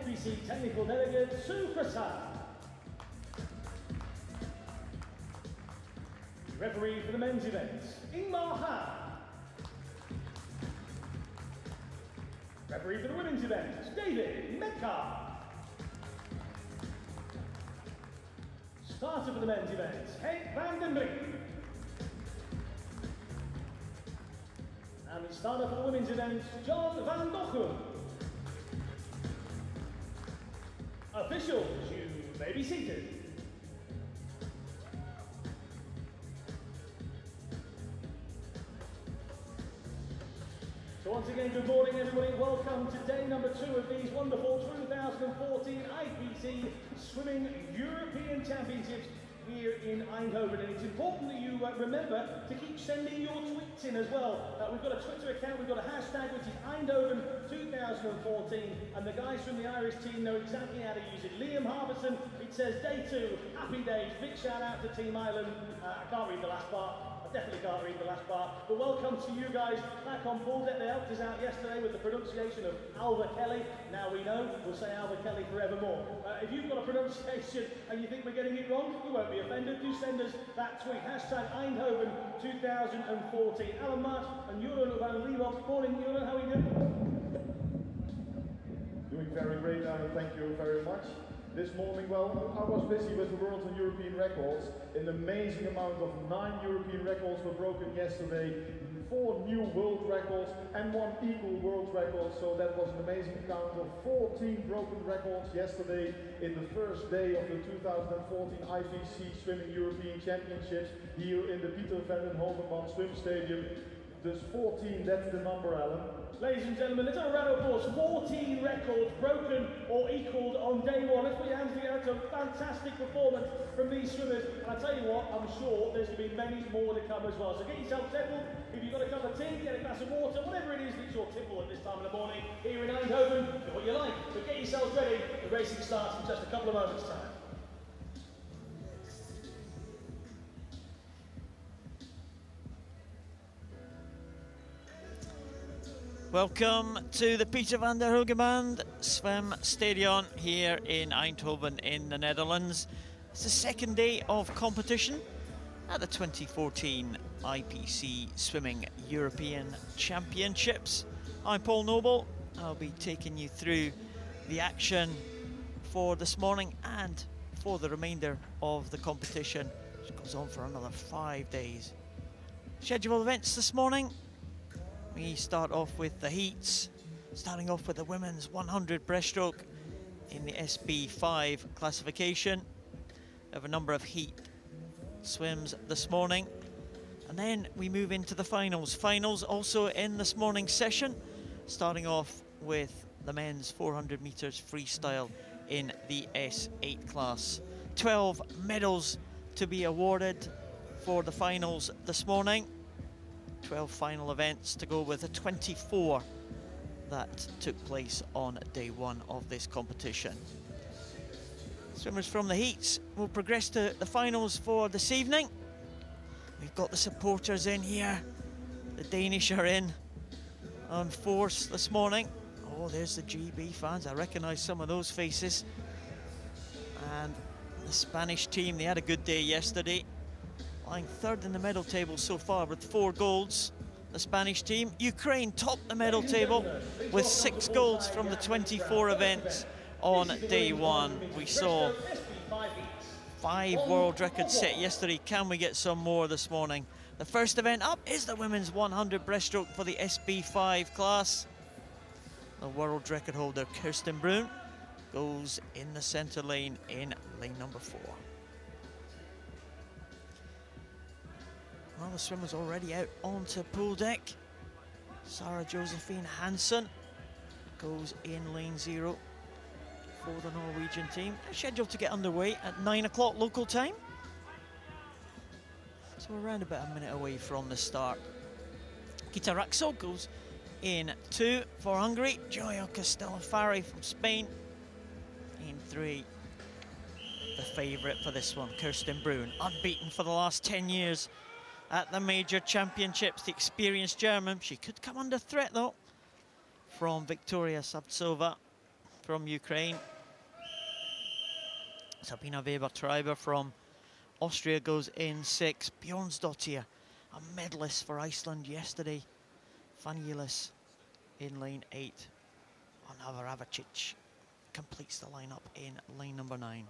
IPC Technical Delegate Sue Prasad. Referee for the men's event, Ingmar Han. Referee for the women's event, David Metcalf. Starter for the men's event, Henk van den Brink. And the starter for the women's event, John van Dochem. Officials, you may be seated. So once again, good morning everybody. Welcome to day number 2 of these wonderful 2014 IPC Swimming European Championships here in Eindhoven. And it's important that you remember to keep sending your tweets in as well. We've got a Twitter account, we've got a hashtag which is Eindhoven 2014, and the guys from the Irish team know exactly how to use it. Liam Harbison, it says day 2, happy days, big shout out to Team Ireland. I can't read the last part. I definitely can't read the last part, but welcome to you guys back on pool deck. They helped us out yesterday with the pronunciation of Alva Kelly. Now we know, we'll say Alva Kelly forevermore. If you've got a pronunciation and you think we're getting it wrong, we won't be offended. Do send us that tweet, hashtag Eindhoven 2014. Alan Mart and Jeroen van Leeuwen. Morning, Jeroen, how are you doing? Doing very great, Alan, thank you very much. This morning, well, I was busy with the world and European records. An amazing amount of 9 European records were broken yesterday, 4 new world records and 1 equal world record. So that was an amazing count of 14 broken records yesterday in the first day of the 2014 IPC Swimming European Championships here in the Pieter van den Hovenman Swim Stadium. There's 14, that's the number, Alan. Ladies and gentlemen, let's have a round of applause. 14 records broken or equalled on day 1. Let's put your hands together. It's a fantastic performance from these swimmers. And I tell you what, I'm sure there's going to be many more to come as well. So get yourself settled. If you've got a cup of tea, get a glass of water, whatever it is that's your tipple at this time of the morning here in Eindhoven, do what you like. So get yourselves ready. The racing starts in just a couple of moments' time. Welcome to the Pieter van der Hogeband Swim Stadion here in Eindhoven in the Netherlands. It's the second day of competition at the 2014 IPC Swimming European Championships. I'm Paul Noble. I'll be taking you through the action for this morning and for the remainder of the competition, which goes on for another 5 days. Scheduled events this morning. We start off with the heats, starting off with the women's 100 breaststroke in the SB5 classification. We have a number of heat swims this morning, and then we move into the finals. Finals also in this morning's session, starting off with the men's 400 meters freestyle in the S8 class. 12 medals to be awarded for the finals this morning. 12 final events to go with the 24 that took place on day 1 of this competition. Swimmers from the heats will progress to the finals for this evening. We've got the supporters in here. The Danish are in on force this morning. Oh, there's the GB fans. I recognise some of those faces. And the Spanish team, they had a good day yesterday, lying 3rd in the medal table so far with 4 golds. The Spanish team. Ukraine topped the medal table with 6 golds from the 24 events on day 1. We saw 5 world records set yesterday. Can we get some more this morning? The first event up is the women's 100 breaststroke for the SB5 class. The world record holder Kirsten Bruun goes in the centre lane in lane number 4. Well, the swimmer's already out onto pool deck. Sarah Josephine Hansen goes in lane 0 for the Norwegian team. They're scheduled to get underway at 9 o'clock local time. So we're around about a minute away from the start. Kita Raxo goes in 2 for Hungary. Joyo Castellafari from Spain in 3. The favourite for this one, Kirsten Bruun, unbeaten for the last 10 years at the major championships. The experienced German. She could come under threat though from Victoria Savtsova from Ukraine. Sabina Weber-Treiber from Austria goes in 6. Bjornsdottir, a medalist for Iceland yesterday. Fanny Gillis in lane 8. Haravacic completes the lineup in lane number 9.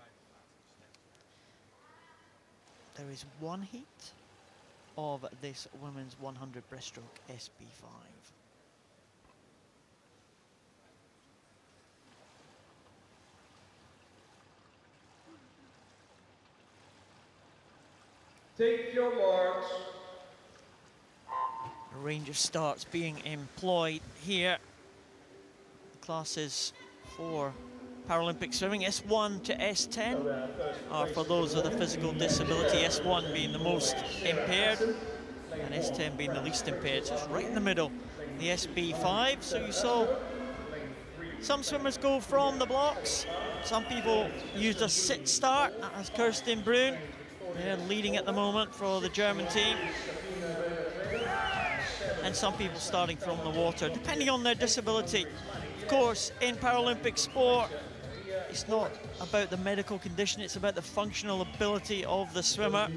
There is one heat of this women's 100 breaststroke SB5. Take your marks. A range of starts being employed here. The classes for Paralympic swimming, S1 to S10, are for those with a physical disability, S1 being the most impaired and S10 being the least impaired. So it's right in the middle, the SB5. So you saw some swimmers go from the blocks. Some people used a sit start, as Kirsten Brun. They're leading at the moment for the German team. And some people starting from the water, depending on their disability. Of course, in Paralympic sport, it's not about the medical condition, it's about the functional ability of the swimmer.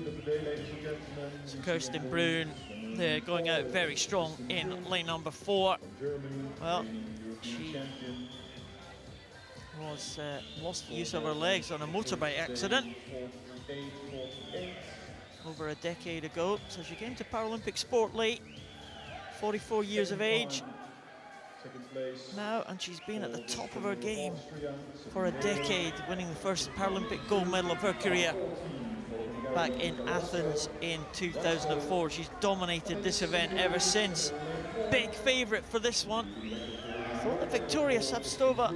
So Kirsten Brun, they're going out very strong in lane number 4. Well, she was lost the use of her legs on a motorbike accident over a decade ago. So she came to Paralympic sport late, 44 years of age now, and she's been at the top of her game for a decade, winning the first Paralympic gold medal of her career back in Athens in 2004. She's dominated this event ever since. Big favourite for this one. I thought that Victoria Savstova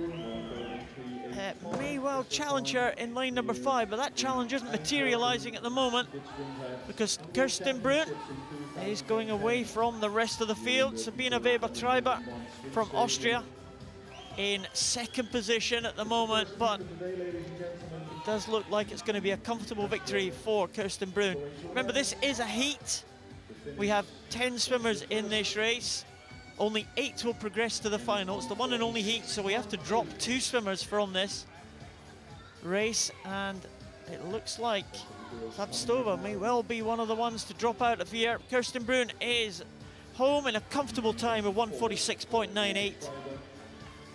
may well challenge her in lane number 5, but that challenge isn't materialising at the moment because Kirsten Brun is going away from the rest of the field. Sabina Weber-Treiber from Austria in 2nd position at the moment, but it does look like it's going to be a comfortable victory for Kirsten Brun. Remember, this is a heat. We have 10 swimmers in this race. Only 8 will progress to the final. It's the one and only heat, so we have to drop 2 swimmers from this race, and it looks like Savstova may well be one of the ones to drop out of here. Kirsten Brun is home in a comfortable time of 1:46.98.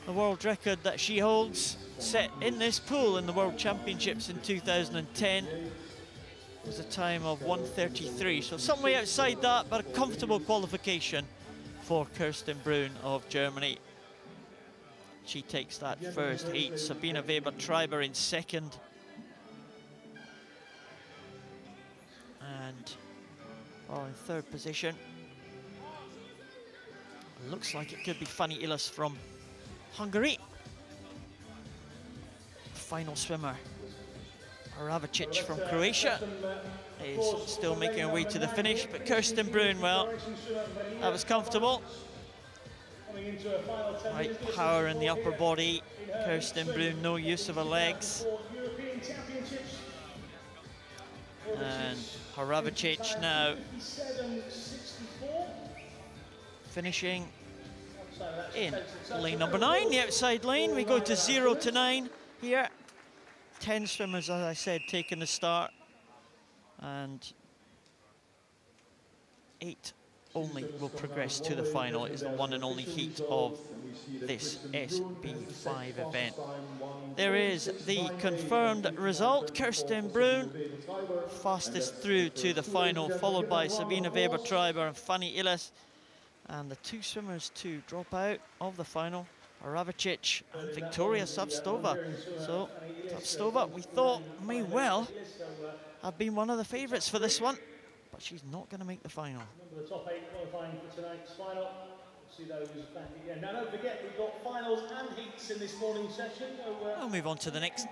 The world record that she holds, set in this pool in the World Championships in 2010, was a time of 1:33. So some way outside that, but a comfortable qualification for Kirsten Brun of Germany. She takes that first heat. Sabina Weber-Treiber in 2nd. And, well, in 3rd position, looks like it could be Fanny Illes from Hungary. Final swimmer, Haravacic from Croatia, is still making her way to the finish, but Kirsten Brun, well, that was comfortable. Right power in the upper body. Kirsten Brun, no use of her legs. And Haravacic now finishing in lane number 9, the outside lane. We go to 0 to 9 here. 10 swimmers, as I said, taking the start, and 8 only will progress to the final. It is the one and only heat of this SB5 event. There is the confirmed result. Kirsten Brun, fastest through to the final, followed by Sabina Weber-Treiber and Fanny Illes. And the 2 swimmers to drop out of the final, Haravacic and Victoria Savstova. So Savstova, we thought, may well have been one of the favourites for this one, but she's not going to make the final. Remember the top 8 qualifying for tonight's final. See those back again. Now don't forget, we've got finals and heats in this morning's session. We'll move on to the next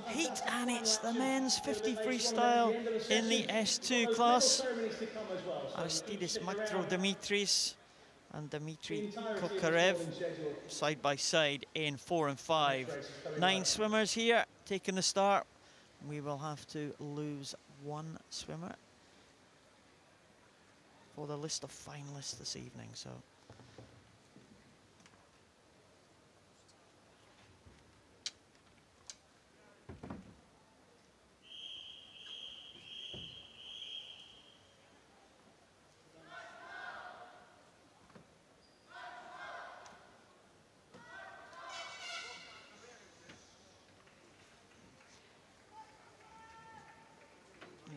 heat, and it's the men's 50 freestyle in the S2 class. Aristidis Makro-Dimitris and Dmitry Kokarev side by side in 4 and 5. 9 swimmers here taking the start. We will have to lose 1 swimmer for the list of finalists this evening. So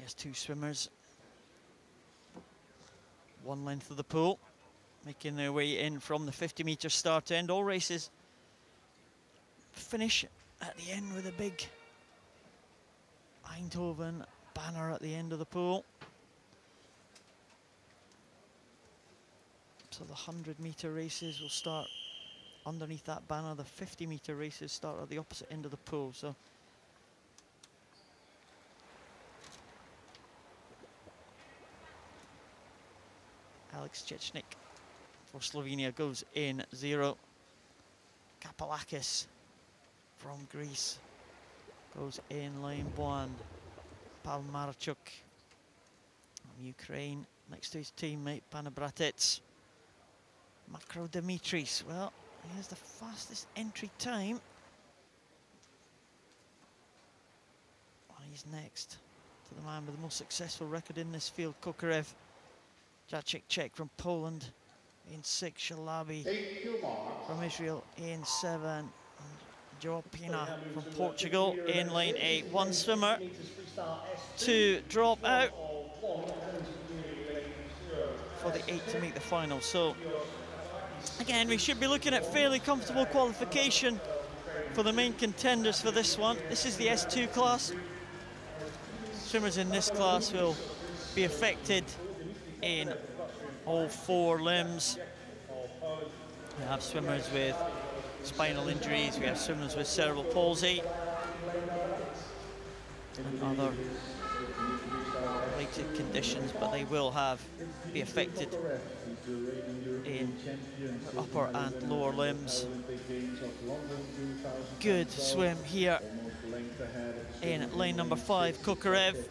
There's two swimmers. One length of the pool, making their way in from the 50-metre start end. All races finish at the end with a big Eindhoven banner at the end of the pool. So the 100-metre races will start underneath that banner. The 50-metre races start at the opposite end of the pool. So Alex Chechnik for Slovenia goes in 0. Kapalakis from Greece goes in lane 1. Palmarchuk from Ukraine next to his teammate Panabratets. Makro Dimitris, well, here's the fastest entry time. And he's next to the man with the most successful record in this field, Kokarev. Jacek Czech from Poland in 6, Shalabi from Israel in 7, and João Pina from Portugal in lane 8. One swimmer to drop out for the 8 to make the final. So again, we should be looking at fairly comfortable qualification for the main contenders for this one. This is the S2 class. Swimmers in this class will be affected in all 4 limbs. We have swimmers with spinal injuries, we have swimmers with cerebral palsy and other related conditions, but they will be affected in their upper and lower limbs. Good swim here in lane number 5, Kokarev.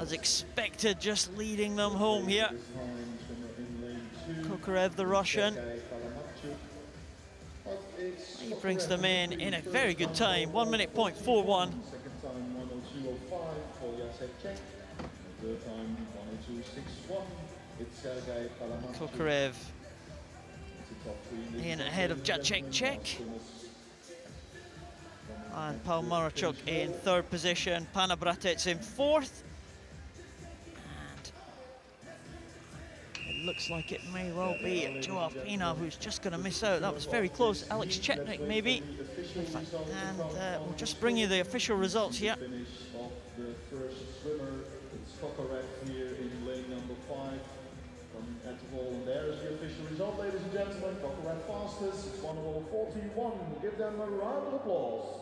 As expected, just leading them home here. Kokarev, the Russian. He brings them in a very good time, 1:41. Kokarev in ahead of Jacek Czech. And Palmarchuk in 3rd position, Panabratets in 4th. And it looks like it may well be João Pina who's just going to miss out. That was very close. Alex Chechnik maybe. And we'll just bring you the official results here. Finish of the first swimmer, it's Kokarev here in lane number 5 from Eindhoven. And there is the official result, ladies and gentlemen. Kokarev fastest, it's 1:41. Give them a round of applause.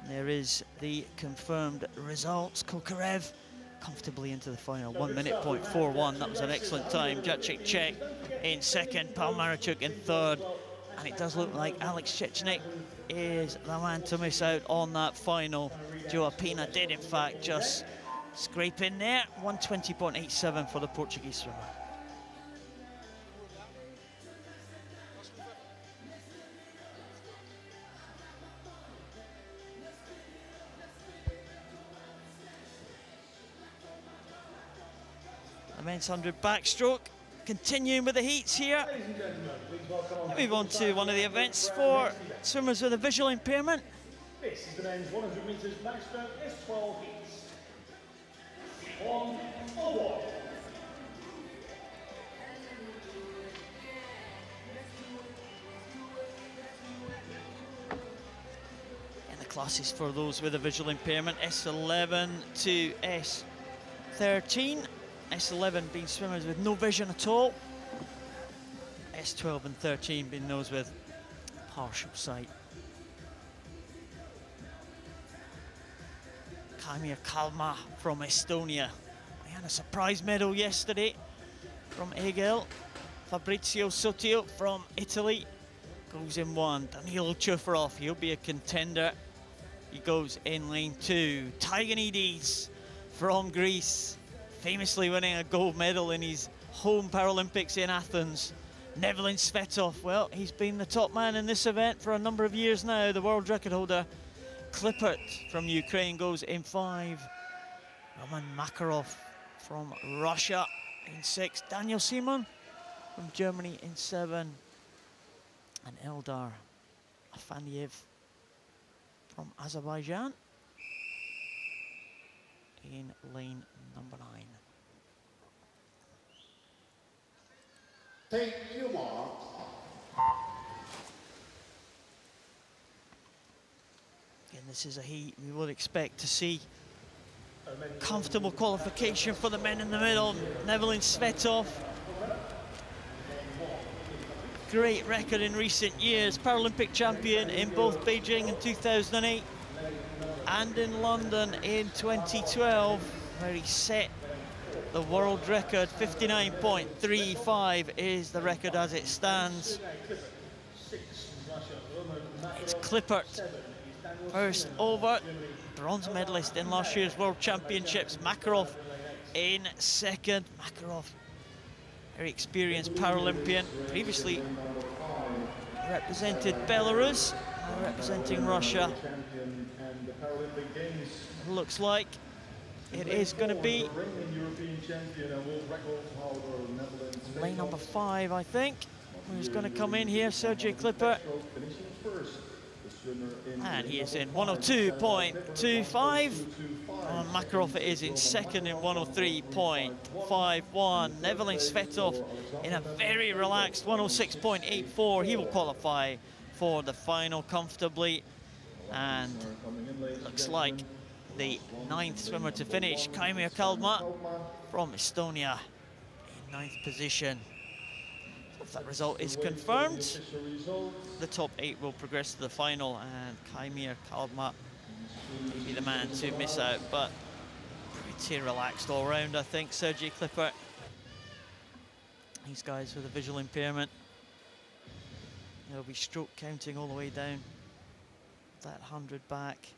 There is the confirmed results. Kokarev comfortably into the final, 1:41. That was an excellent time. Jacek Czech in 2nd, Palmarchuk in 3rd. And it does look like Alex Chechnik is the man to miss out on that final. João Pina did, in fact, just scrape in there. 1:20.87 for the Portuguese swimmer. The men's 100 backstroke, continuing with the heats here. We move on to one of the events for swimmers with a visual impairment. This is the men's 100 metres backstroke S12 heats. On forward. And the classes for those with a visual impairment, S11 to S13. S11 being swimmers with no vision at all. S12 and 13 being those with partial sight. Kaimir Kalma from Estonia. He had a surprise medal yesterday from Egel. Fabrizio Sotio from Italy goes in 1. Danilo Chufarov, he'll be a contender. He goes in lane 2. Tigonides from Greece, famously winning a gold medal in his home Paralympics in Athens. Nevelin Svetov, well, he's been the top man in this event for a number of years now. The world record holder, Klippert from Ukraine, goes in 5. Roman Makarov from Russia in 6. Daniel Simon from Germany in 7. And Eldar Afaniev from Azerbaijan in lane number 9. Thank you, Mark. Again, this is a heat we would expect to see comfortable qualification for the men in the middle. Nevelin Svetov, great record in recent years, Paralympic champion in both Beijing in 2008 and in London in 2012, where he set the world record. 59.35 is the record as it stands. It's Klippert first over, bronze medalist in last year's World Championships. Makarov in second. Makarov, very experienced Paralympian, previously represented Belarus, now representing Russia. Looks like it is going to be lane number 5, I think, who's going to come in here. Sergei Klippert. And he is in 102.25. Makarov is in second in 103.51. Nevelin Svetov in a very relaxed 106.84. He will qualify for the final comfortably. And looks like the 9th swimmer to finish, Kaimir Kaldma from Estonia in 9th position. If that result is confirmed, the top 8 will progress to the final, and Kaimir Kaldma may be the man to miss out, but pretty relaxed all round, I think. Sergei Klippert, these guys with a visual impairment, they'll be stroke counting all the way down that 100 back.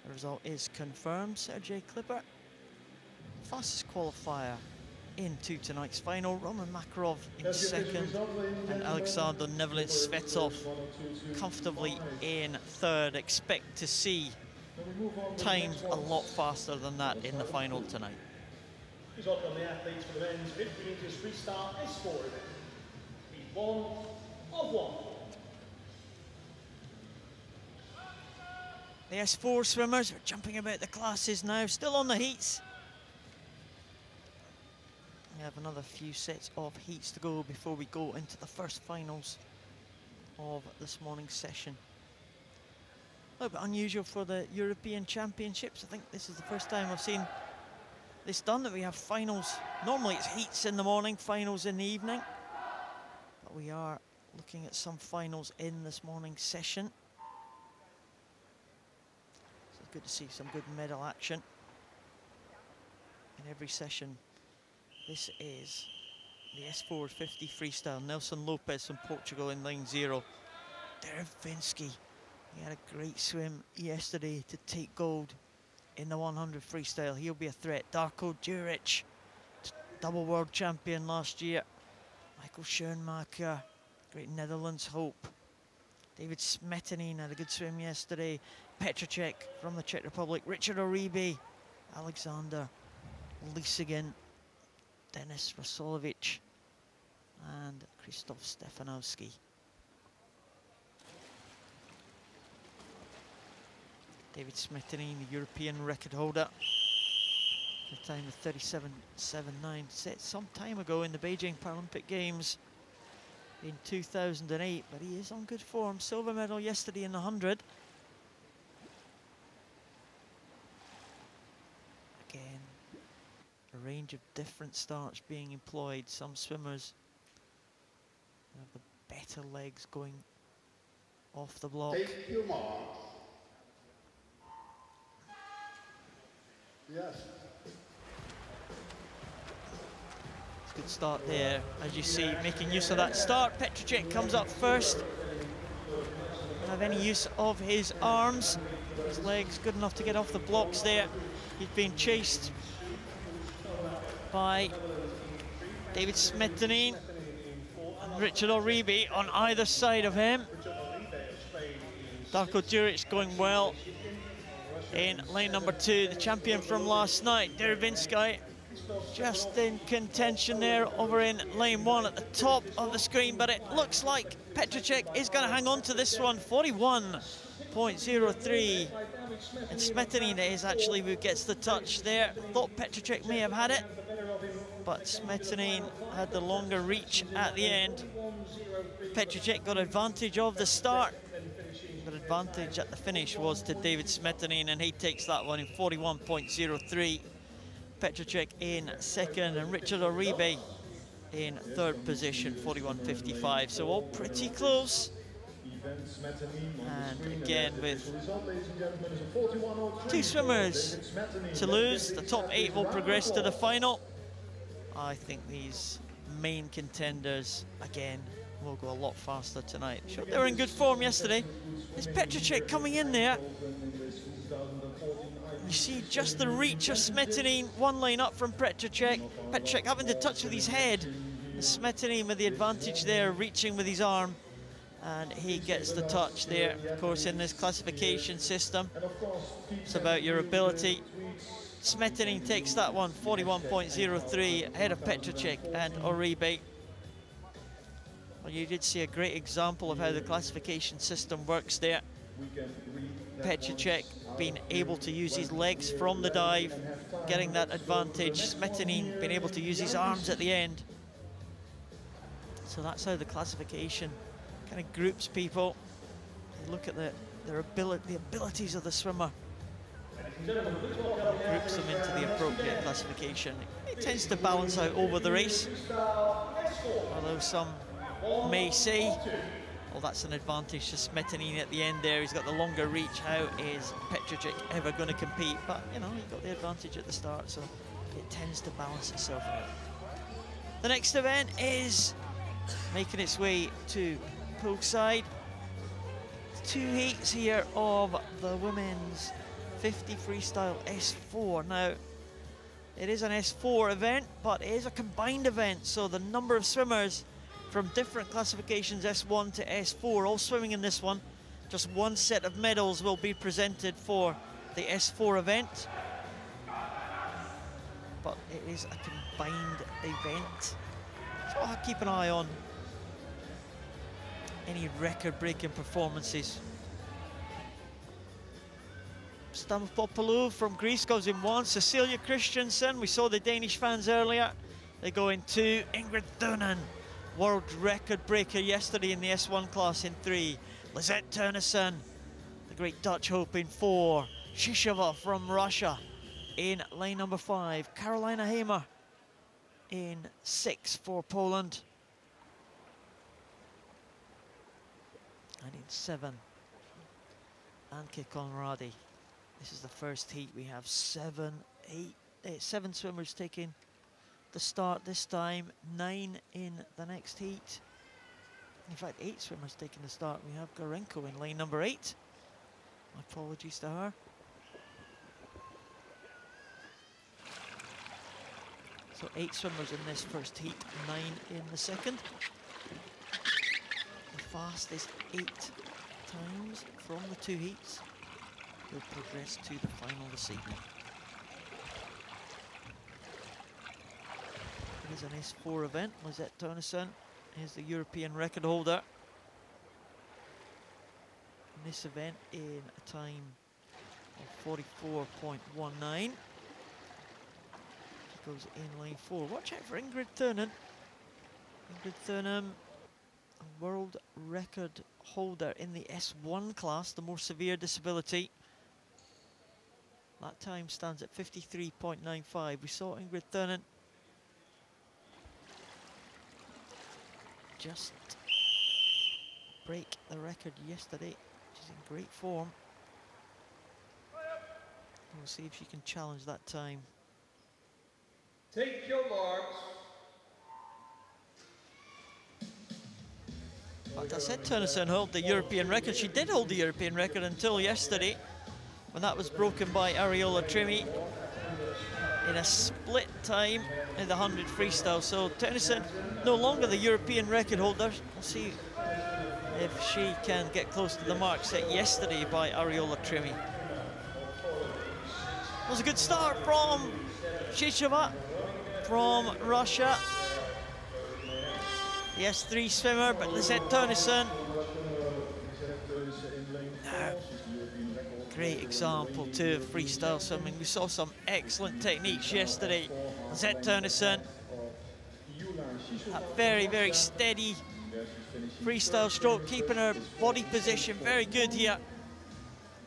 The result is confirmed. Sergei Klippert, fastest qualifier into tonight's final. Roman Makarov in second, and Alexander Nevelin Svetov comfortably in third. Expect to see times a lot faster than that in the final tonight. Please welcome the athletes for the men's 50 metres freestyle S4 event. Heat 1 of 1. The S4 swimmers are jumping about the classes now, still on the heats. We have another few sets of heats to go before we go into the first finals of this morning's session. A little bit unusual for the European Championships. I think this is the first time I've seen this done, that we have finals. Normally it's heats in the morning, finals in the evening. But we are looking at some finals in this morning's session. So it's good to see some good medal action in every session. This is the S4 50 freestyle. Nelson Lopez from Portugal in lane 0. Dervinsky, he had a great swim yesterday to take gold in the 100 freestyle. He'll be a threat. Darko Djuric, double world champion last year. Michael Schoenmaker, great Netherlands hope. David Smetanine had a good swim yesterday. Petracek from the Czech Republic. Richard Oribe, Alexander Liesigen, Denis Rosolovic, and Krzysztof Stefanowski. David Smetanine, the European record holder, the time of 37.79, set some time ago in the Beijing Paralympic Games in 2008, but he is on good form. Silver medal yesterday in the 100. Again, a range of different starts being employed. Some swimmers have the better legs going off the block. Thank you, Mark. Yes. It's a good start there, as you see, making use of that start. Petracek comes up first. Doesn't have any use of his arms. His legs good enough to get off the blocks there. He's being chased by David Smetanine and Richard Oribe on either side of him. Darko Djuric going well in lane number 2, the champion from last night. Dervinsky just in contention there over in lane 1 at the top of the screen, but it looks like Petracek is going to hang on to this one. 41 41.03. And Smettanine is actually who gets the touch there. Thought Petracek may have had it, but Smettanine had the longer reach at the end. Petracek got advantage of the start, but advantage at the finish was to David Smettanine, and he takes that one in 41.03. Petracek in second, and Richard Uribe in third position, 41.55. So all pretty close. And again, with 2 swimmers to lose, the top 8 will progress to the final. I think these main contenders, again, will go a lot faster tonight. Sure, they were in good form yesterday. Is Petracek coming in there? You see just the reach of Smettanine, one line up from Petracek. Petracek having to touch with his head. Smettanine with the advantage there, reaching with his arm. And he gets the touch there. Of course, in this classification system, it's about your ability. Smettanine takes that one, 41.03, ahead of Petracek and Uribe. Well, you did see a great example of how the classification system works there. Petracek being able to use his legs from the dive, getting that advantage. Smettanine being able to use his arms at the end. So that's how the classification kind of groups people. You look at the abilities of the swimmer. Groups them into the appropriate classification. It tends to balance out over the race. Although some may say, well, that's an advantage to Smettanine at the end there. He's got the longer reach. How is Petracek ever going to compete? But, you know, he got the advantage at the start, so it tends to balance itself out. The next event is making its way to poolside. 2 heats here of the women's 50 freestyle S4. Now, it is an S4 event, but it is a combined event, so the number of swimmers from different classifications, S1 to S4, all swimming in this one. Just one set of medals will be presented for the S4 event, but it is a combined event, so I'll keep an eye on any record-breaking performances. Stampopoulos from Greece goes in 1. Cecilia Christensen, we saw the Danish fans earlier. They go in 2. Ingrid Thunen, world record breaker yesterday in the S1 class, in 3. Lisette Turnesen, the great Dutch hope, in 4. Shishova from Russia in lane number 5. Carolina Hamer in 6 for Poland. And in 7, Anke Conradi. This is the first heat. We have 7 swimmers taking the start this time, 9 in the next heat. In fact, 8 swimmers taking the start. We have Gorenko in lane number 8. My apologies to her. So 8 swimmers in this first heat, 9 in the second. The fastest 8 times from the 2 heats will progress to the final this evening. It is an S4 event. Lisette Turnesen is the European record holder in this event in a time of 44.19. She goes in lane 4. Watch out for Ingrid Thunen. Ingrid Thunen, a world record holder in the S1 class, the more severe disability. That time stands at 53.95. We saw Ingrid Thunen just break the record yesterday. She's in great form. We'll see if she can challenge that time. Take your marks. But I said Turnesen held the European record. She did hold the European record until yesterday, when that was broken by Ariola Trimi in a split time in the 100 freestyle. So Turnesen no longer the European record holder. We'll see if she can get close to the mark set yesterday by Ariola Trimi. It was a good start from Shishova from Russia. The S3 swimmer, but Lisette Turnesen great example too of freestyle swimming. We saw some excellent techniques yesterday. Lisette Tønnesen, that very, very steady freestyle stroke, keeping her body position very good here.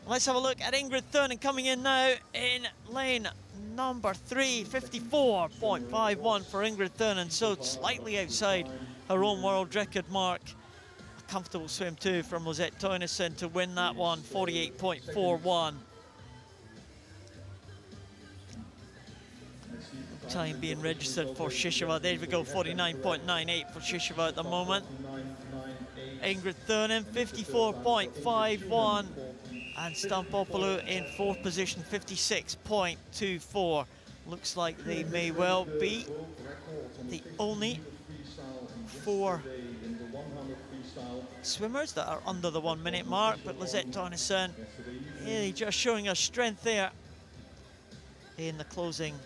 Let's have a look at Ingrid Thurnen coming in now in lane number 3, 54.51 for Ingrid Thurnen, so slightly outside her own world record mark. A comfortable swim too from Lisette Tønnesen to win that one, 48.41. Time being registered for Shisheva. There we go, 49.98 for Shisheva at the moment. Ingrid Thurnen, 54.51. And Stampopoulos in 4th position, 56.24. Looks like they may well be the only 4 swimmers that are under the 1 minute mark, but Lisette Tønnesen really just showing her strength there in the closing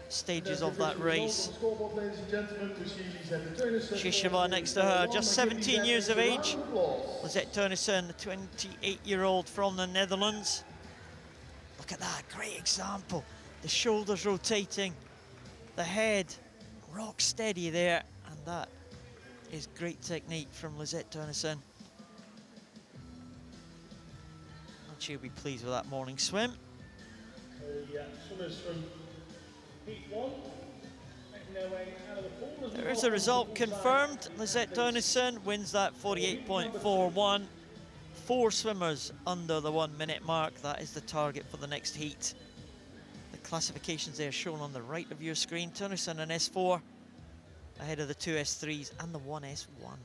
stages of that race. Shisheva next to her, just 17 years of age. Lisette Tønnesen, the 28-year-old from the Netherlands. Look at that, great example. The shoulders rotating, the head rock steady there, and that is great technique from Lisette Tønnesen. And she'll be pleased with that morning swim. Swimmers from Heat 1 making their way out of the pool. There is a result confirmed. Lisette Tønnesen wins that 48.41. 4 swimmers under the 1 minute mark. That is the target for the next heat. The classifications there shown on the right of your screen. Tønnesen an S4 ahead of the 2 S3s and the 1 S1.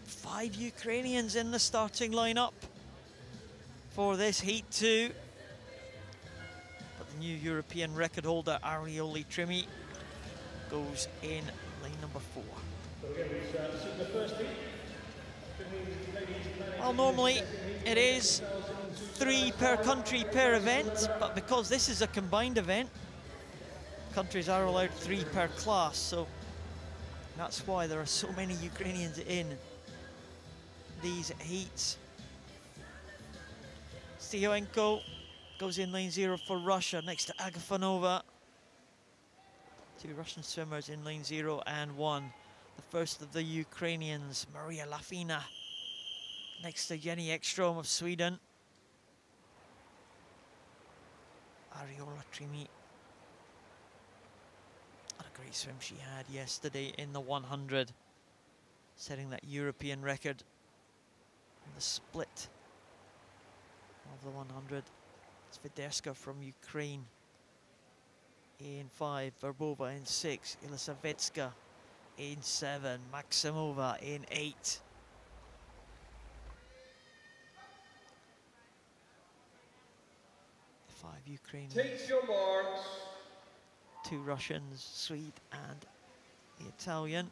5 Ukrainians in the starting lineup for this heat 2. But the new European record holder, Arioli Trimi, goes in lane number 4. Well, normally it is 3 per country per event, but because this is a combined event, countries are allowed 3 per class, so that's why there are so many Ukrainians in these heats. Styoenko goes in lane 0 for Russia next to Agafonova. 2 Russian swimmers in lane 0 and 1. The first of the Ukrainians, Maria Lafina, next to Jenny Ekström of Sweden. Ariola Trimi. What a great swim she had yesterday in the 100, setting that European record. The split of the 100. Swiderska from Ukraine in 5, Verbova in 6, Elisavetska in 7, Maximova in 8. The 5 Ukrainians. Take your marks. 2 Russians, Swede and the Italian.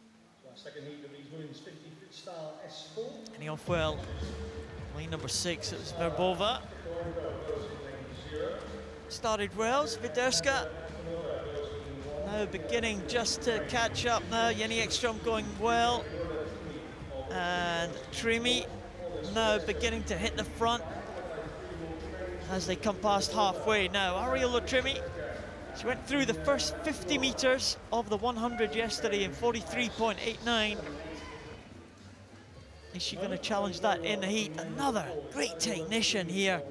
Second heat of these women's 50 freestyle S4. Heading off well. Lane number 6, it was Verbova. Started well, Swiderska. Now beginning just to catch up now. Jenny Ekström going well. And Trimi now beginning to hit the front as they come past halfway now. Ariola Trimi. She went through the first 50 meters of the 100 yesterday in 43.89. Is she going to challenge that in the heat? Another great technician here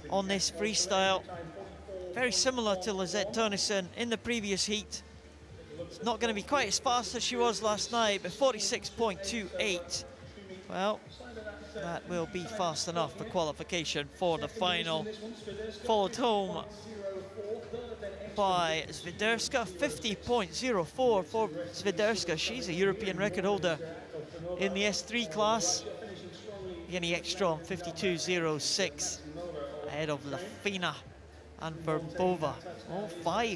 on this freestyle. Very similar to Lisette Tønnesen in the previous heat. It's not going to be quite as fast as she was last night, but 46.28. Well, that will be fast enough for qualification for the final. Followed home by Swiderska, 50.04 for Swiderska. She's a European record holder in the S3 class. Jenny Ekström, 52.06 ahead of Lafina and Verbova.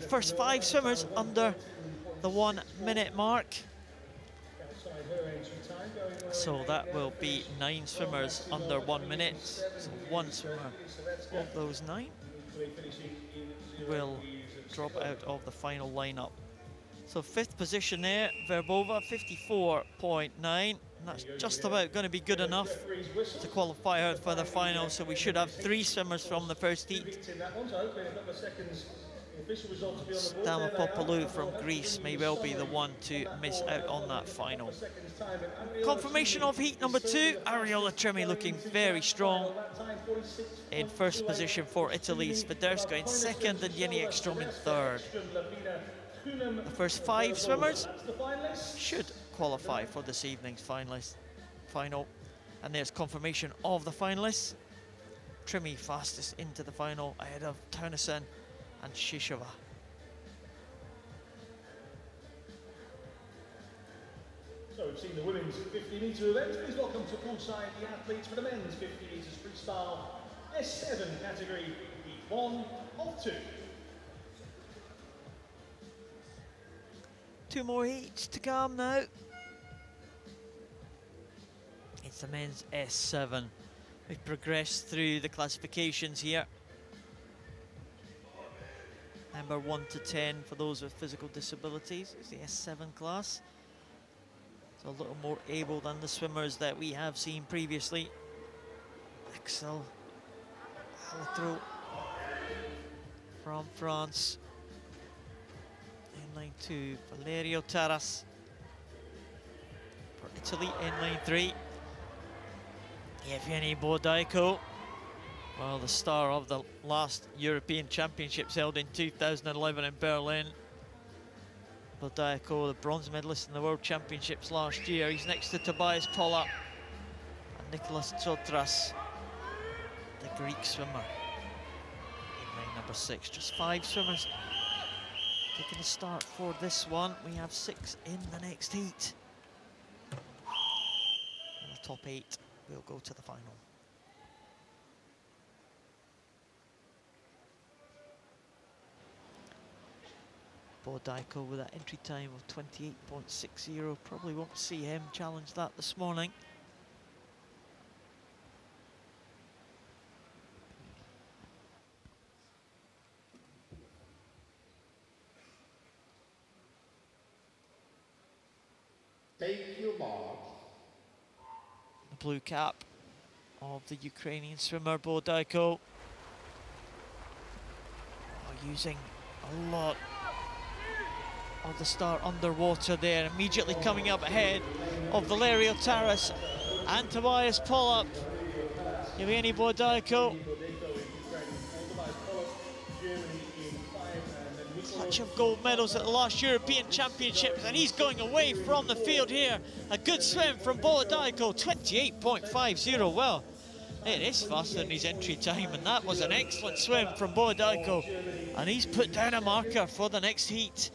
First 5 swimmers under the 1 minute mark. So that will be 9 swimmers under 1 minute. So 1 swimmer of those 9 will drop out of the final lineup. So 5th position there, Verbova, 54.9. And that's just about going to be good enough to qualify her for the final. So we should have 3 swimmers from the first heat. Stamopoulos from Greece may well be the one to miss out on that final. Confirmation of heat number 2, Ariola Trimi looking very strong in 1st position for Italy, Swiderska in 2nd and Jenny Ekstrom in 3rd. The first 5 swimmers should qualify for this evening's final. And there's confirmation of the finalists. Trimi fastest into the final ahead of Taunason and Shishova. So we've seen the women's 50-metre event. Please welcome to poolside the athletes for the men's 50 metres freestyle S7 category, heat 1 of 2. 2 more heats to come now. It's the men's S7. We've progressed through the classifications here. Number 1 to 10 for those with physical disabilities. It's the S7 class. It's a little more able than the swimmers that we have seen previously. Axel Alatro from France. In line 2, Valerio Taras for Italy. In line 3, Evgeny Bodaiko. Well, the star of the last European Championships held in 2011 in Berlin. Bodaiko, the bronze medalist in the World Championships last year. He's next to Tobias Pollak and Nicholas Tsotras, the Greek swimmer. In line number 6, just 5 swimmers taking a start for this one. We have 6 in the next heat. And the top 8 will go to the final. Bodaiko with that entry time of 28.60. Probably won't see him challenge that this morning. Thank you, Mark. The blue cap of the Ukrainian swimmer Bodaiko. Using a lot of the start underwater there, immediately coming up ahead of Valerio Taras and Tobias Pollak. Evgeny Bodaiko. Clutch of gold medals at the last European Championships, and he's going away from the field here. A good swim from Bodaiko, 28.50. Well, it is faster than his entry time, and that was an excellent swim from Bodaiko. And he's put down a marker for the next heat,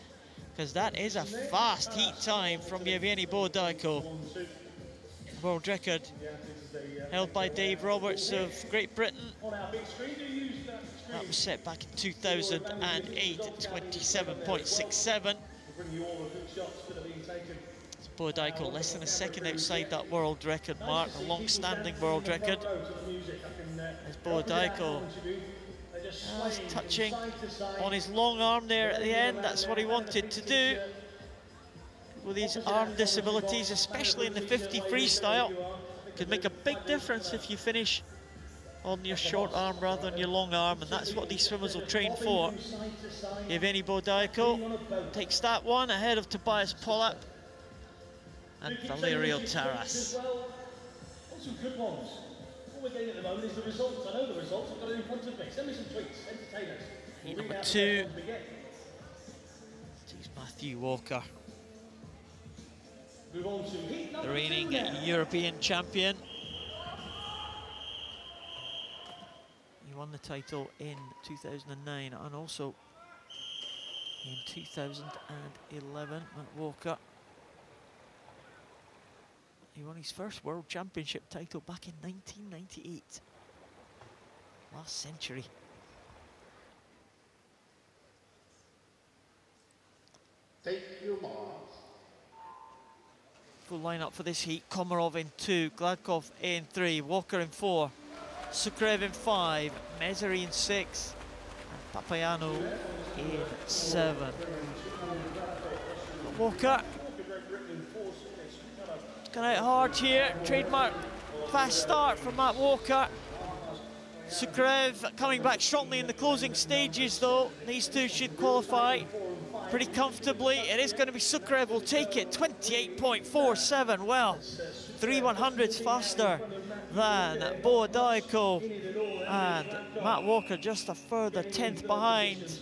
because that is a fast heat time from Evgeny Bodaiko. World record held by Dave Roberts of Great Britain. That was set back in 2008 at 27.67. Bodaiko less than a second outside that world record mark, a long-standing world record. As Bodaiko touching on his long arm there at the end. That's what he wanted to do. With his arm disabilities, especially in the 50 freestyle, could make a big difference if you finish on your short arm rather than your long arm, and that's what these swimmers will train for. Evgeny Bodaiko takes that one ahead of Tobias Pollak and Valerio Taras. Some good ones. All we're getting at the moment is the results. I know the results, I've got it in front of me. Send me some tweets, entertain us. Heat number 2. It's Matthew Walker, Move on to heat number the reigning 2 now. European champion. He won the title in 2009 and also in 2011, Matt Walker. He won his first World Championship title back in 1998. Last century. Thank you, Mark. Full lineup for this heat. Komarov in 2, Gladkov in 3, Walker in 4, Sukrev in 5, Mezery in 6, and Papayanov in 7. Walker. It's gone out hard here. Trademark fast start from Matt Walker. Sukarev coming back strongly in the closing stages though. These two should qualify pretty comfortably. It is going to be Sukarev will take it, 28.47. Well, 3/100ths faster than Boadaiko. And Matt Walker just a further 10th behind.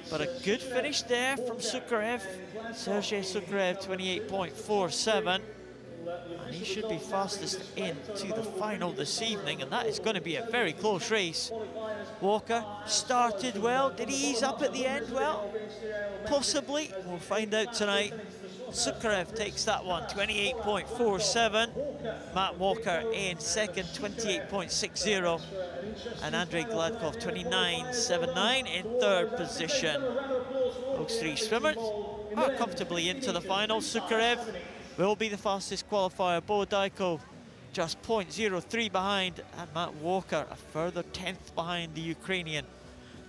But a good finish there from Sukarev. Sergei Sukarev, 28.47. And he should be fastest into the final this evening, and that is going to be a very close race. Walker started well. Did he ease up at the end? Well, possibly. We'll find out tonight. Sukarev takes that one, 28.47. Matt Walker in second, 28.60. And Andrei Gladkov, 29.79 in third position. Those three swimmers are comfortably into the final. Sukarev will be the fastest qualifier. Boadaiko just 0.03 behind, and Matt Walker a further 10th behind the Ukrainian.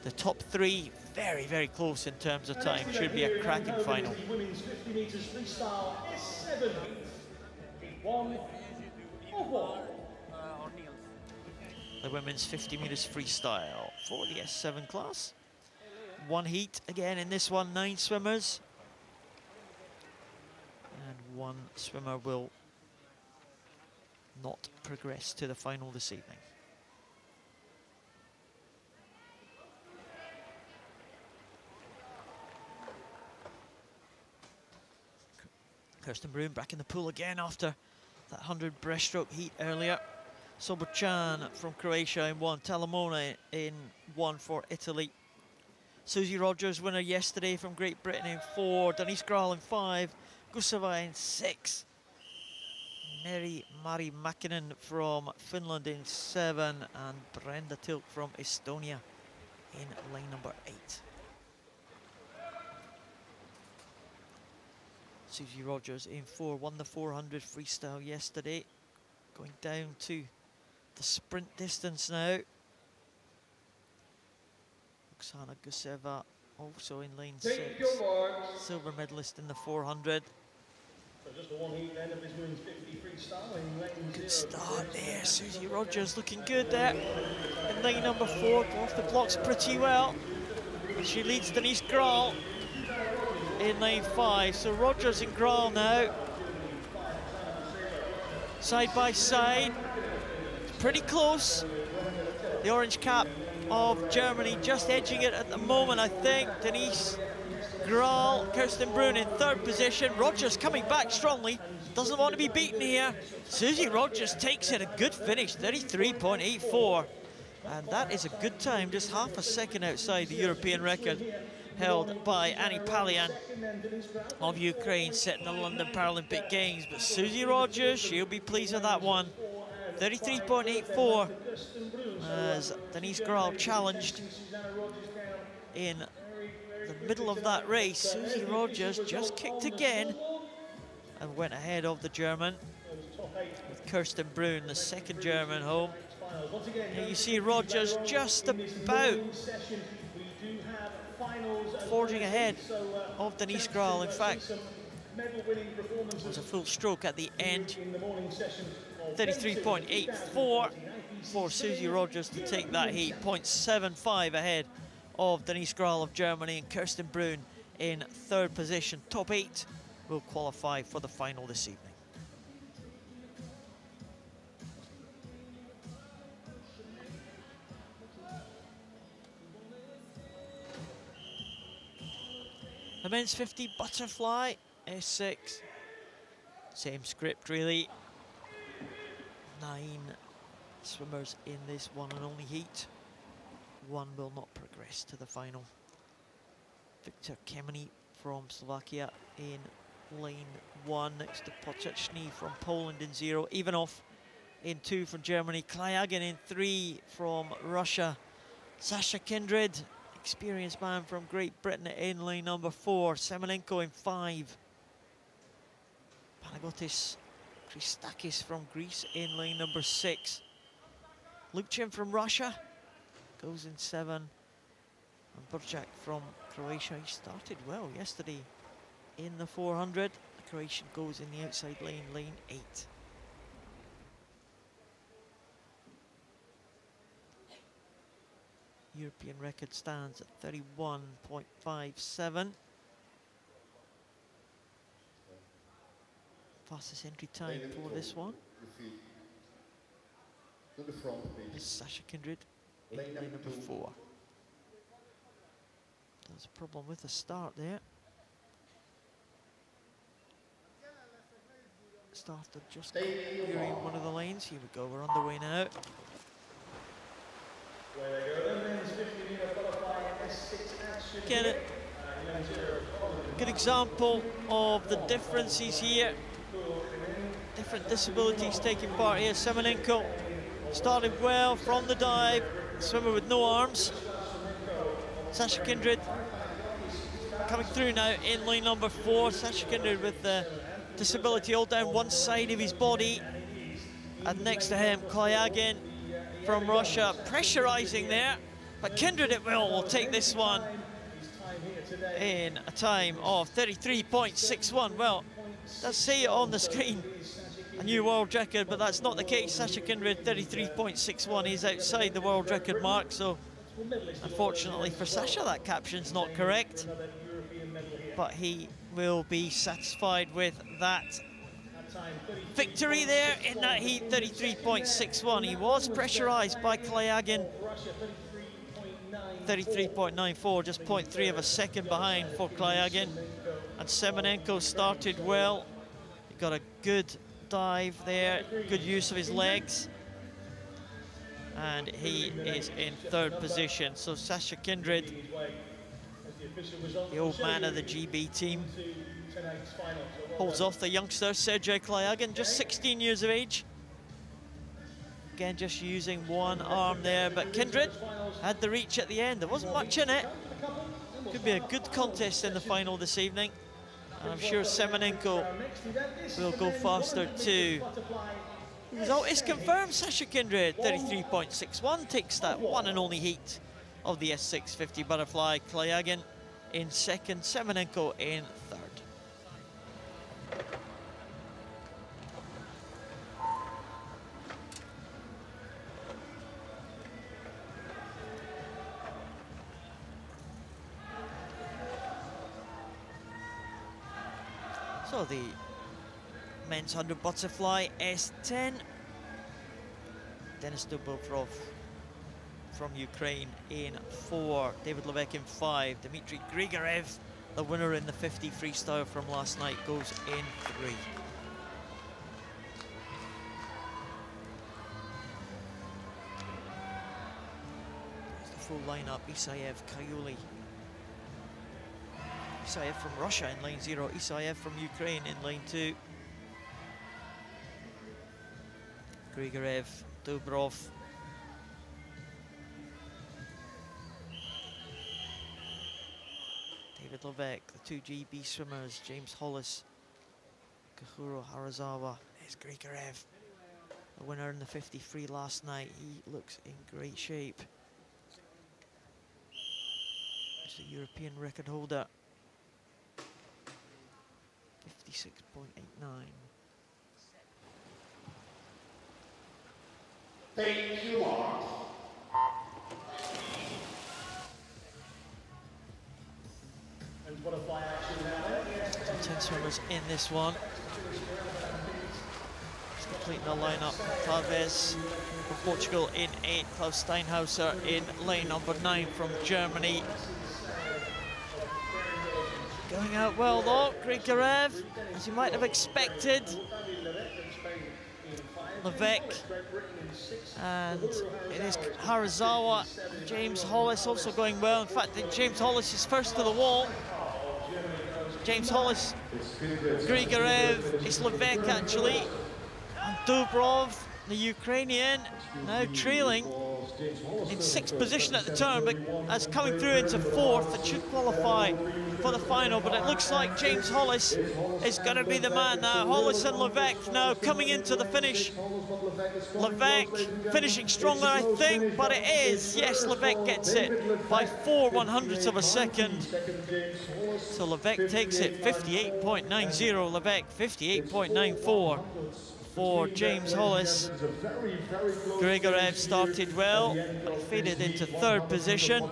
The top three very, very close in terms of time. Should be a cracking final. Women's 50 meters freestyle S7. One of one. The women's 50 meters freestyle for the S7 class. One heat again in this one, 9 swimmers. And one swimmer will not progress to the final this evening. Kirsten Broom back in the pool again after that 100 breaststroke heat earlier. Sobocan from Croatia in 1, Talamona in 1 for Italy. Susie Rogers, winner yesterday from Great Britain in 4, Denise Graal in 5, Gusava in 6, Mari Mäkinen from Finland in 7, and Brenda Tilk from Estonia in line number 8. Susie Rogers in 4, won the 400 freestyle yesterday. Going down to the sprint distance now. Oksana Guseva also in lane 6. Silver medalist in the 400. So just the one heat then of this women's 50 freestyle in lane 0. Good start there. Susie Rogers looking good there. In lane number 4, go off the blocks pretty well. She leads Denise Graal in lane 5. So Rogers and Graal now. Side by side. Pretty close. The orange cap of Germany just edging it at the moment, I think. Denise Graal, Kirsten Broom in 3rd position. Rogers coming back strongly. Doesn't want to be beaten here. Susie Rogers takes it, a good finish, 33.84. And that is a good time, just half a second outside the European record held by Annie Palian of Ukraine, set in the London Paralympic Games. But Susie Rogers, she'll be pleased with that one. 33.84 as Denise Graal challenged in the middle of that race. Susie Rogers just kicked again and went ahead of the German, with Kirsten Broom, the 2nd German home. Here you see Rogers just about forging ahead of Denise Graal. In fact, it was a full stroke at the end. 33.84 for Susie Rogers to take that heat, 0.75 ahead of Denise Graal of Germany, and Kirsten Broom in 3rd position. Top 8 will qualify for the final this evening. The men's 50 butterfly, S6. Same script really. 9 swimmers in this one and only heat. 1 will not progress to the final. Viktor Kemeny from Slovakia in lane 1, next to Poczeczny from Poland in 0. Ivanov in 2 from Germany. Klayagin in 3 from Russia. Sasha Kindred, experienced man from Great Britain, in lane number 4. Semenenko in 5. Panagotis Christakis from Greece in lane number 6. Lukchin from Russia goes in 7. And Burjak from Croatia, he started well yesterday in the 400. The Croatian goes in the outside lane, lane 8. European record stands at 31.57. Fastest entry time for this one To the front, please. is Sasha Kindred in lane number 4. There's a problem with the start there. Started just clearing one of the lanes. Here we go, we're on the way now. Get it. Good example of the differences here. Different disabilities taking part here. Semenenko started well from the dive. Swimmer with no arms. Sasha Kindred coming through now in lane number 4. Sasha Kindred with the disability all down one side of his body. And next to him, Klayagin from Russia, pressurizing there. But Kindred at will take this one in a time of 33.61. Well, does say it on the screen, a new world record, but that's not the case. Sasha Kindred, 33.61, is outside the world record mark, so unfortunately for Sasha, that caption's not correct. But he will be satisfied with that victory there in that heat, 33.61. He was pressurized by Klayagin, 33.94, just 0.3 of a second behind for Klayagin. And Semenenko started well. He got a good dive there, good use of his legs. And he is in 3rd position. So Sasha Kindred, the old man of the GB team, holds off the youngster Sergej Klayagin, just 16 years of age. Again, just using one arm there, but Kindred had the reach at the end. There wasn't much in it. Could be a good contest in the final this evening. And I'm sure Semenenko will go faster too. The result is confirmed. Sasha Kindred, 33.61, takes that one and only heat of the S650 butterfly. Klayagin in 2nd, Semenenko in 3rd. So the men's 100 butterfly S10. Denis Dubrovrov from Ukraine in 4. David Levesque in 5. Dmitry Grigorev, the winner in the 50 freestyle from last night, goes in 3. There's the full lineup. Isayev, Kayuli. Isayev from Russia in lane 0, Isayev from Ukraine in lane 2. Grigorev, Dubrov. David Levesque, the 2 GB swimmers, James Hollis, Kahuro Harazawa. There's Grigorev, the winner in the 50 free last night. He looks in great shape. He's the European record holder. 56.89. Thank you, Mark. And butterfly action now. 10 swimmers in this one. Just completing the lineup. Tavez from Portugal in 8. Klaus Steinhauser in lane number 9 from Germany. Going out well though, Grigorev, as you might have expected. Levesque, and it is Harazawa, James Hollis also going well. In fact, James Hollis is first to the wall. James Hollis, Grigorev, it's Levesque actually, and Dubrov, the Ukrainian, now trailing. in sixth position at the turn, but as coming through into fourth, it should qualify for the final. But it looks like James Hollis is going to be the man now. Hollis and Levesque now coming into the finish. Levesque finishing stronger, I think, but it is. Yes, Levesque gets it by 4/100ths of a second. So Levesque takes it 58.90. Levesque 58.94 for James Hollis. Grigorev started well, but faded into third position.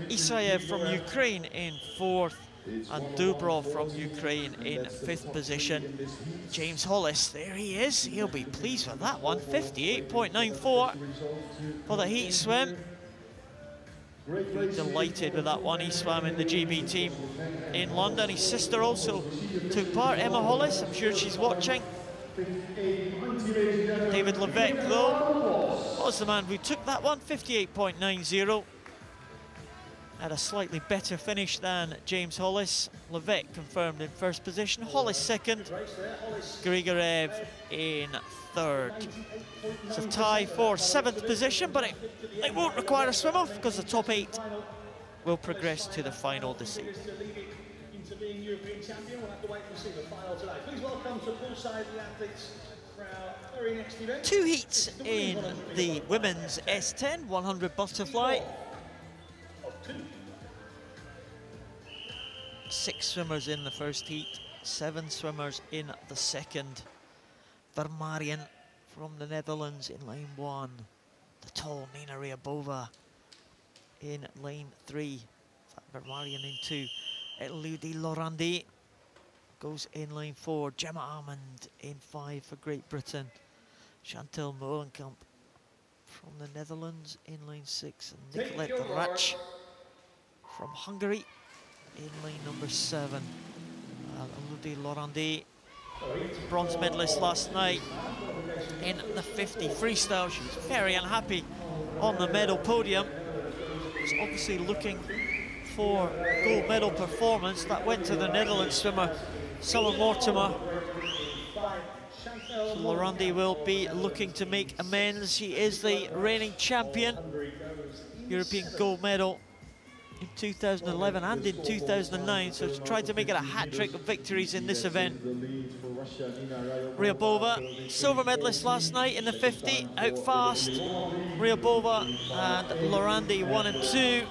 Isayev from Ukraine in fourth, and Dubrov from Ukraine in fifth position. James Hollis, there he is. He'll be pleased with that one. 58.94 for the heat swim. Delighted with that one. He swam in the GB team in London. His sister also took part, Emma Hollis. I'm sure she's watching. David Levesque, though, was the man who took that one. 58.90. Had a slightly better finish than James Hollis. Levesque confirmed in first position. Hollis second. Grigorev in third. It's a tie for seventh position, but it won't require a swim off because the top 8 will progress to the final this evening. Into being European champion, we'll have to wait and see the final today. Please welcome to poolside the athletes for our very next event. 2 heats in the women's S10 100 butterfly. 6 swimmers in the first heat, 7 swimmers in the second. Vermarian from the Netherlands in lane 1. The tall Nina Ryabova in lane 3. Vermarian in 2. Elodie Laurandi goes in lane 4. Gemma Armand in 5 for Great Britain. Chantal Molenkamp from the Netherlands in lane 6. And Nicolette Ratsch from Hungary in lane number 7. Elodie Laurandi, bronze medalist last night in the 50 freestyle. She was very unhappy on the medal podium. Was obviously looking for a gold medal performance. That went to the Netherlands swimmer Summer Mortimer. So Laurandi will be looking to make amends. She is the reigning champion, European gold medal in 2011 and in 2009, so she tried to make it a hat-trick of victories in this event. Ryabova, silver medalist last night in the 50, out fast. Ryabova and Laurandi 1 and 2.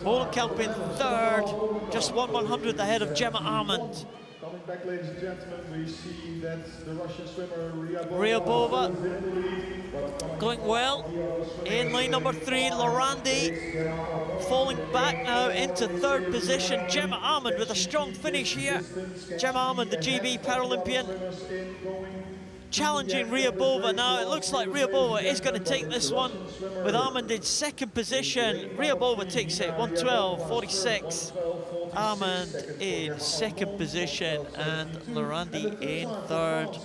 Molenkamp in third, just 1/100th ahead of Gemma Armand. Coming back, ladies and gentlemen, we see that the Russian swimmer Ryabova going well in lane number 3. Laurandi falling back now into third position. Gemma Armand with a strong finish here. Gemma Armand, the GB Paralympian, challenging Ryabova now. It looks like Ryabova is going to take this one with Armand in second position. Ryabova takes it 1:12.46. Armand in second position and Laurandi in third.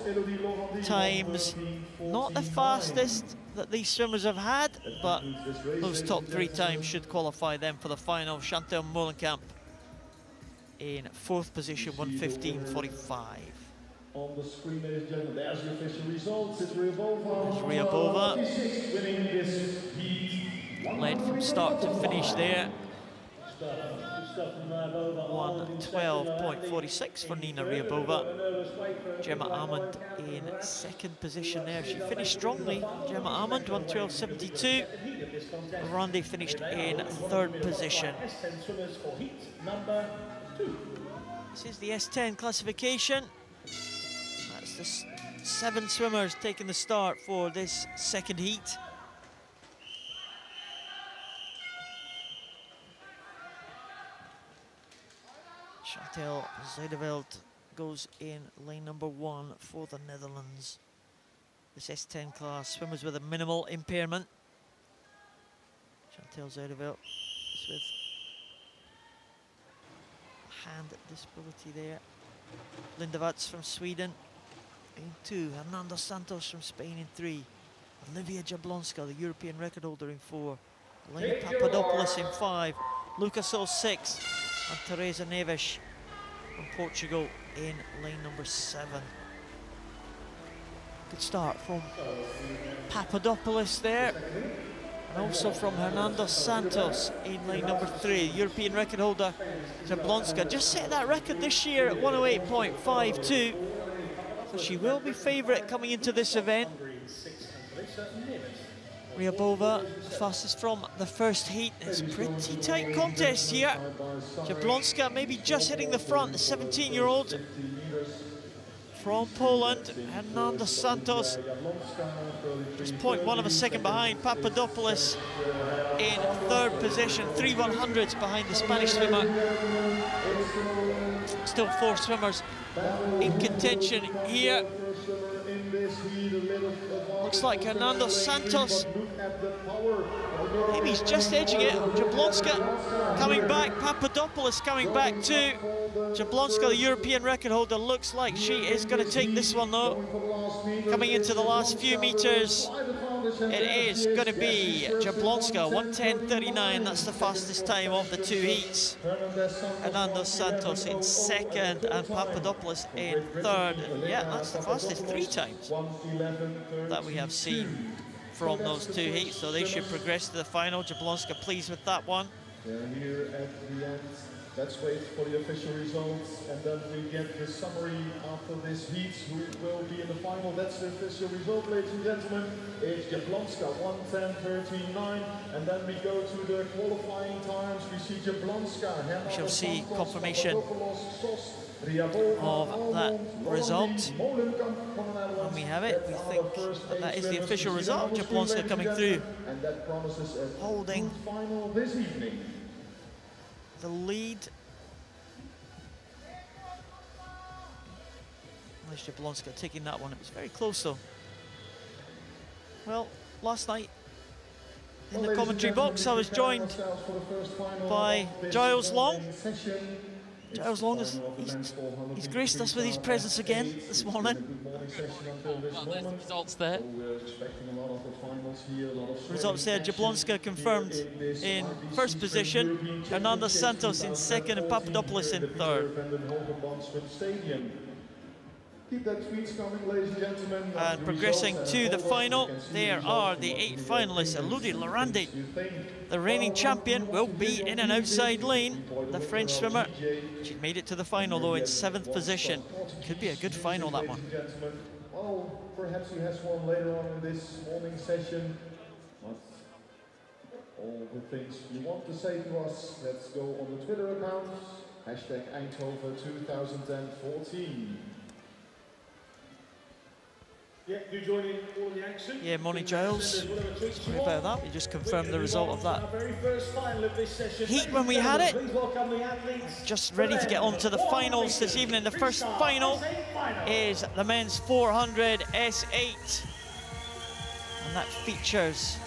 Times not the fastest that these swimmers have had, but those top 3 times should qualify them for the final. Chantal Molenkamp in fourth position, 1:15.45. On the screen, ladies and gentlemen, there's the official results. It's Ryabova. Ryabova winning this heat. led from start to finish there. 1:12.46 for Nina Ryabova. Gemma Armand in second position there. She finished strongly. Gemma Armand 1:12.72. Laurandi finished in third position. This is the S10 classification. That's the 7 swimmers taking the start for this second heat. Chantal Zuideveld goes in lane number 1 for the Netherlands. This S10 class, swimmers with a minimal impairment. Chantal Zuideveld is with hand disability there. Linda Watts from Sweden in 2. Hernando Santos from Spain in 3. Olivia Jablonska, the European record holder, in 4. Elena Papadopoulos in 5. Lucas Sol 6. And Teresa Neves from Portugal in lane number 7. Good start from Papadopoulos there. And also from Hernando Santos in lane number 3. European record holder Jablonska just set that record this year at 108.52. So she will be favourite coming into this event. Ryabova, fastest from the first heat. It's a pretty tight contest here. Jablonska maybe just hitting the front, the 17-year-old from Poland. Hernando Santos just 0.1 of a second behind. Papadopoulos in 3rd position, 3/100ths behind the Spanish swimmer. Still 4 swimmers in contention here. Looks like Hernando Santos, maybe he's just edging it. Jablonska coming back, Papadopoulos coming back too. Jablonska, the European record holder, looks like she is going to take this one though. Coming into the last few meters, it is going to be Jablonska, 1:10.39. That's the fastest time of the 2 heats. Hernando Santos in 2nd and Papadopoulos in 3rd. Yeah, that's the fastest 3 times that we have seen from those 2 heats. So they should progress to the final. Jablonska pleased with that one. They're here at the end. Let's wait for the official results, and then we get the summary after this heat. Who will be in the final? That's the official result, ladies and gentlemen. It's Jablonska, 1:10.39, and then we go to the qualifying times. We see Jablonska. We shall see confirmation of that result. And we have it. We think that that is the official result. Jablonska coming through, holding the lead. Nice Jablonska taking that one. It was very close though. Well, last night in the commentary box I was joined by Giles Long. Giles Long, he's graced us with his presence again this morning. Well, there's the results there. Results there, Jablonska confirmed in 1st position, Hernando Santos in 2nd and Papadopoulos in 3rd. Keep that tweets coming, ladies and gentlemen. And progressing to the final, there are the 8 finalists. Elodie Lorandi, the reigning champion, will be in an outside lane. The French swimmer, she made it to the final though in 7th position. Could be a good final, that one. Well, perhaps he has one later on in this morning session. But all the things you want to say to us, let's go on the Twitter account. Hashtag Eindhoven 2014. Yeah, do join in all the action. Yeah, morning Giles. Sorry about that, we just confirmed the result of that heat when we had it. Just ready to get on to the finals this evening. The first final is the men's 400 S8. And that features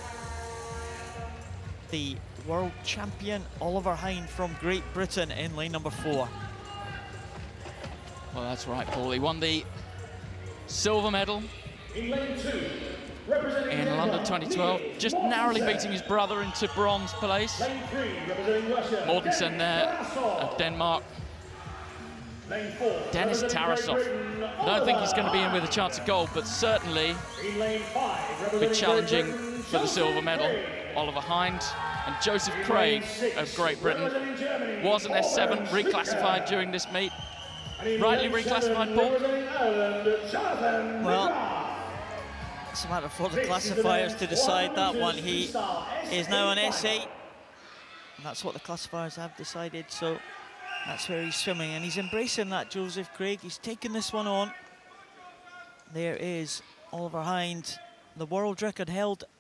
the world champion Oliver Hind from Great Britain in lane number 4. Well, that's right, Paul. He won the silver medal in lane 2, representing in London 2012, just narrowly beating his brother into bronze place. Lane 3, representing Russia, Mortensen there of Denmark. Lane 4, Denis Tarasov. I don't think he's going to be in with a chance of gold, but certainly in lane 5, be challenging for the silver medal. Oliver Hind and Joseph Craig of Great Britain was an S7, reclassified during this meet. Rightly reclassified, Paul? Well, it's a matter for the classifiers to decide that one. He is now an S8, and that's what the classifiers have decided, so that's where he's swimming, and he's embracing that, Joseph Craig. He's taken this one on. There is Oliver Hind, the world record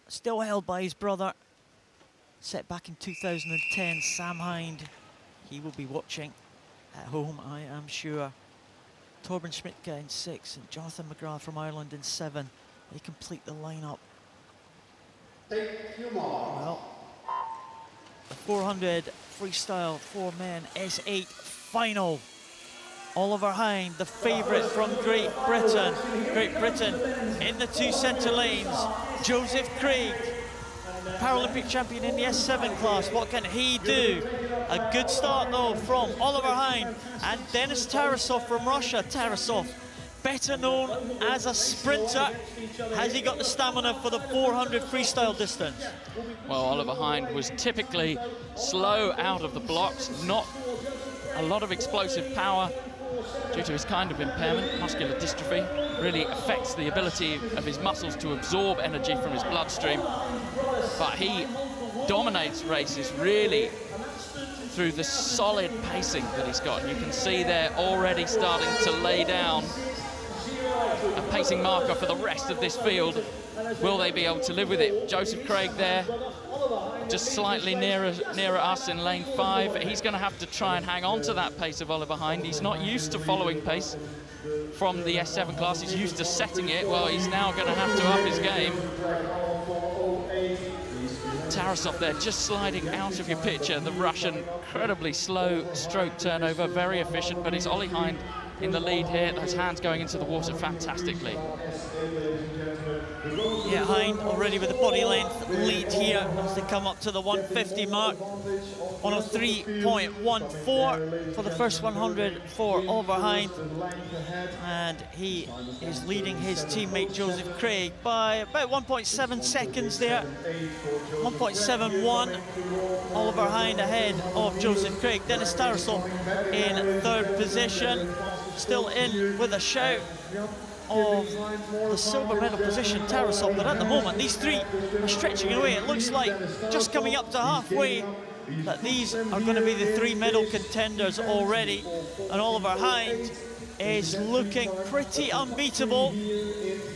still held by his brother, set back in 2010, Sam Hind. He will be watching at home, I am sure. Torben Schmidtke in 6 and Jonathan McGrath from Ireland in 7. They complete the lineup. Well, the 400 freestyle 4 men S8 final. Oliver Hind, the favourite from Great Britain. Great Britain in the 2 centre lanes. Joseph Craig, Paralympic champion in the S7 class. What can he do? A good start though from Oliver Hind and Denis Tarasov from Russia. Tarasov better known as a sprinter. Has he got the stamina for the 400 freestyle distance? Well, Oliver Hind was typically slow out of the blocks, not a lot of explosive power due to his kind of impairment. Muscular dystrophy really affects the ability of his muscles to absorb energy from his bloodstream. But he dominates races really through the solid pacing that he's got. You can see they're already starting to lay down a pacing marker for the rest of this field. Will they be able to live with it? Joseph Craig there, just slightly nearer us in lane 5. He's going to have to try and hang on to that pace of Oliver Hind. He's not used to following pace from the S7 class. He's used to setting it. Well, he's now going to have to up his game. Tarasov there, just sliding out of your picture. The Russian, incredibly slow stroke turnover, very efficient, but it's Ollie Hind in the lead here. Those hands going into the water fantastically. Yeah, Hind already with the body length lead here as they come up to the 150 mark. 103.14 for the first 100 for Oliver Hind. And he is leading his teammate Joseph Craig by about 1.7 seconds there. 1.71. Oliver Hind ahead of Joseph Craig. Dennis Tarasov in third position. Still in with a shout of the silver medal position, Tarasov, but at the moment these three are stretching away. It looks like just coming up to halfway that these are going to be the 3 medal contenders already, and Oliver Hind is looking pretty unbeatable,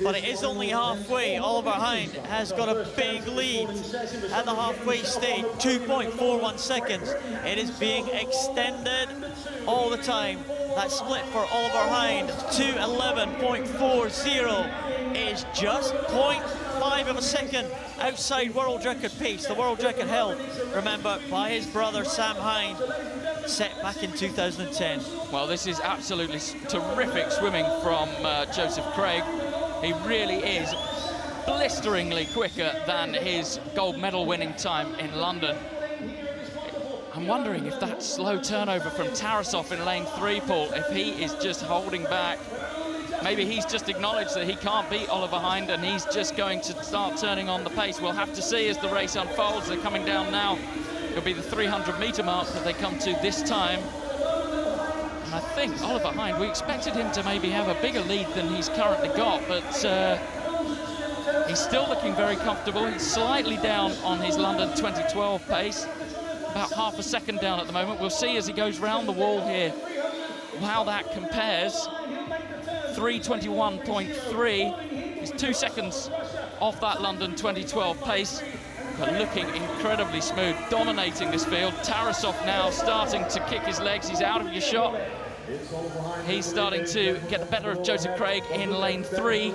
but it is only halfway. Oliver Hind has got a big lead at the halfway stage, 2.41 seconds. It is being extended all the time. That split for Oliver Hind to 11.40 is just 0.5 of a second outside world record pace. The world record held, remember, by his brother Sam Hind, set back in 2010. Well, this is absolutely terrific swimming from Joseph Craig. He really is blisteringly quicker than his gold medal winning time in London. I'm wondering if that slow turnover from Tarasov in lane 3, Paul, if he is just holding back. Maybe he's just acknowledged that he can't beat Oliver Hind and he's just going to start turning on the pace. We'll have to see as the race unfolds. They're coming down now. It'll be the 300-meter mark that they come to this time. And I think Oliver Hind, we expected him to maybe have a bigger lead than he's currently got, but he's still looking very comfortable. He's slightly down on his London 2012 pace. About half a second down at the moment. We'll see as he goes round the wall here how that compares. 3:21.3. He's 2 seconds off that London 2012 pace, but looking incredibly smooth, dominating this field. Tarasov now starting to kick his legs. He's out of your shot. He's starting to get the better of Joseph Craig in lane 3.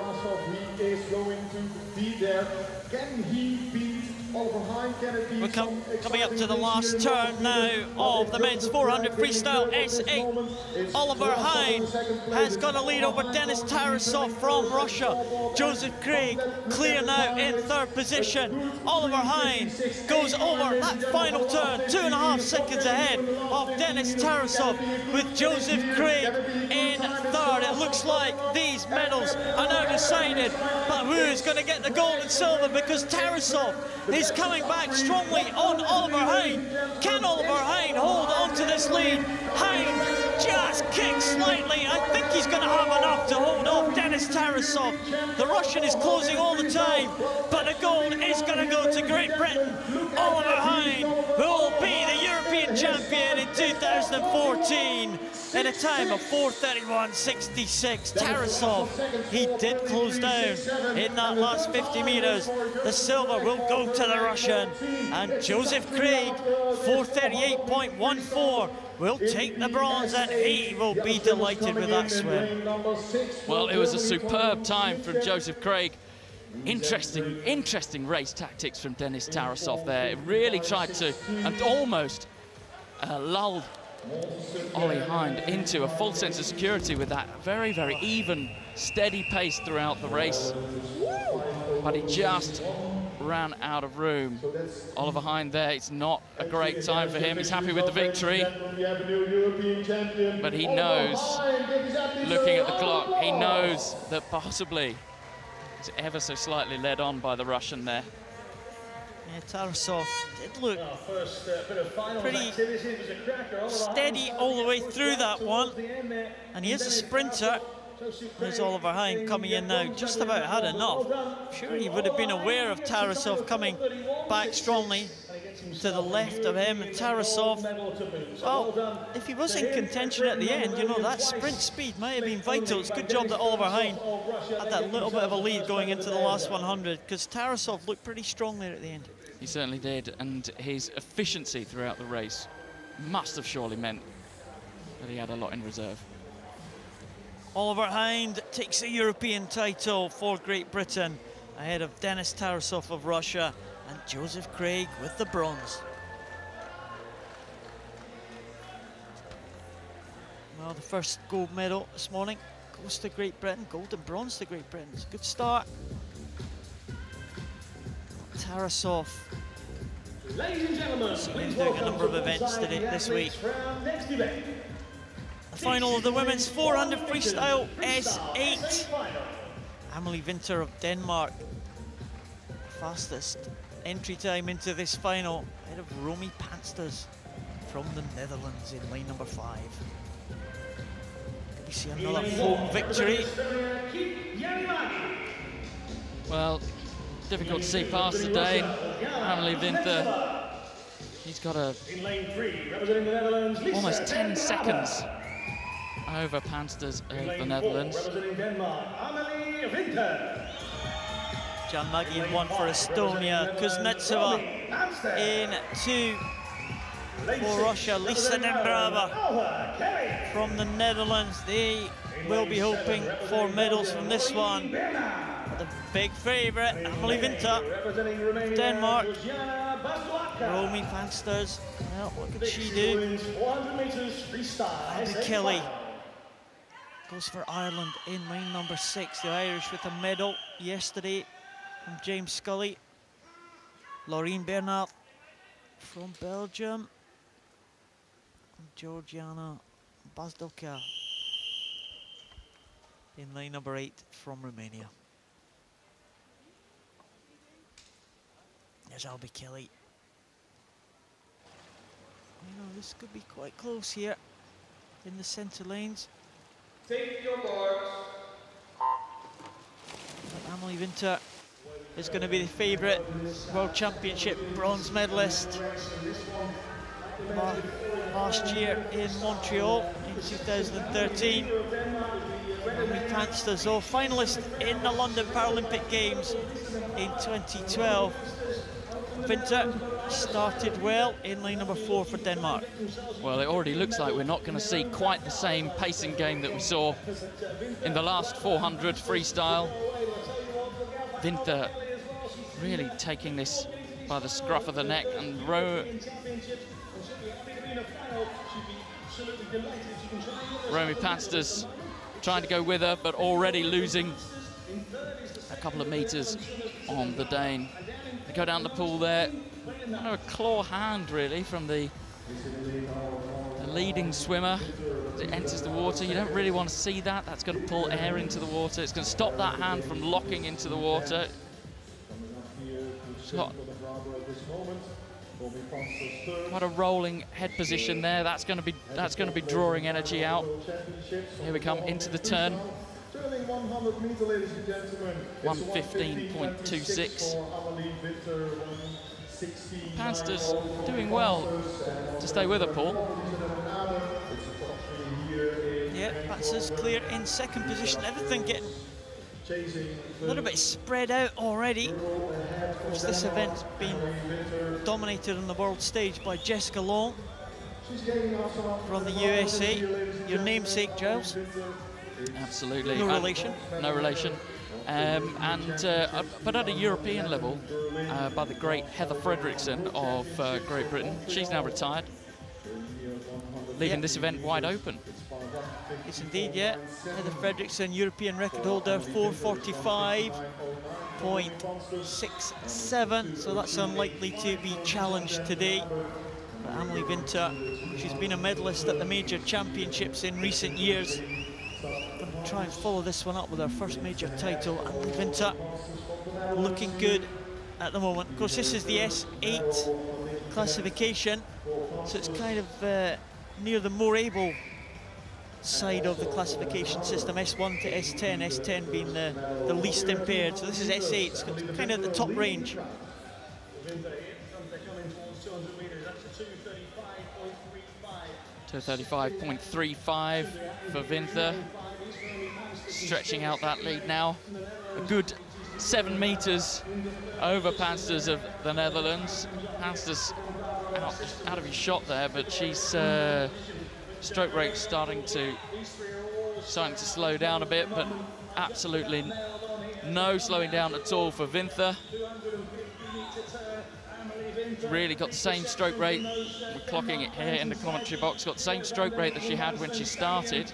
Can he beat Oliver Hind? We're coming up to the last turn now of the men's 400 freestyle S8. Oliver Hind has got a lead over Dennis Tarasov from Russia. Joseph Craig clear now in third position. Oliver Hind goes over that final turn, 2.5 seconds ahead of Dennis Tarasov, with Joseph Craig in third. It looks like these medals are now decided, but who is going to get the gold and silver, because Tarasov is coming back strongly on Oliver Hind. Can Oliver Hind hold on to this lead? Hind just kicks slightly. I think he's going to have enough to hold off Dennis Tarasov. The Russian is closing all the time, but the gold is going to go to Great Britain. Oliver Hind, who will be the European champion in 2014 at a time of 4:31.66. Tarasov, he did close down in that last 50 meters. The silver will go to the Russian, and Joseph Craig, 4:38.14, will take the bronze, and he will be delighted with that swim. Well, it was a superb time from Joseph Craig. Interesting race tactics from Dennis Tarasov there. It really tried to, and almost lulled Ollie Hind into a full sense of security with that very, very even, steady pace throughout the race. But he just ran out of room. Oliver Hind there, it's not a great time for him. He's happy with the victory. But he knows, looking at the clock, he knows that possibly he's ever so slightly led on by the Russian there. Yeah, Tarasov did look pretty steady all the way through that one. And he is a sprinter. There's Oliver Hind coming in now, just about had enough. I'm sure he would have been aware of Tarasov coming back strongly to the left of him. And Tarasov, well, if he was in contention at the end, you know, that sprint speed might have been vital. It's a good job that Oliver Hind had that little bit of a lead going into the last 100, because Tarasov looked pretty strong there at the end. He certainly did, and his efficiency throughout the race must have surely meant that he had a lot in reserve. Oliver Hind takes the European title for Great Britain ahead of Denis Tarasov of Russia and Joseph Craig with the bronze. Well, the first gold medal this morning goes to Great Britain, gold and bronze to Great Britain. It's a good start. Tarasov, Ladies and gentlemen, seen him doing a number of events today, this week. The final of the women's 400 freestyle S8. Amelie Winter of Denmark, fastest entry time into this final, ahead of Romy Pansters from the Netherlands in lane number 5. Could we see another home victory? Well, difficult to see past the Dane. Amelie Winter, he's got a almost 10 seconds over Pansters of the Netherlands. Jan Nagy in 1 for Estonia, Kuznetsova in 2 for Russia, Lisa Dembrava from the Netherlands. They will be hoping for medals from this one. But the big favourite, Amelie Winter, Denmark. Romy Pansters, well, what could she do? Abby Kelly goes for Ireland in lane number 6. The Irish with a medal yesterday from James Scully. Laureen Bernard from Belgium. And Georgiana Bazdoka in lane number 8 from Romania. There's Abby Kelly. You know, this could be quite close here in the centre lanes. Take your marks. Amelie Winter is going to be the favourite World Championship bronze medalist last year in Montreal in 2013. Romy Pansters, though, finalist in the London Paralympic Games in 2012. Winter started well in lane number 4 for Denmark. Well, it already looks like we're not going to see quite the same pacing game that we saw in the last 400 freestyle. Winter really taking this by the scruff of the neck, and Romy Pansters trying to go with her, but already losing a couple of metres on the Dane. They go down the pool there. A claw hand, really, from the leading swimmer as it enters the water. You don't really want to see that. That's going to pull air into the water. It's going to stop that hand from locking into the water. Got quite a rolling head position there. That's going to be drawing energy out. Here we come into the turn. 1:15.26. Pansters doing well to stay with her, Paul. Yeah, Pansters clear in second position. Everything getting a little bit spread out already. Of course, this event's been dominated on the world stage by Jessica Long from the USA. Your namesake, Giles? Absolutely. No relation? No relation. But at a European level, by the great Heather Fredrickson of Great Britain. She's now retired, leaving this event wide open. Yes, indeed, yeah. Heather Fredrickson, European record holder, 4:45. 33.67, so that's unlikely to be challenged today. But Amelie Winter, she's been a medalist at the major championships in recent years. Going to try and follow this one up with her first major title. Amelie Winter looking good at the moment. Of course, this is the S8 classification, so it's kind of near the more able side of the classification system, S1 to S10, S10 being the least impaired. So this is S8, it's kind of the top range. 235.35 for Winther, stretching out that lead now. A good 7 meters over Pansters of the Netherlands. Pansters out of his shot there, but she's stroke rate starting to slow down a bit, but absolutely no slowing down at all for Winther. Really got the same stroke rate. We're clocking it here in the commentary box. Got the same stroke rate that she had when she started.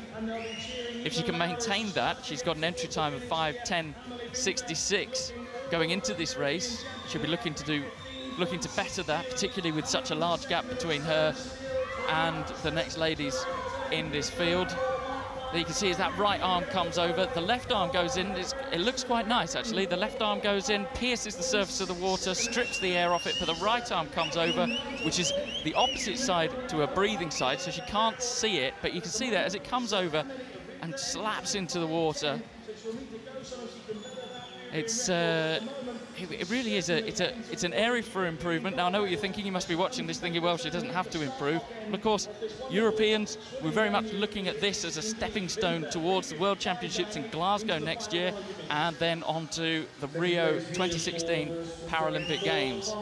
If she can maintain that, she's got an entry time of 5:10.66 going into this race. She'll be looking to better that, particularly with such a large gap between her and the next ladies in this field. You can see as that right arm comes over, the left arm goes in. It looks quite nice, actually. The left arm goes in, pierces the surface of the water, strips the air off it, but the right arm comes over, which is the opposite side to her breathing side, so she can't see it, but you can see that as it comes over and slaps into the water. It really is it's an area for improvement. Now I know what you're thinking. You must be watching this thinking, well, she doesn't have to improve. But of course, Europeans, we're very much looking at this as a stepping stone towards the World Championships in Glasgow next year, and then on to the Rio 2016 Paralympic Games.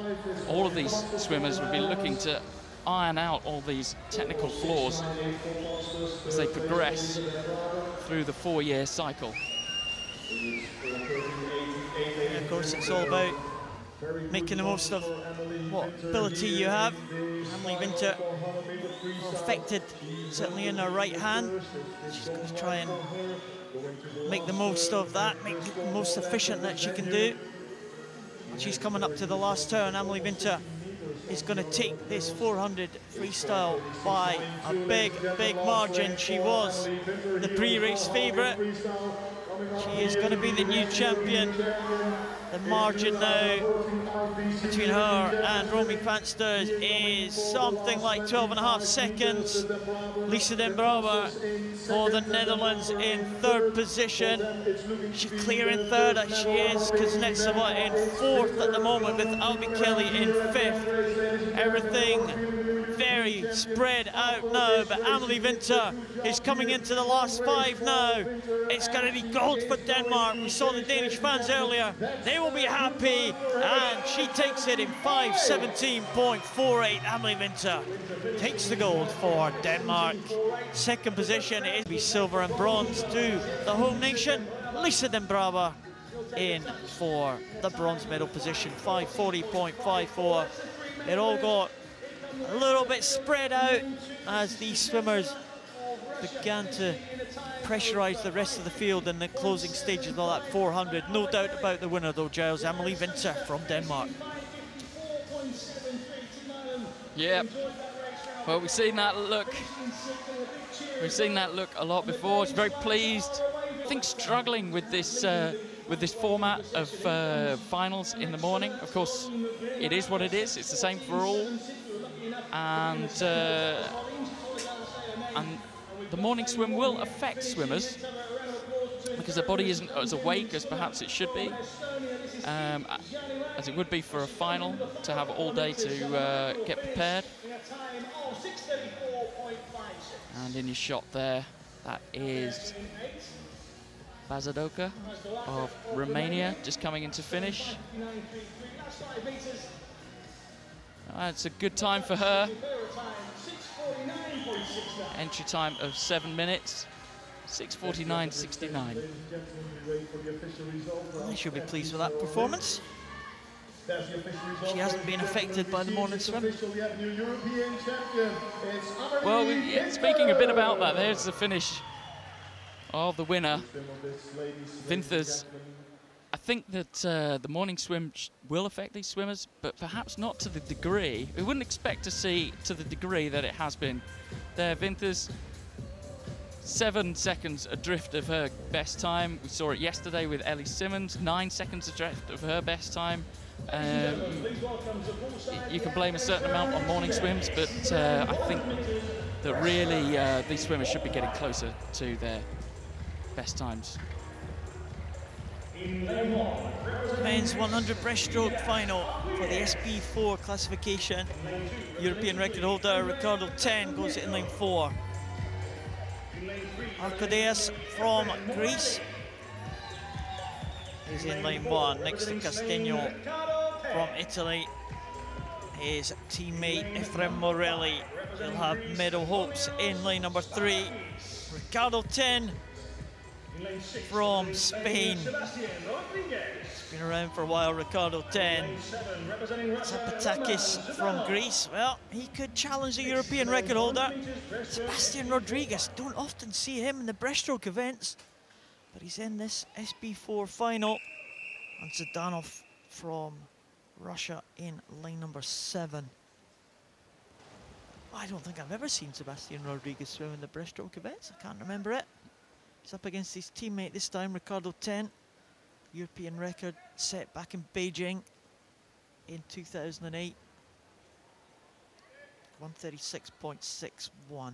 All of these swimmers will be looking to iron out all these technical flaws as they progress through the 4-year cycle. And of course, it's all about making the most of what ability you have. Amelie Winter affected, certainly in her right hand. She's going to try and make the most of that, make it the most efficient that she can do. She's coming up to the last turn. Amelie Winter is going to take this 400 freestyle by a big, big margin. She was the pre-race favourite. She is going to be the new champion. The margin now between her and Romy Pansters is something like 12.5 seconds. Lisa Den Brouwer for the Netherlands in 3rd position. She's clear in 3rd, as she is. Kuznetsova in 4th at the moment, with Albie Kelly in 5th. Everything very spread out now, but Amelie Winter is coming into the last 5 now. It's going to be gold for Denmark. We saw the Danish fans earlier. They will be happy, and she takes it in 5:17.48. Amelie Winter takes the gold for Denmark. 2nd position is be silver and bronze to the home nation. Lisa Den Brouwer in for the bronze medal position, 5:40.54. It all got a little bit spread out as these swimmers began to pressurise the rest of the field in the closing stages of that 400. No doubt about the winner though, Giles, Amelie Winter from Denmark. Yeah, well, we've seen that look. We've seen that look a lot before. She's very pleased. I think struggling with this format of finals in the morning. Of course, it is what it is. It's the same for all. And the morning swim will affect swimmers because their body isn't as awake as perhaps it should be, as it would be for a final, to have all day to get prepared. And in your shot there, that is Bazadoka of Romania, just coming into finish. It's a good time for her. Entry time of 7 minutes, 6:49.69. I should be pleased with that performance. She hasn't been affected by the morning swim. Well, speaking a bit about that, there's the finish of the winner. Winther's, I think that the morning swim will affect these swimmers, but perhaps not to the degree. We wouldn't expect to see to the degree that it has been. There, Winters, 7 seconds adrift of her best time. We saw it yesterday with Ellie Simmons, 9 seconds adrift of her best time. You can blame a certain amount on morning swims, but I think that really these swimmers should be getting closer to their best times. Men's 100 breaststroke final for the SB4 classification. European record holder Ricardo 10 goes to inline 4. Arkadeas from Greece is in lane 1, next to Castagno from Italy. His teammate Efrem Morelli will have medal hopes in lane number 3. Ricardo 10 from Spain. It's been around for a while, Ricardo 10. Zapatakis from Greece. Well, he could challenge the European record holder. Sebastian Rodriguez, don't often see him in the breaststroke events, but he's in this SB4 final. And Zdanov from Russia in lane number 7. I don't think I've ever seen Sebastian Rodriguez swim in the breaststroke events. I can't remember it. He's up against his teammate this time, Ricardo 10. European record set back in Beijing in 2008. 136.61.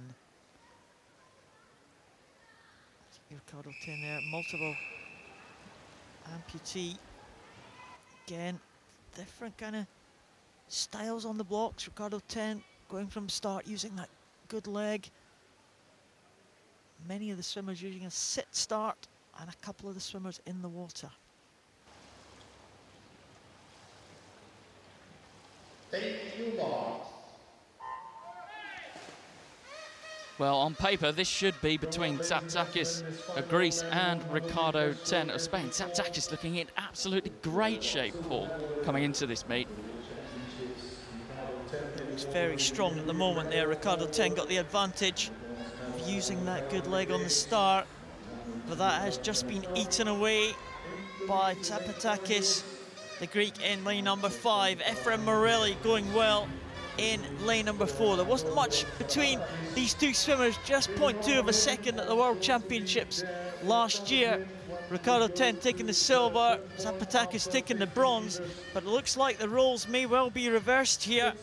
Ricardo 10 there, multiple amputee. Again, different kind of styles on the blocks. Ricardo 10 going from start using that good leg. Many of the swimmers using a sit start, and a couple of the swimmers in the water. Well, on paper, this should be between Zapatakis of Greece and Ricardo 10 of Spain. Zapatakis looking in absolutely great shape, Paul, coming into this meet. Looks very strong at the moment there. Ricardo 10 got the advantage of using that good leg on the start, but that has just been eaten away by Zapatakis, the Greek, in lane number 5. Efrem Morelli going well in lane number 4. There wasn't much between these two swimmers, just 0.2 of a second at the World Championships last year. Ricardo 10 taking the silver, Zapatakis taking the bronze, but it looks like the roles may well be reversed here.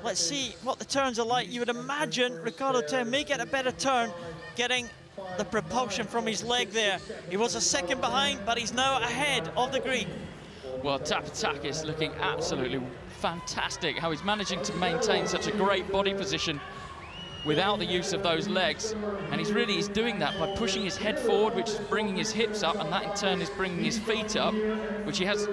Let's see what the turns are like. You would imagine Ricardo 10 may get a better turn, getting the propulsion from his leg there. He was a second behind, but he's now ahead of the Greek. Well, Zapatakis looking absolutely fantastic, how he's managing to maintain such a great body position without the use of those legs, and he's doing that by pushing his head forward, which is bringing his hips up, and that in turn is bringing his feet up, which he has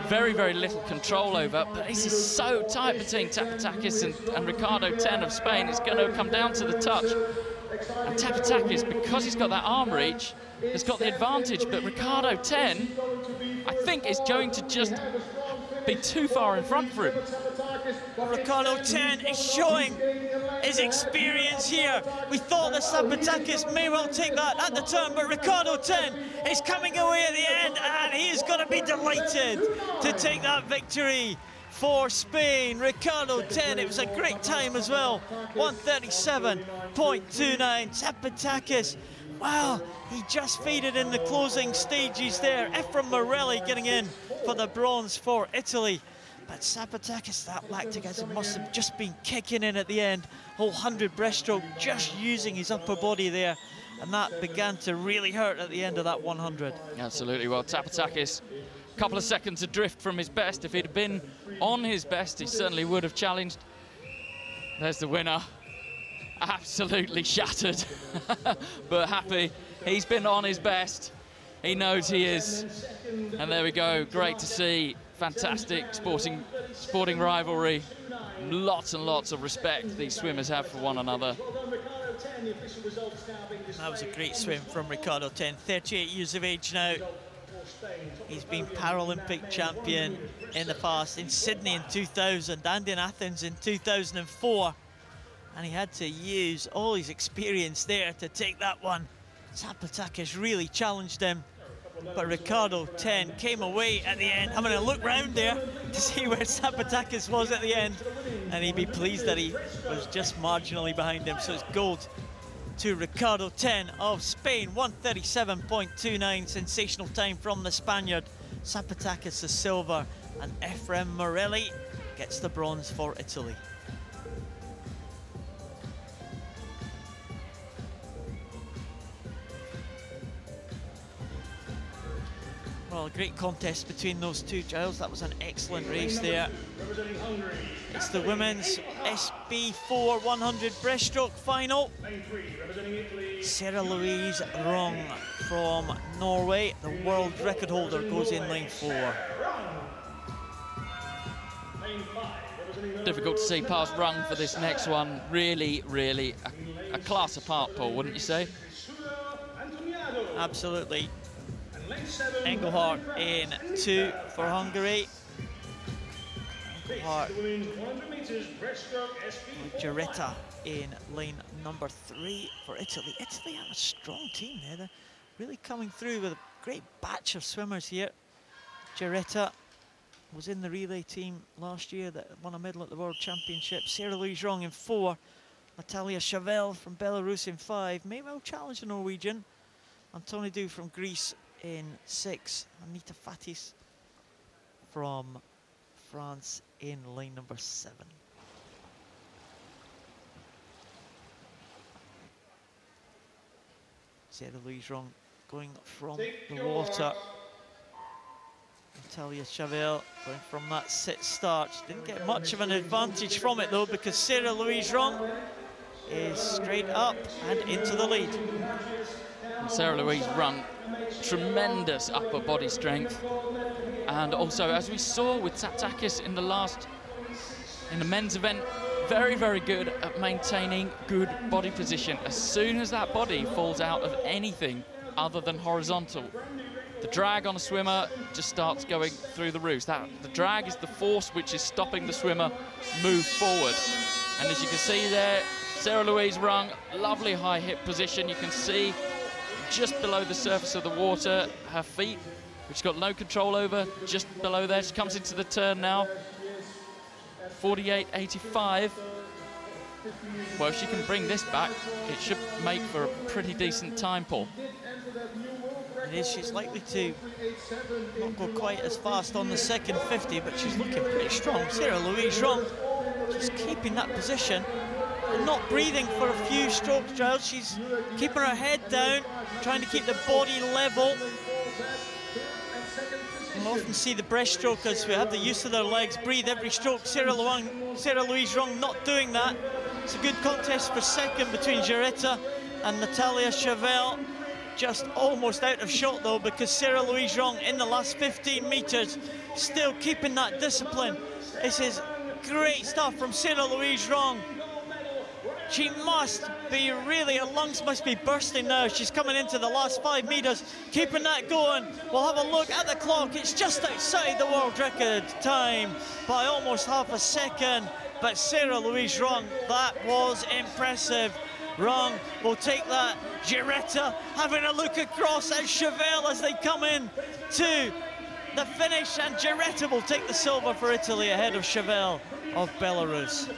very, very little control over. But this is so tight between Zapatakis and Ricardo 10 of Spain. It's going to come down to the touch, and Zapatakis, because he's got that arm reach, has got the advantage, but Ricardo 10, I think, is going to just be too far in front for him. Ricardo 10 is showing his experience here. We thought that Zapatakis may well take that at the turn, but Ricardo 10 is coming away at the end, and he is going to be delighted to take that victory for Spain. Ricardo 10, it was a great time as well, 137.29. Zapatakis, wow, he just faded in the closing stages there. Efrem Morelli getting in for the bronze for Italy. But Zapatakis, that lactic acid must have just been kicking in at the end. Whole 100 breaststroke, just using his upper body there. And that began to really hurt at the end of that 100. Absolutely. Well, Zapatakis, a couple of seconds adrift from his best. If he'd have been on his best, he certainly would have challenged. There's the winner. Absolutely shattered, but happy. He's been on his best. He knows he is. And there we go. Great to see. Fantastic sporting rivalry. Lots and lots of respect these swimmers have for one another. That was a great swim from Ricardo 10, 38 years of age now. He's been Paralympic champion in the past, in Sydney in 2000 and in Athens in 2004. And he had to use all his experience there to take that one. Zapatakis really challenged him. but Ricardo 10 came away at the end, having a look round there to see where Zapatakis was at the end, and he'd be pleased that he was just marginally behind him. So it's gold to Ricardo 10 of Spain, 1:37.29, sensational time from the Spaniard. Zapatakis the silver, and Efrem Morelli gets the bronze for Italy. Well, a great contest between those two, Giles. That was an excellent race there. It's the women's SB4 100 breaststroke final. Sarah Louise Rong from Norway, the world record holder, goes in lane 4. Difficult to see past Rung for this next one. Really, really a class apart, Paul, wouldn't you say? Absolutely. Engelhardt in 2 for Hungary. Engelhardt. Gioretta in lane number 3 for Italy. Italy have a strong team there. They're really coming through with a great batch of swimmers here. Gioretta was in the relay team last year that won a medal at the World Championship. Sarah Louise Rong in 4. Natalia Chavel from Belarus in 5. May well challenge the Norwegian. Antonidou from Greece in 6. Anita Fatis from France in lane number 7. Sarah Louise Rong going from the water. Natalia Chavel going from that sit start. She didn't get much of an advantage from it though, because Sarah Louise Rong is straight up and into the lead. And Sarah Louise Rung, tremendous upper body strength, and also, as we saw with Zapatakis in the men's event, very, very good at maintaining good body position. As soon as that body falls out of anything other than horizontal, the drag on a swimmer just starts going through the roof. The drag is the force which is stopping the swimmer move forward. And as you can see there, Sarah Louise Rung, lovely high hip position. You can see just below the surface of the water, her feet, which she's got no control over, just below there. She comes into the turn now. 48.85. Well, if she can bring this back, it should make for a pretty decent time, Paul. It is. She's likely to not go quite as fast on the second 50, but she's looking pretty strong. Sarah Louise Rong just keeping that position and not breathing for a few strokes, Giles. She's keeping her head down, trying to keep the body level. We'll often see the breaststrokers who have the use of their legs breathe every stroke. Sarah Louise Rong not doing that. It's a good contest for second between Gioretta and Natalia Chavel. Just almost out of shot though, because Sarah Louise Rong in the last 15 meters still keeping that discipline. This is great stuff from Sarah Louise Rong. She must be really, her lungs must be bursting now. She's coming into the last 5 meters, keeping that going. We'll have a look at the clock. It's just outside the world record time by almost half a second. But Sarah Louise Rong, that was impressive. Rong will take that. Gioretta having a look across at Chavel as they come in to the finish, and Gioretta will take the silver for Italy ahead of Chavel of Belarus.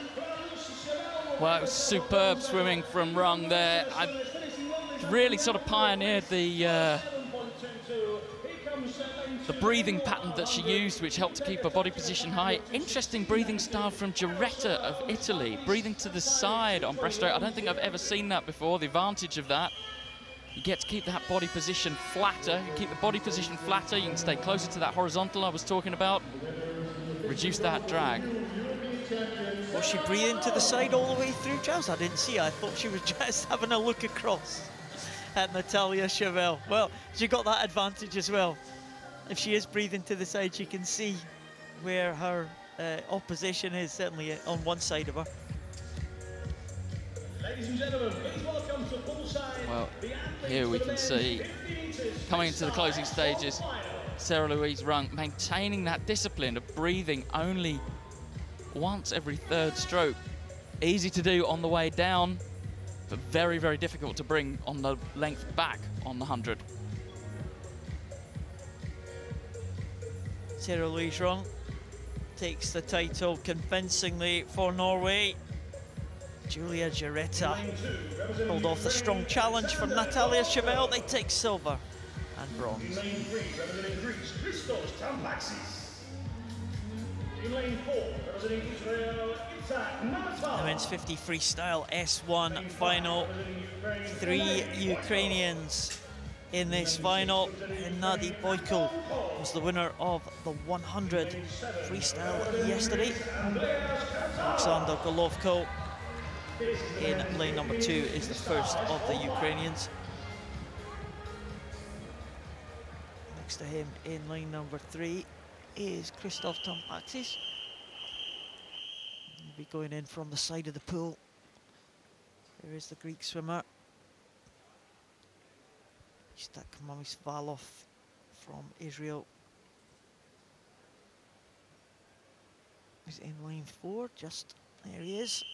Well, it was superb swimming from Rung there. I really sort of pioneered the breathing pattern that she used, which helped to keep her body position high. Interesting breathing style from Gioretta of Italy, breathing to the side on breaststroke. I don't think I've ever seen that before. The advantage of that, you get to keep that body position flatter. You keep the body position flatter, you can stay closer to that horizontal I was talking about, reduce that drag. Was she breathing to the side all the way through, Giles? I didn't see her. I thought she was just having a look across at Natalia Chavel. Well, she got that advantage as well. If she is breathing to the side, she can see where her opposition is, certainly on one side of her. Ladies and gentlemen, please welcome to poolside. Well, here we can see, coming into the closing stages, Sarah Louise Rung maintaining that discipline of breathing only once every third stroke. Easy to do on the way down, but very, very difficult to bring on the length back on the 100. Louise Rung takes the title convincingly for Norway. Julia Giretta pulled off the strong challenge from Natalia Chevelle. They take silver and bronze. In lane 3, representing Greece, Christos Tampaxis. In lane 4, representing Israel, Itzhak Namatal. The men's 50 freestyle S1 final. 3 Ukrainians in this final. Nadi Boyko was the winner of the 100 freestyle yesterday. Alexander Golovko in lane number 2 is the first of the Ukrainians. Next to him in lane number 3 is Christoph Tampaxis. He'll be going in from the side of the pool. There is the Greek swimmer. Stakmamis Valov from Israel. He's in lane 4, just there he is.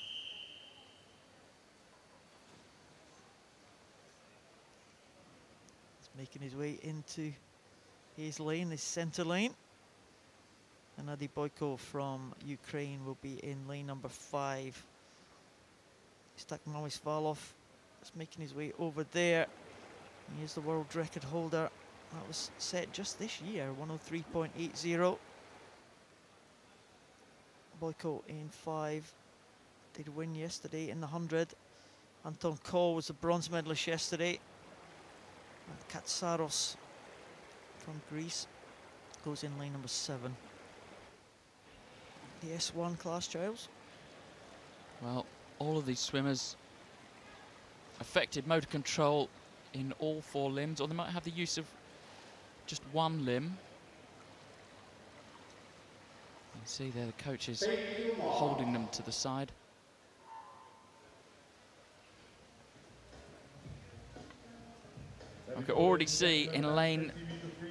He's making his way into his lane, his centre lane. And Adi Boyko from Ukraine will be in lane number 5. Stakmamis Valov is making his way over there. He is the world record holder. That was set just this year, 103.80. Boyko in 5. Did win yesterday in the 100. Anton Kohl was the bronze medalist yesterday. And Katsaros from Greece goes in lane number 7. The S1 class, Giles. Well, all of these swimmers affected motor control in all 4 limbs, or they might have the use of just one limb. You can see there the coaches holding them to the side. I can already see in lane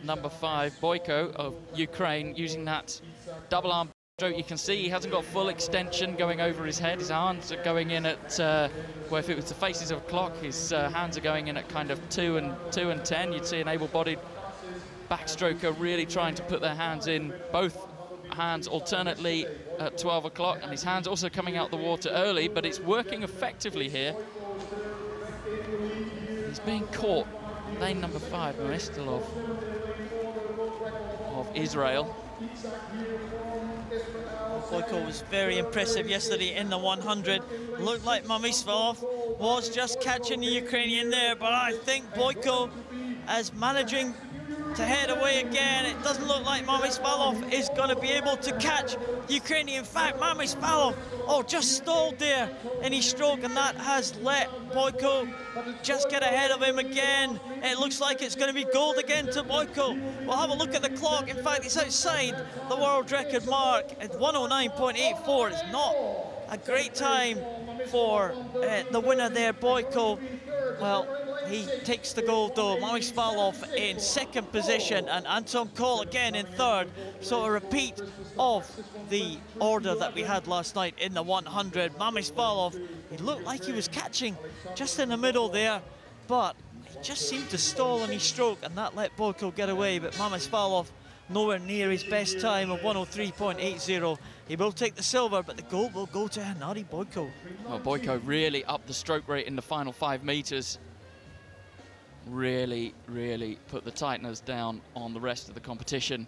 number 5, Boyko of Ukraine using that double arm stroke. You can see he hasn't got full extension going over his head. His arms are going in at, well, if it was the faces of a clock, his hands are going in at kind of 2 and 10. You'd see an able-bodied backstroker really trying to put their hands in, both hands alternately at 12 o'clock, and his hands also coming out the water early, but it's working effectively here. He's being caught. Lane number 5, Mestilov of Israel. Boyko was very impressive yesterday in the 100. Looked like Mamisvalov was just catching the Ukrainian there, but I think Boyko is managing to head away again. It doesn't look like Mamisvalov is going to be able to catch the Ukrainian. In fact, Mamisvalov, just stalled there in his stroke, and that has let Boyko just get ahead of him again. It looks like it's going to be gold again to Boyko. We'll have a look at the clock. In fact, it's outside the world record mark at 109.84. It's not a great time for the winner there, Boyko. Well, he takes the gold though. Mamisvalov in 2nd position and Anton Kohl again in 3rd. So a repeat of the order that we had last night in the 100. Mamisvalov, he looked like he was catching just in the middle there, but he just seemed to stall on his stroke, and that let Boyko get away. But Mamisvalov nowhere near his best time of 103.80. He will take the silver, but the gold will go to Hennady Boyko. Well, Boyko really upped the stroke rate in the final 5 meters. Really, really put the tighteners down on the rest of the competition.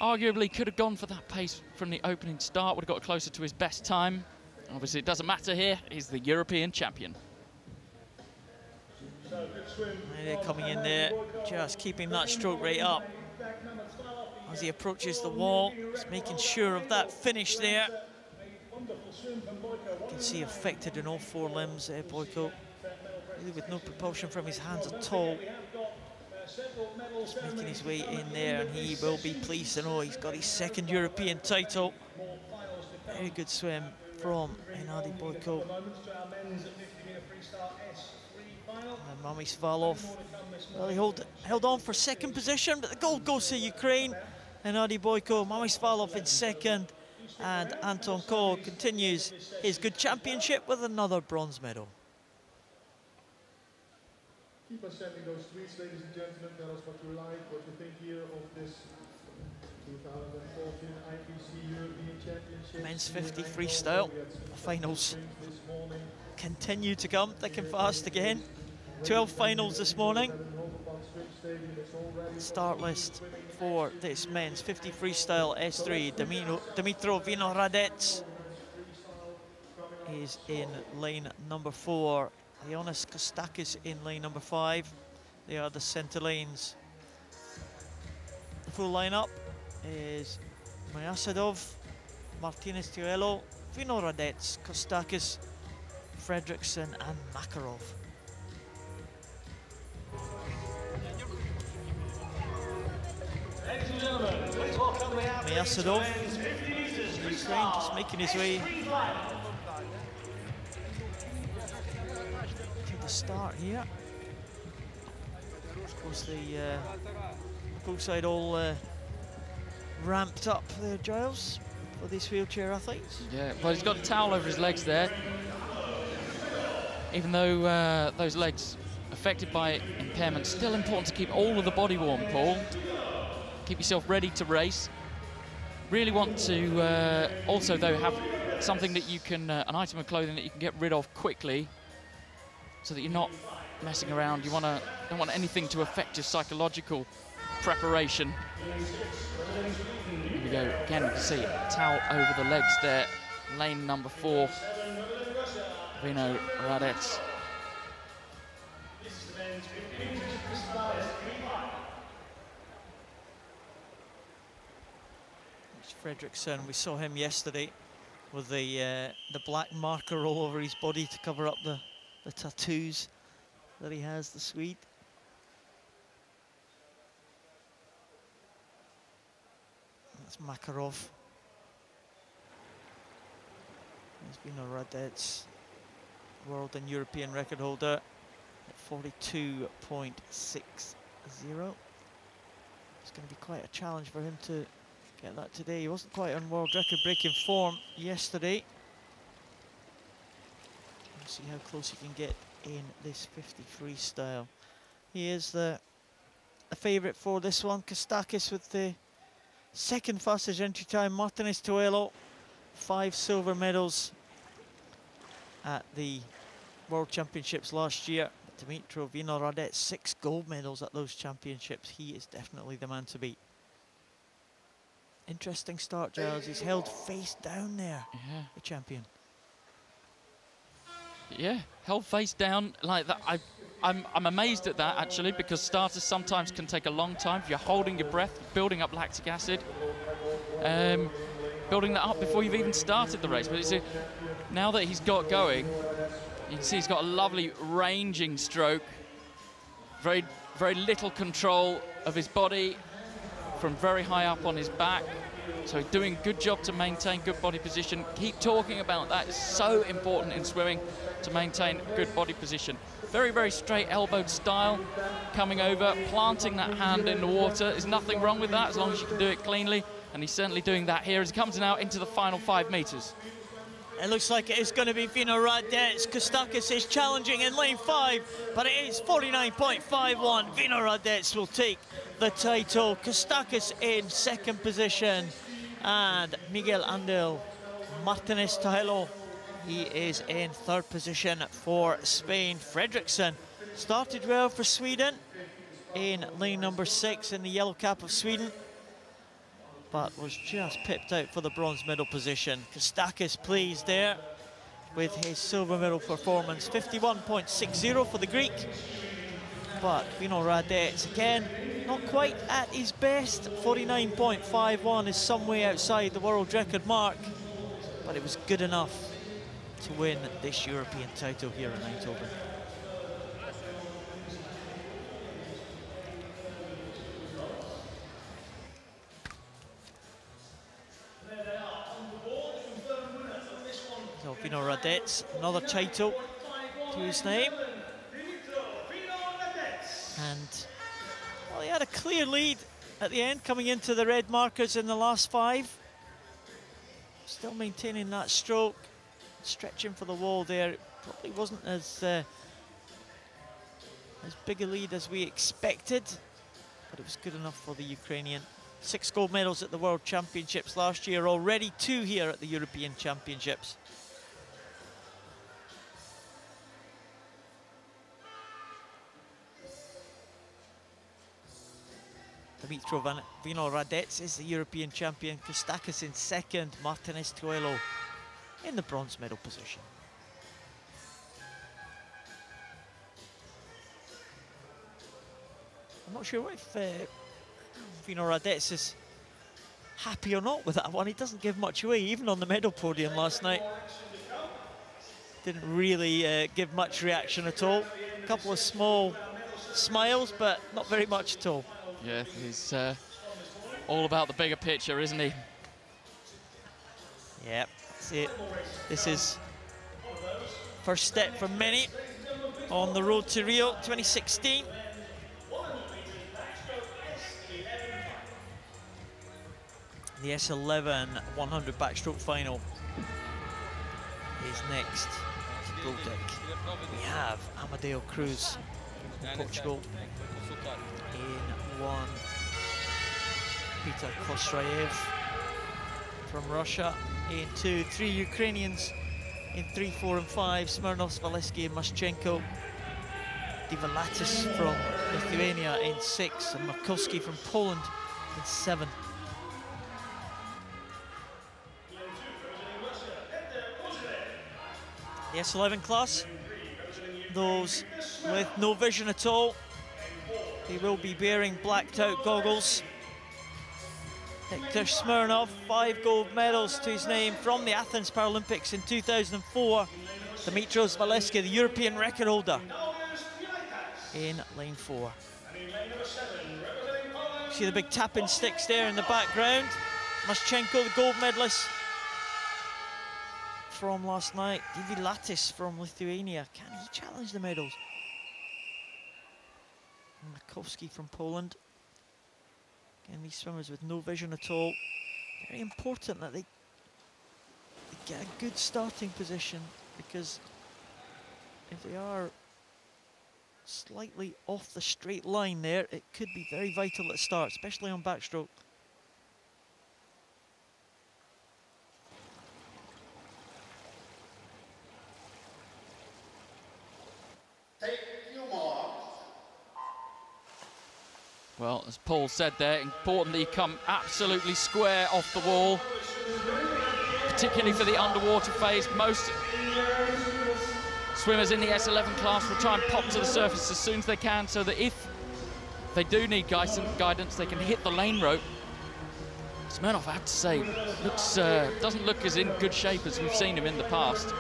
Arguably could have gone for that pace from the opening start, would have got closer to his best time. Obviously it doesn't matter here, he's the European champion. They're coming in there, just keeping that stroke rate up. As he approaches the wall, he's making sure of that finish there. You can see affected in all 4 limbs there, Boyko. Really with no propulsion from his hands at all. Just making his way in there, and he will be pleased to know he's got his 2nd European title. Very good swim from Hennady Boyko. And Mamisvalov, well, he held on for 2nd position, but the gold goes to Ukraine. Hennady Boyko, Mamisvalov in 2nd, and Anton Kohl continues his good championship with another bronze medal. Keep us sending those tweets, ladies and gentlemen. Tell us what you like, what you think here of this 2014 IPC European Championship. Men's 50 freestyle finals continue to come thick and fast again. 12 finals this morning. Start list for this men's 50 freestyle S3. Dimitro Vinohradets is in lane number 4. Ioannis Kostakis in lane number 5. They are the centre lanes. The full lineup is Mayasadov, Martinez Tuello, Vinohradets, Kostakis, Fredriksson and Makarov. Ladies and gentlemen, please welcome the Mayasadov, Ukraine, just making his way to the start here. Of course, the poolside all ramped up their Giles for these wheelchair athletes. Yeah, well, he's got a towel over his legs there. Even though those legs affected by impairment, still important to keep all of the body warm, Paul. Keep yourself ready to race. Really want to also, though, have something that you can, an item of clothing that you can get rid of quickly, so that you're not messing around. You don't want anything to affect your psychological preparation. Here we go. Again, we can see a towel over the legs there. Lane number 4, Vinohradets. Fredriksson, we saw him yesterday with the black marker all over his body to cover up the tattoos that he has, the Swede. That's Makarov. There's Vinohradets, world and European record holder at 42.60. It's going to be quite a challenge for him to get that today. He wasn't quite on world record breaking form yesterday. We'll see how close he can get in this 50 freestyle. He is the favourite for this one. Kostakis with the second fastest entry time. Martinez Tuello, 5 silver medals at the World Championships last year. Dimitro Vinohradets, 6 gold medals at those championships. He is definitely the man to beat. Interesting start, Giles. He's held face down there, the champion. Yeah, held face down like that. I'm amazed at that, actually, because starters sometimes can take a long time. If you're holding your breath, building up lactic acid, building that up before you've even started the race. But it's now that he's got going, you can see he's got a lovely ranging stroke. Very, very little control of his body from very high up on his back. So he's doing a good job to maintain good body position. Keep talking about that. It's so important in swimming to maintain good body position. Very, very straight elbowed style, coming over, planting that hand in the water. There's nothing wrong with that as long as you can do it cleanly. And he's certainly doing that here as he comes now into the final 5 meters. It looks like it is going to be Vinohradets. Kostakis is challenging in lane 5, but it is 49.51. Vinohradets will take the title. Kostakis in second position, and Miguel Angel Martinez Tuello, he is in third position for Spain. Fredriksson started well for Sweden in lane number 6 in the yellow cap of Sweden, but was just pipped out for the bronze medal position. Kostakis pleased there with his silver medal performance, 51.60 for the Greek. But Vinohradets, again, not quite at his best. 49.51 is some way outside the world record mark, but it was good enough to win this European title here in Eindhoven. So Vinohradets, another title to his name. And well, he had a clear lead at the end, coming into the red markers in the last 5. Still maintaining that stroke, stretching for the wall there. It probably wasn't as as big a lead as we expected, but it was good enough for the Ukrainian. 6 gold medals at the World Championships last year, already 2 here at the European Championships. Dimitrov Vinohradets is the European champion. Kostakis in second. Martinez Troilo in the bronze medal position. I'm not sure if Vinohradets is happy or not with that one. He doesn't give much away, even on the medal podium last night. Didn't really give much reaction at all. A couple of small smiles, but not very much at all. Yeah, he's all about the bigger picture, isn't he? Yep, that's it. This is first step for many on the road to Rio 2016. The S11 100 backstroke final is next. We have Amadeo Cruz from Portugal in 1. Peter Kostrayev from Russia in 2. 3 Ukrainians in 3, 4 and 5. Smirnov, Valesky and Maschenko. Divalatis from Lithuania in 6 and Markowski from Poland in 7. The S11 class, those with no vision at all, they will be wearing blacked out goggles. Hector Smirnov, 5 gold medals to his name from the Athens Paralympics in 2004. Dimitros Valesky, the European record holder, in lane 4. See the big tapping sticks there in the background. Maschenko, the gold medalist from last night. Divalatis from Lithuania. Can he challenge the medals? Markowski from Poland. Again, these swimmers with no vision at all. Very important that they get a good starting position, because if they are slightly off the straight line there, it could be very vital at the start, especially on backstroke. Well, as Paul said there, important that you come absolutely square off the wall, particularly for the underwater phase. Most swimmers in the S11 class will try and pop to the surface as soon as they can, so that if they do need guidance, they can hit the lane rope. Smirnov, I have to say, doesn't look as in good shape as we've seen him in the past.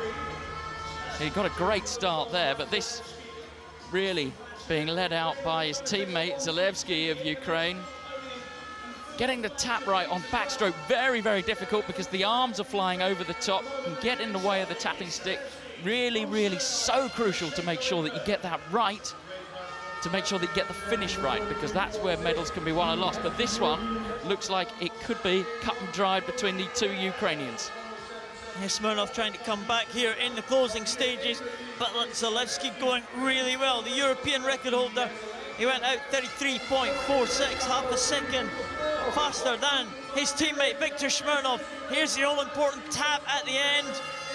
He got a great start there, but this really being led out by his teammate Zalewski of Ukraine. Getting the tap right on backstroke, very, very difficult, because the arms are flying over the top and get in the way of the tapping stick. Really, really so crucial to make sure that you get that right, to make sure that you get the finish right, because that's where medals can be won or lost. But this one looks like it could be cut and dried between the 2 Ukrainians. Yeah, Smirnov trying to come back here in the closing stages, but Zalewski going really well. The European record holder, he went out 33.46, half a second faster than his teammate Viktor Smirnov. Here's the all-important tap at the end.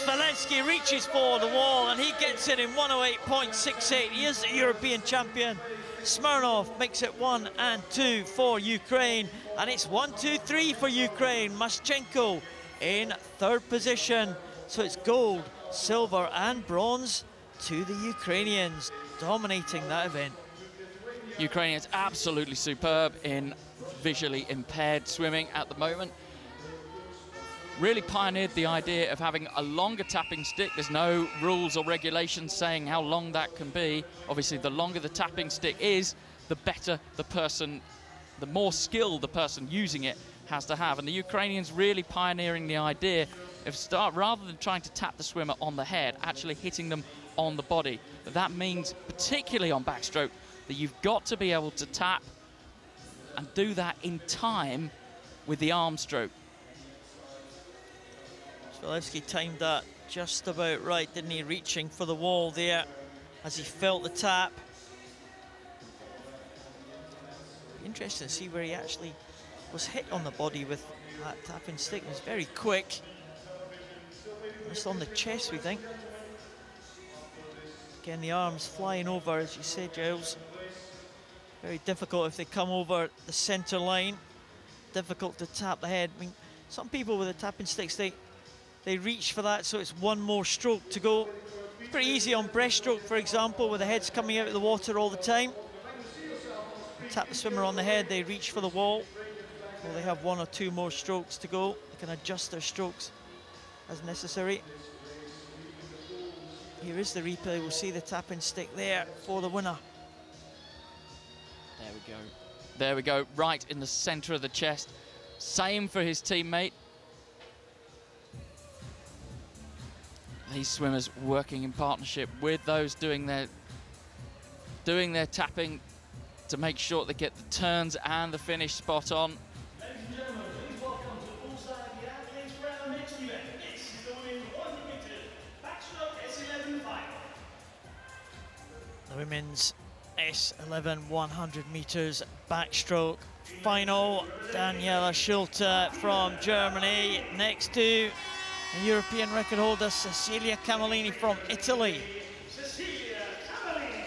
Valesky reaches for the wall and he gets it in 108.68. He is the European champion. Smirnov makes it 1 and 2 for Ukraine, and it's 1, 2, 3 for Ukraine. Maschenko in 3rd position. So it's gold, silver and bronze to the Ukrainians, dominating that event. Ukrainians absolutely superb in visually impaired swimming at the moment. Really pioneered the idea of having a longer tapping stick. There's no rules or regulations saying how long that can be. Obviously, the longer the tapping stick is, the better the person, the more skill the person using it has to have. And the Ukrainians really pioneering the idea of rather than trying to tap the swimmer on the head, actually hitting them on the body. But that means, particularly on backstroke, that you've got to be able to tap and do that in time with the arm stroke. Zalewski timed that just about right, didn't he? Reaching for the wall there as he felt the tap. Interesting to see where he actually was hit on the body with that tapping stick. It was very quick. Just on the chest, we think. Again, the arms flying over, as you said, Giles. Very difficult if they come over the centre line. Difficult to tap the head. I mean, some people with the tapping sticks, they reach for that, so it's one more stroke to go. It's pretty easy on breaststroke, for example, where the head's coming out of the water all the time. Tap the swimmer on the head, they reach for the wall. Well, they have 1 or 2 more strokes to go. They can adjust their strokes as necessary. Here is the replay. We'll see the tapping stick there for the winner. There we go. There we go, right in the centre of the chest. Same for his teammate. These swimmers working in partnership with those doing their tapping to make sure they get the turns and the finish spot on. Ladies and gentlemen, please welcome to poolside the athletes for our next event. This is the women's 100 meters backstroke S11 final. The women's S11 100 meters backstroke final. Daniela Schulte from Germany, next to the European record holder Cecilia Camellini from Italy. Cecilia Camellini.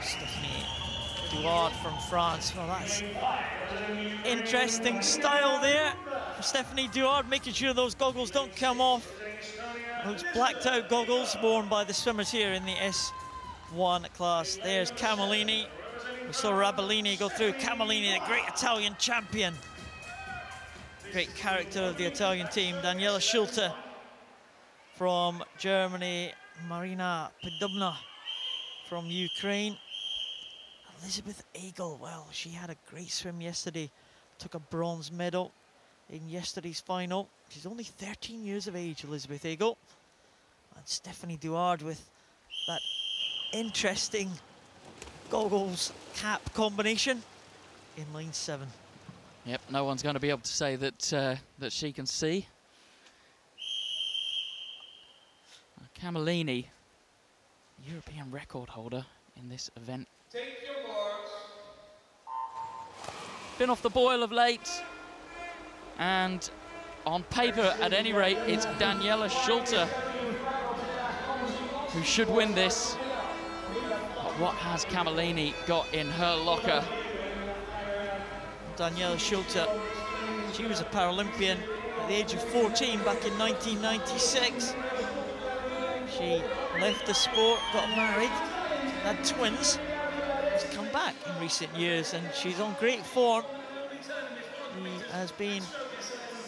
Stephanie Duard from France. Well, that's interesting style there. Stephanie Duard making sure those goggles don't come off. Those blacked out goggles worn by the swimmers here in the S1 class. There's Camellini. We saw Rabellini go through. Camellini, the great Italian champion. Great character of the Italian team. Daniela Schulte from Germany. Marina Podubna from Ukraine. Elizabeth Egel, well, she had a great swim yesterday. Took a bronze medal in yesterday's final. She's only 13 years of age, Elizabeth Egel. And Stephanie Duard with that interesting goggles cap combination in lane 7. Yep, no one's going to be able to say that that she can see. Camellini, European record holder in this event. Take your marks. Been off the boil of late, and on paper, at any rate, it's Daniela Schulte who should win this. But what has Camellini got in her locker? Daniela Schulte, she was a Paralympian at the age of 14 back in 1996. She left the sport, got married, had twins. She's come back in recent years and she's on great form. She has been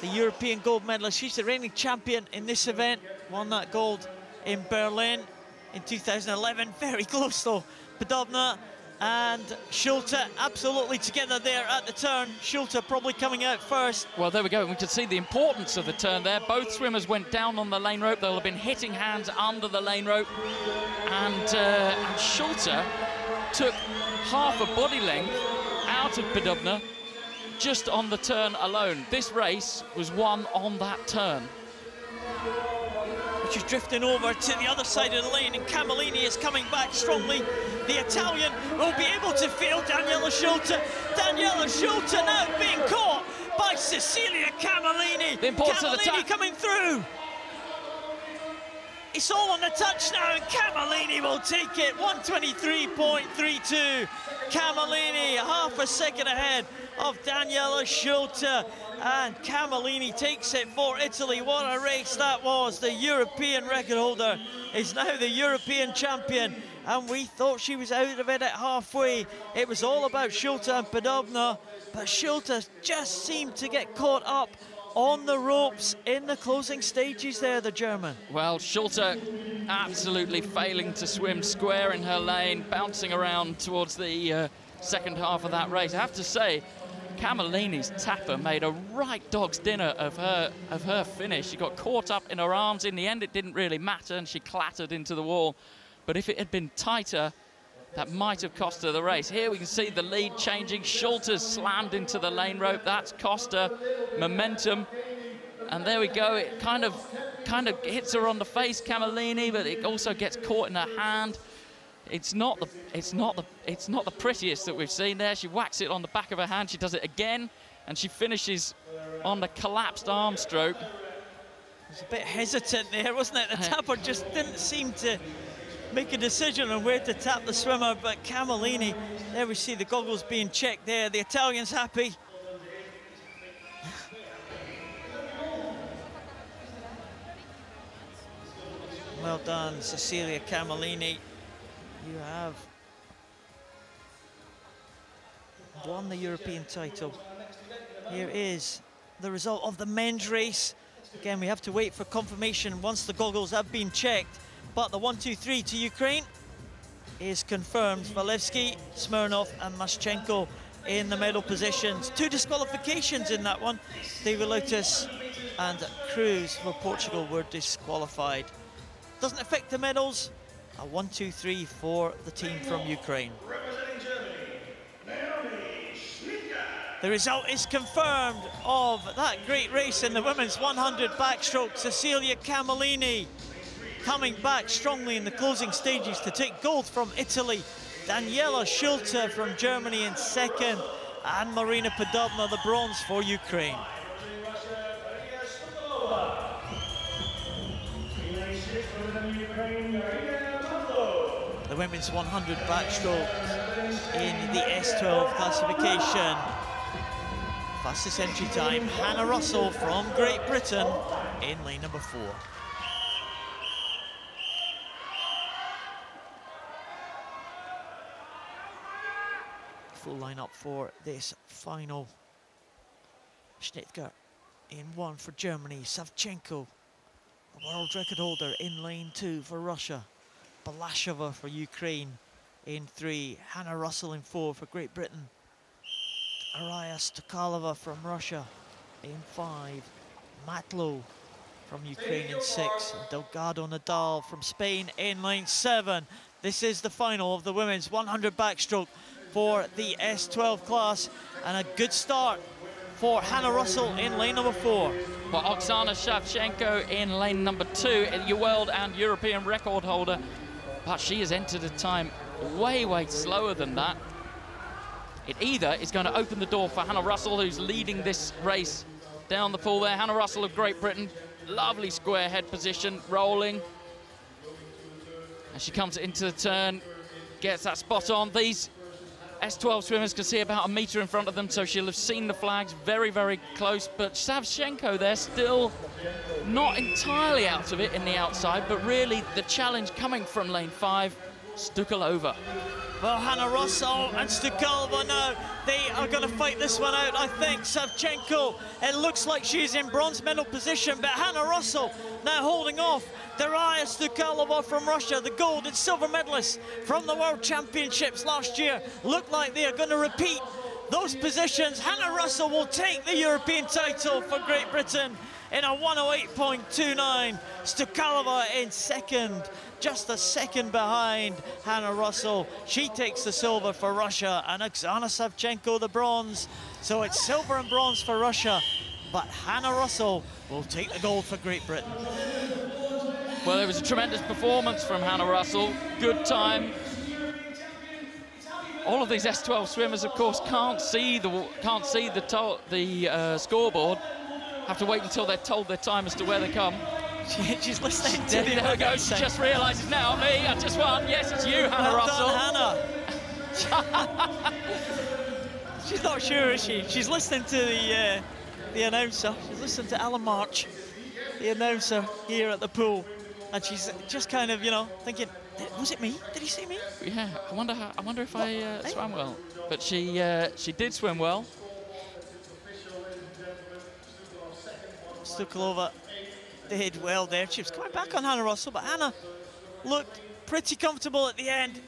the European gold medalist. She's the reigning champion in this event. Won that gold in Berlin in 2011. Very close though. Podubna and Schulte absolutely together there at the turn. Schulte probably coming out first. Well, there we go. We can see the importance of the turn there. Both swimmers went down on the lane rope. They'll have been hitting hands under the lane rope. And Schulte took half a body length out of Podubna just on the turn alone. This race was won on that turn. She's drifting over to the other side of the lane, and Camellini is coming back strongly. The Italian will be able to feel Daniela Schulte. Daniela Schulte now being caught by Cecilia Camellini. The importance of the Camellini coming through. It's all on the touch now, and Camellini will take it. 1:23.32. Camellini, half a second ahead of Daniela Schulte. And Camellini takes it for Italy. What a race that was. The European record holder is now the European champion. And we thought she was out of it at halfway. It was all about Schulte and Podubna. But Schulte just seemed to get caught up on the ropes in the closing stages there, the German. Well, Schulte absolutely failing to swim square in her lane, bouncing around towards the second half of that race. I have to say, Camellini's tapper made a right dog's dinner of her finish. She got caught up in her arms. In the end, it didn't really matter, and she clattered into the wall. But if it had been tighter, that might have cost her the race. Here we can see the lead changing. Schulte's slammed into the lane rope. That's cost her momentum. And there we go. It kind of kind of hits her on the face, Camellini, but it also gets caught in her hand. It's not the prettiest that we've seen there. She whacks it on the back of her hand. She does it again, and she finishes on the collapsed arm stroke. It was a bit hesitant there, wasn't it? The tapper just didn't seem to make a decision on where to tap the swimmer, but Camellini, there we see the goggles being checked there. The Italian's happy. Well done, Cecilia Camellini. You have won the European title. Here is the result of the men's race. Again, we have to wait for confirmation once the goggles have been checked. But the 1-2-3 to Ukraine is confirmed. Walewski, Smirnov and Maschenko in the medal positions. 2 disqualifications in that one. David Lotus and Cruz for Portugal were disqualified. Doesn't affect the medals. A 1-2-3 for the team from Ukraine. The result is confirmed of that great race in the women's 100 backstroke. Cecilia Camellini coming back strongly in the closing stages to take gold from Italy. Daniela Schulte from Germany in second, and Marina Podobna the bronze for Ukraine. The women's 100 backstroke in the S12 classification. Fastest entry time, Hannah Russell from Great Britain in lane number 4. Full lineup for this final. Schnittger in 1 for Germany. Savchenko, the world record holder, in lane 2 for Russia. Balashova for Ukraine in 3. Hannah Russell in 4 for Great Britain. Araya Stokalova from Russia in 5. Matlow from Ukraine in 6. And Delgado Nadal from Spain in lane 7. This is the final of the women's 100 backstroke for the S12 class, and a good start for Hannah Russell in lane number 4. Well, Oksana Savchenko in lane number 2, your world and European record holder, but she has entered a time way, way slower than that. It either is going to open the door for Hannah Russell, who's leading this race down the pool there. Hannah Russell of Great Britain, lovely square head position, rolling. And she comes into the turn, gets that spot on. These S12 swimmers can see about a metre in front of them, so she'll have seen the flags very, very close. But Savchenko there still not entirely out of it in the outside, but really the challenge coming from lane 5, Stukalova. Well, Hannah Russell and Stukalova now, they are going to fight this one out, I think. Savchenko, it looks like she's in bronze medal position, but Hannah Russell now holding off Darya Stukalova from Russia, the gold and silver medalist from the World Championships last year. Look like they are going to repeat those positions. Hannah Russell will take the European title for Great Britain in a 108.29. Stukalova in second, just a second behind Hannah Russell. She takes the silver for Russia, and Oksana Savchenko the bronze. So it's silver and bronze for Russia, but Hannah Russell will take the gold for Great Britain. Well, it was a tremendous performance from Hannah Russell. Good time. All of these S12 swimmers, of course, can't see the scoreboard. Have to wait until they're told their time as to where they come. She's listening to There we go. She just realises now, me, I just won. Yes, it's you, Hannah Russell. Done, Hannah. She's not sure, is she? She's listening to the announcer. She's listening to Alan March, the announcer here at the pool, and she's just kind of, you know, thinking, was it me? Did he see me? Yeah, I wonder if I swam well. But she did swim well. Stukalova did well there. She was coming back on Hannah Russell, but Hannah looked pretty comfortable at the end,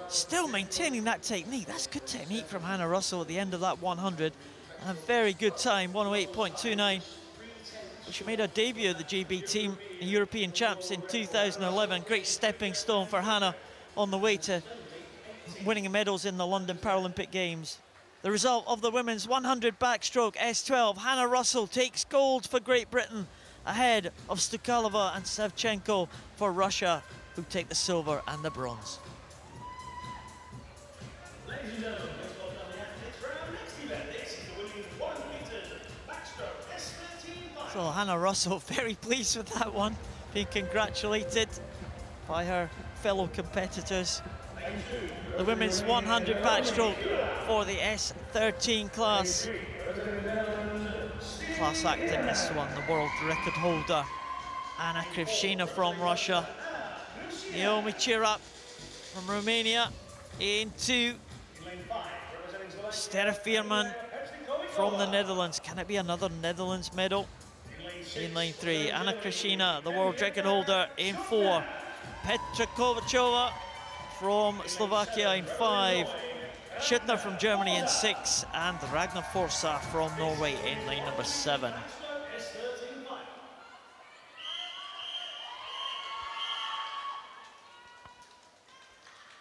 still maintaining that technique. That's good technique from Hannah Russell at the end of that 100, and a very good time, 108.29. She made her debut of the GB team, the European champs in 2011. Great stepping stone for Hannah on the way to winning medals in the London Paralympic Games. The result of the women's 100 backstroke S12, Hannah Russell takes gold for Great Britain. ahead of Stukalova and Savchenko for Russia, who take the silver and the bronze. Ladies and gentlemen, let's welcome the athletes for our next event. This is the winning 1 meter backstroke S13 final. So Hannah Russell very pleased with that one, being congratulated by her fellow competitors. The women's 100 backstroke for the S13 class. Class act in this one, the world record holder, Anna Krivshina from Russia. Naomi Chirap from Romania into Sterre Veerman from the Netherlands. Can it be another Netherlands medal? In lane 3, Anna Krivshina, the world record holder, in 4. Petra Kovachova from Slovakia in 5. Schüttner from Germany in 6. And Ragnar Forsa from Norway in lane number 7.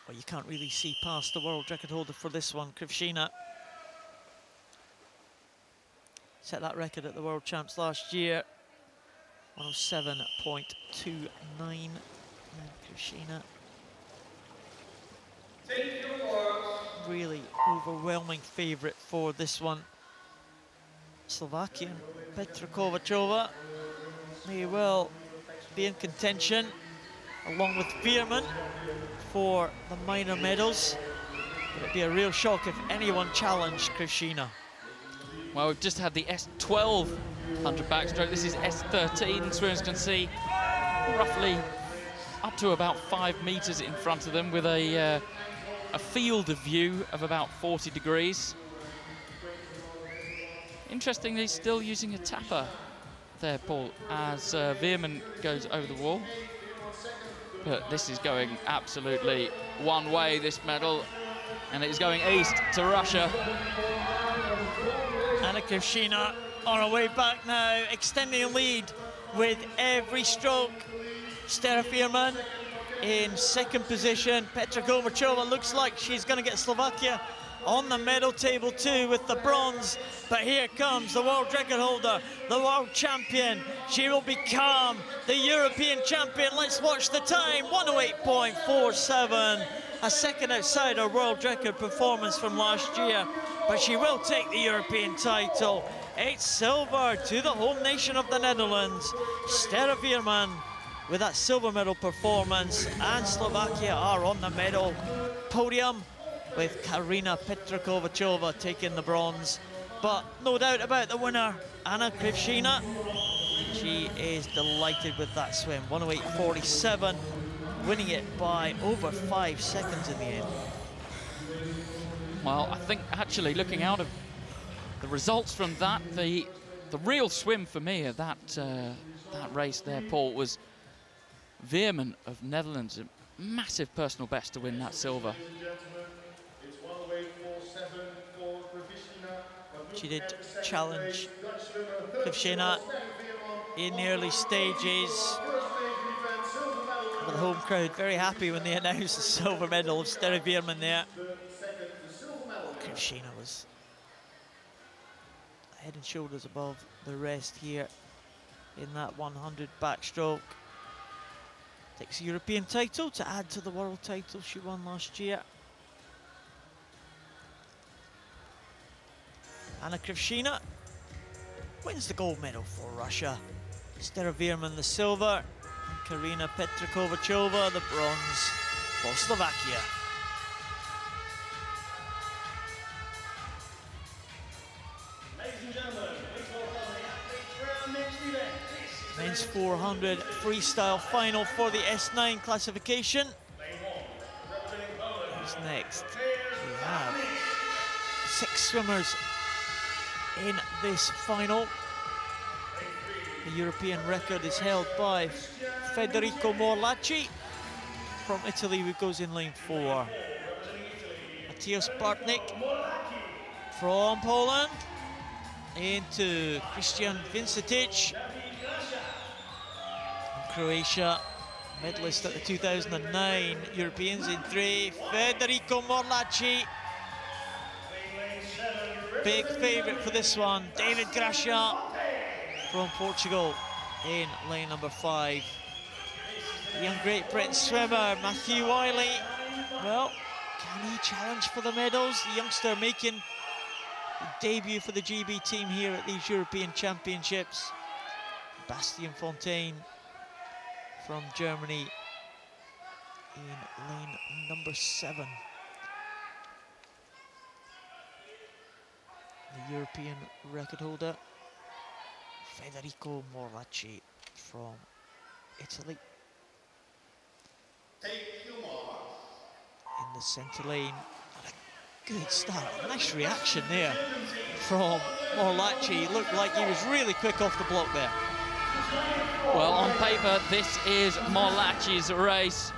Well, you can't really see past the world record holder for this one, Krivshina. Set that record at the World Champs last year. 107.29. Krivshina. Really overwhelming favourite for this one. Slovakian Petra Kovachova may well be in contention, along with Veerman, for the minor medals. But it'd be a real shock if anyone challenged Krivshina. Well, we've just had the S12 100 backstroke. This is S13. Swimmers can see roughly up to about 5 meters in front of them, with a field of view of about 40 degrees. Interestingly, still using a tapper there, Paul, as Veerman goes over the wall. But this is going absolutely one way, this medal, and it is going east to Russia. Anna Krivshina on her way back now, extending the lead with every stroke. Sterre Veerman in second position. Petra Kovachova looks like she's going to get Slovakia on the medal table too with the bronze. But here comes the world record holder, the world champion. She will become the European champion. Let's watch the time, 108.47. A second outside her world record performance from last year. But she will take the European title. It's silver to the home nation of the Netherlands. Sterre Veerman with that silver medal performance, and Slovakia are on the medal podium with Karina Petra Kovachova taking the bronze. But no doubt about the winner, Anna Krivshina. She is delighted with that swim, 108.47, winning it by over 5 seconds in the end. Well, I think actually looking out of the results from that, the real swim for me of that race there, Paul, was Veerman of Netherlands, a massive personal best to win that silver. She did challenge Krivshina in the early stages. But the home crowd very happy when they announced the silver medal of Sterre Veerman there. Krivshina was head and shoulders above the rest here in that 100 backstroke. Takes a European title to add to the world title she won last year. Anna Krivshina wins the gold medal for Russia. Sterre Veerman the silver. And Karina Petra Kovachova the bronze for Slovakia. Men's 400 freestyle final for the S9 classification. Who's next? We have 6 swimmers in this final. The European record is held by Federico Morlacci from Italy, who goes in lane 4. Mateusz Bartnik from Poland into Christian Vincetic. Croatia, medalist at the 2009 Europeans in 3, Federico Morlacci. Big favourite for this one, David Gracia from Portugal. in lane number 5. The young Great Britain swimmer, Matthew Wiley. Well, can he challenge for the medals? The youngster making the debut for the GB team here at these European Championships. Bastien Fontaine from Germany in lane number 7. The European record holder, Federico Morlacci from Italy. In the centre lane, a good start, nice reaction there from Morlacci. Looked like he was really quick off the block there. Well, on paper, this is Morlacci's race.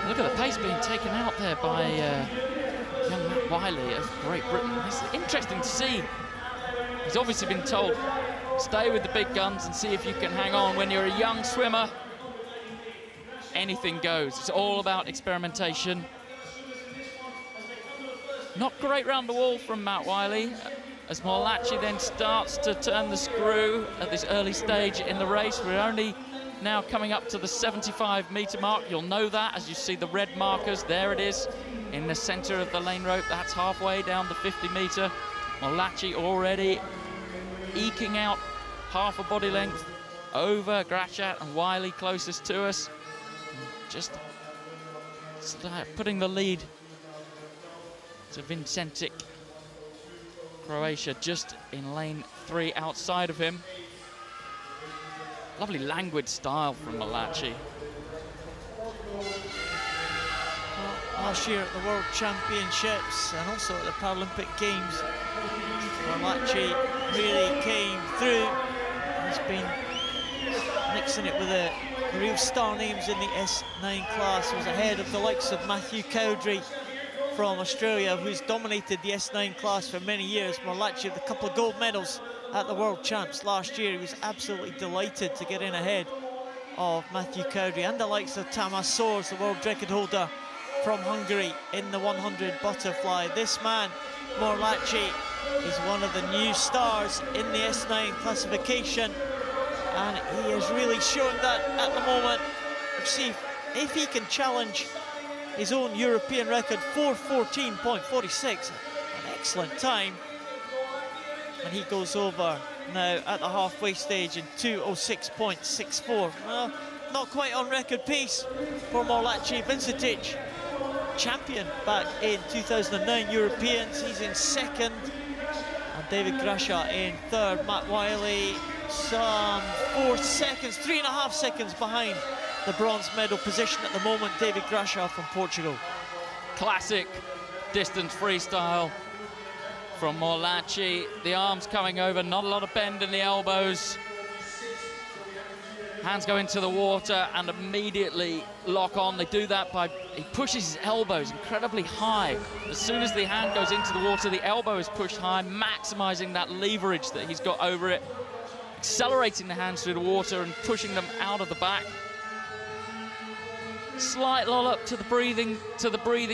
Look at the pace being taken out there by young Matt Wiley of Great Britain. It's interesting to see. He's obviously been told, stay with the big guns and see if you can hang on. When you're a young swimmer, anything goes. It's all about experimentation. Not great round the wall from Matt Wiley, as Morlacci then starts to turn the screw at this early stage in the race. We're only now coming up to the 75-metre mark. You'll know that as you see the red markers. There it is in the centre of the lane rope. That's halfway down the 50-metre. Morlacci already eking out half a body length over Grachat and Wiley closest to us. Just putting the lead to Vincentic, Croatia, just in lane 3 outside of him. Lovely languid style from Morlacci. Last year at the World Championships and also at the Paralympic Games, Morlacci really came through. He's been mixing it with the real star names in the S9 class. He was ahead of the likes of Matthew Cowdrey from Australia, who's dominated the S9 class for many years. Morlacci with a couple of gold medals at the World Champs last year. He was absolutely delighted to get in ahead of Matthew Cowdrey and the likes of Tamas Soers, the world record holder from Hungary in the 100 butterfly. This man, Morlacci, is one of the new stars in the S9 classification, and he is really showing that at the moment. We'll see if he can challenge his own European record, 4:14.46, an excellent time. And he goes over now at the halfway stage in 2:06.64. Well, not quite on record pace for Morlacci. Vincentic, champion back in 2009 Europeans, he's in 2nd. And David Grachat in 3rd. Matt Wiley some 4 seconds, 3.5 seconds behind the bronze medal position at the moment, David Grachat from Portugal. Classic distance freestyle from Morlacci. The arms coming over, not a lot of bend in the elbows. Hands go into the water and immediately lock on. They do that by, he pushes his elbows incredibly high. As soon as the hand goes into the water, the elbow is pushed high, maximizing that leverage that he's got over it, accelerating the hands through the water and pushing them out of the back. Slight lull up to the breathing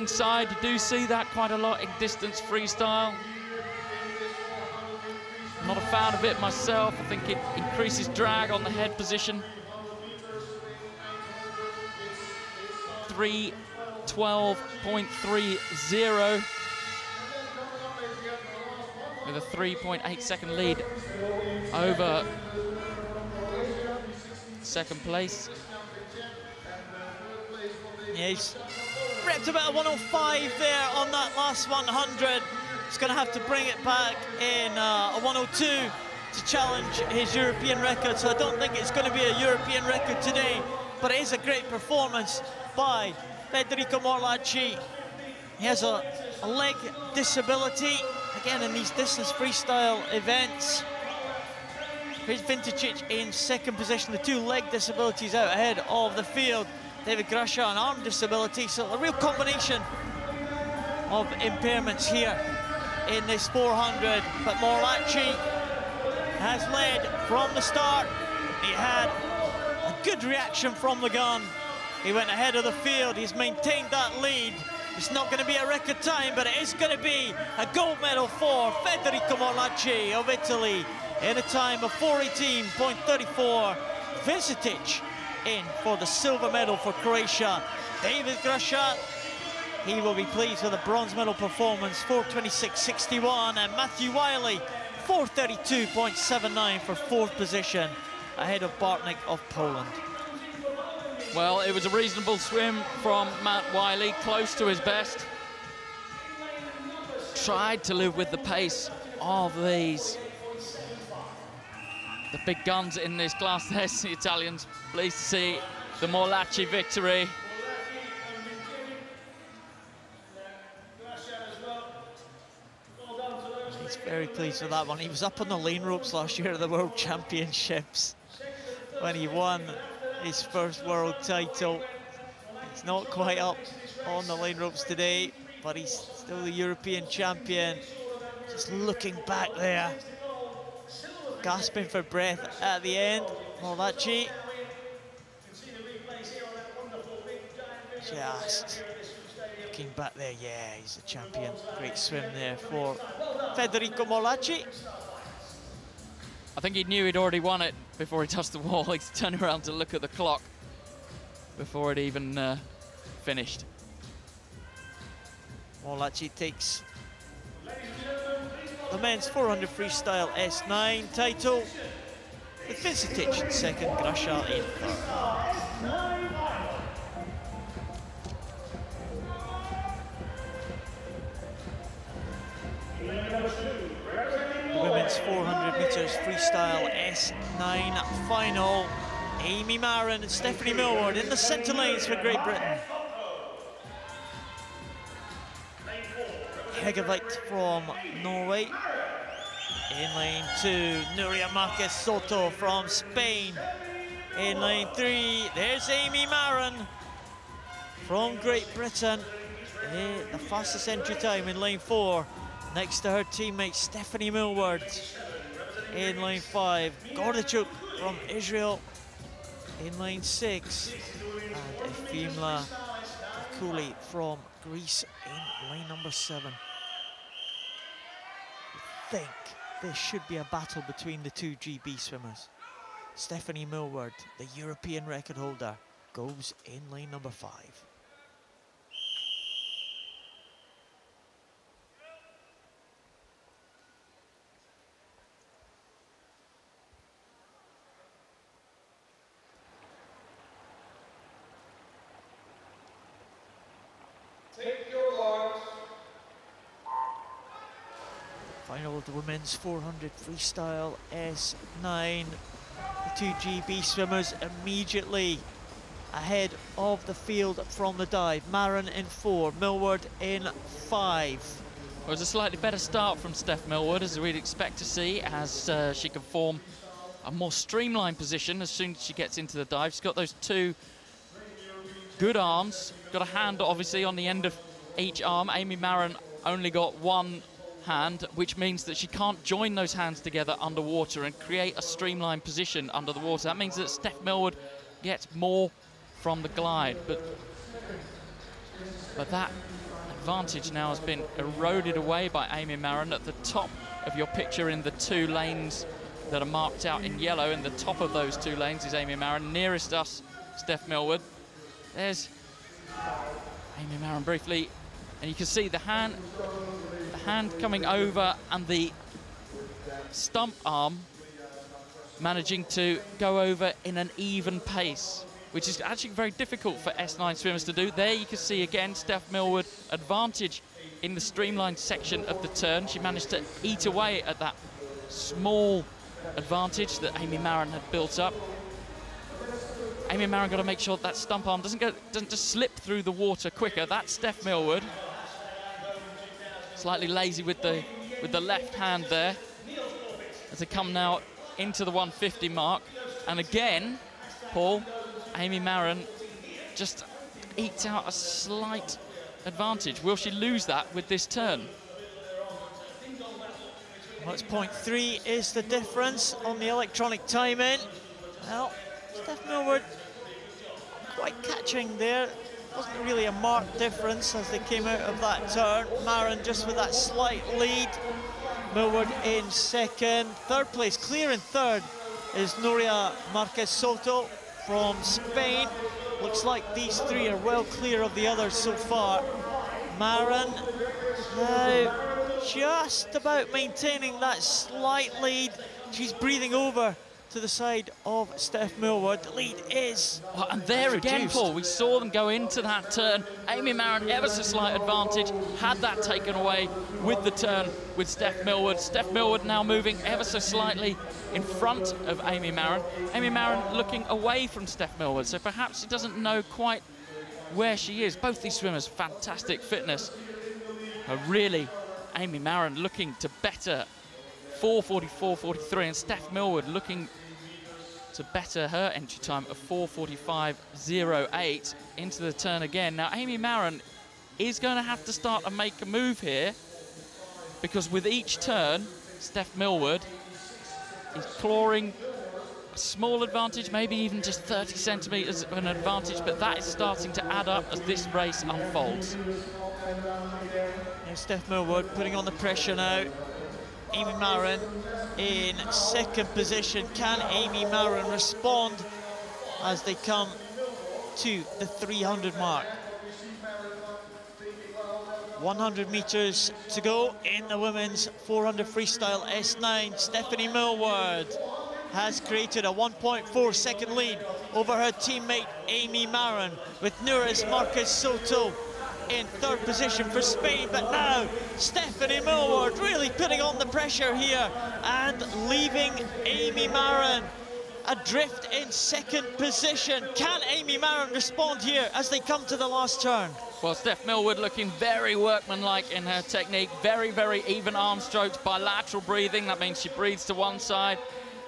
side. You do see that quite a lot in distance freestyle. I'm not a fan of it myself. I think it increases drag on the head position. 3:12.30 with a 3.8-second lead over 2nd place. Yeah, he's ripped about a 1:05 there on that last 100. He's going to have to bring it back in a 1:02 to challenge his European record. So I don't think it's going to be a European record today, but it is a great performance by Federico Morlacci. He has a leg disability. Again, in these distance freestyle events, here's Vincentic in 2nd position. The 2 leg disabilities out ahead of the field. David Grachat, an arm disability, so a real combination of impairments here in this 400. But Morlacci has led from the start. He had a good reaction from the gun. He went ahead of the field. He's maintained that lead. It's not going to be a record time, but it is going to be a gold medal for Federico Morlacci of Italy in a time of 4:18.34. Vincitic in for the silver medal for Croatia. David Grasha, he will be pleased with a bronze medal performance, 4:26.61, and Matthew Wiley, 4:32.79 for fourth position, ahead of Bartnik of Poland. Well, it was a reasonable swim from Matt Wiley, close to his best. Tried to live with the pace of the big guns in this class. There's the Italians. Pleased to see the Morlacci victory. He's very pleased with that one. He was up on the lane ropes last year at the World Championships when he won his first world title. He's not quite up on the lane ropes today, but he's still the European champion. Just looking back there, gasping for breath at the end. Morlacci just looking back there. Yeah, he's the champion. Great swim there for Federico Morlacci. I think he knew he'd already won it before he touched the wall. He's turning around to look at the clock before it even finished. Morlacci takes the men's 400 freestyle S9 title, with Vincitic in second, Grasha in third. The women's 400 meters freestyle S9 final. Amy Marin and Stephanie Millward in the centre lanes for Great Britain. Hegeveit from Norway. In lane 2, Nuria Marquez Soto from Spain. In lane 3, there's Amy Marin from Great Britain. The fastest entry time in lane 4, next to her teammate Stephanie Millward. In lane 5, Gordichuk from Israel. In lane 6, and Efimla Kuli from Greece in lane number 7. I think this should be a battle between the two GB swimmers. Stephanie Millward, the European record holder, goes in lane number 5. Take your marks. Final of the women's 400 freestyle S9. The two GB swimmers immediately ahead of the field from the dive. Marin in 4, Millward in 5. It was a slightly better start from Steph Millward, as we'd expect to see, as she can form a more streamlined position as soon as she gets into the dive. She's got those two good arms, got a hand obviously on the end of each arm. Amy Marin only got one hand, which means that she can't join those hands together underwater and create a streamlined position under the water. That means that Steph Millward gets more from the glide, but that advantage now has been eroded away by Amy Marin. At the top of your picture in the two lanes that are marked out in yellow, in the top of those two lanes is Amy Marin. Nearest us, Steph Millward. There's Amy Marin briefly, and you can see the hand coming over and the stump arm managing to go over in an even pace, which is actually very difficult for S9 swimmers to do. There you can see again Steph Millward advantage in the streamlined section of the turn. She managed to eat away at that small advantage that Amy Marin had built up. Amy Marin got to make sure that stump arm doesn't just slip through the water quicker. That's Steph Millward. Slightly lazy with the left hand there as they come now into the 150 mark. And again, Paul, Amy Marin just eked out a slight advantage. Will she lose that with this turn? Well, it's 0.3 is the difference on the electronic timing. Well, Steph Millward quite catching there. Wasn't really a marked difference as they came out of that turn. Marin just with that slight lead. Millward in second. Third place, clear in third, is Nuria Marquez Soto from Spain. Looks like these three are well clear of the others so far. Marin now just about maintaining that slight lead. She's breathing over to the side of Steph Millward. The lead is and there again, reduced. Paul, we saw them go into that turn. Amy Marin, ever so slight advantage, had that taken away with the turn with Steph Millward. Steph Millward now moving ever so slightly in front of Amy Marin. Amy Marin looking away from Steph Millward, so perhaps she doesn't know quite where she is. Both these swimmers, fantastic fitness. Really, Amy Marin looking to better 4:44.43, and Steph Millward looking to better her entry time of 4:45.08 into the turn again. Now, Amy Marin is going to have to start and make a move here, because with each turn, Steph Millward is clawing a small advantage, maybe even just 30 centimetres of an advantage, but that is starting to add up as this race unfolds. Now Steph Millward putting on the pressure now. Amy Marin in second position. Can Amy Marin respond as they come to the 300 mark? 100 metres to go in the women's 400 freestyle S9. Stephanie Millward has created a 1.4 second lead over her teammate Amy Marin, with Nuris Marquez Soto in third position for Spain. But now Stephanie Millward really putting on the pressure here and leaving Amy Marin adrift in second position. Can Amy Marin respond here as they come to the last turn? Well, Steph Millward looking very workmanlike in her technique. Very, very even arm strokes, bilateral breathing. That means she breathes to one side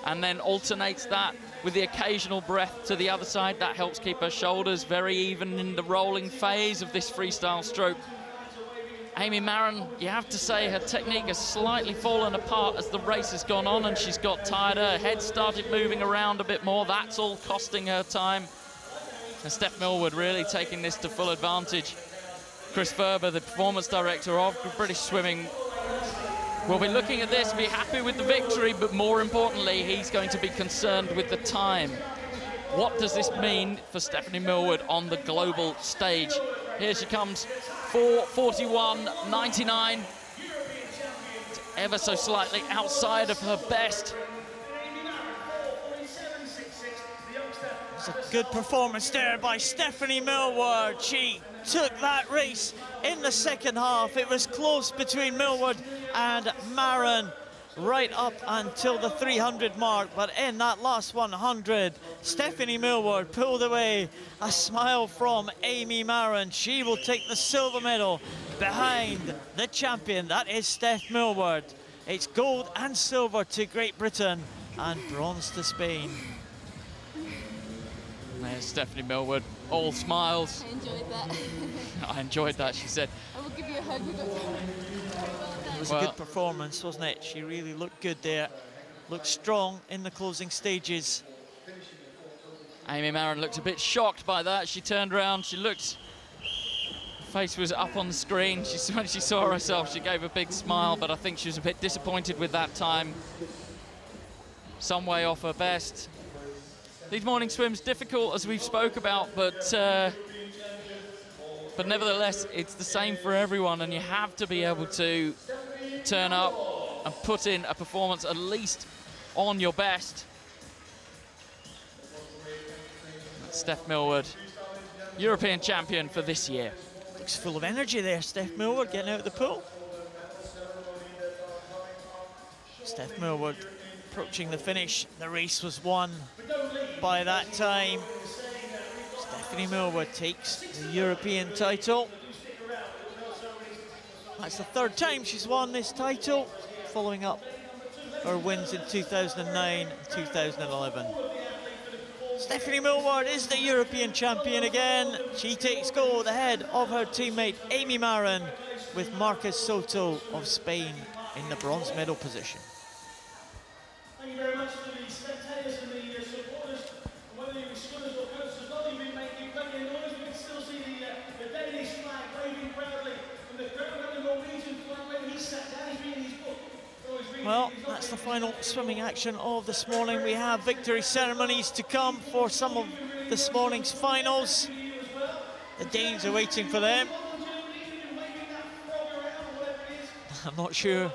and then alternates that with the occasional breath to the other side. That helps keep her shoulders very even in the rolling phase of this freestyle stroke. Amy Marin, you have to say, her technique has slightly fallen apart as the race has gone on and she's got tired. Her head started moving around a bit more. That's all costing her time. And Steph Millward really taking this to full advantage. Chris Ferber, the performance director of British Swimming, will be looking at this, be happy with the victory, but more importantly, he's going to be concerned with the time. What does this mean for Stephanie Millward on the global stage? Here she comes, 4:41.99. Ever so slightly outside of her best. It's a good performance there by Stephanie Millward. She took that race in the second half. It was close between Millward and Marin right up until the 300 mark, but in that last 100, Stephanie Millward pulled away a smile from Amy Marin. She will take the silver medal behind the champion. That is Steph Millward. It's gold and silver to Great Britain and bronze to Spain. There's Stephanie Millward, all smiles. I enjoyed that. I enjoyed that, she said. I will give you a hug. You got It was a good performance, wasn't it? She really looked good there. Looked strong in the closing stages. Amy Marin looked a bit shocked by that. She turned around, she looked, her face was up on the screen. When she saw herself, she gave a big smile, but I think she was a bit disappointed with that time. Some way off her best. These morning swims, difficult as we've spoke about, but nevertheless, it's the same for everyone, and you have to be able to turn up and put in a performance at least on your best. That's Steph Millward, European champion for this year. Looks full of energy there, Steph Millward getting out of the pool. Steph Millward approaching the finish. The race was won by that time. Stephanie Millward takes the European title. That's the third time she's won this title, following up her wins in 2009 and 2011. Stephanie Millward is the European champion again. She takes gold ahead of her teammate Amy Marin, with Marquez Soto of Spain in the bronze medal position. Thank you very much to the spectators and the supporters. Whether you were swimmers or coaches, as well, you've been making plenty of noise. We can still see the Danish flag waving proudly from the Norwegian flag when he sat down. He's reading his book. So that's the final swimming action of this morning. We have victory ceremonies to come for some of this morning's finals. The Danes are waiting for them. I'm not sure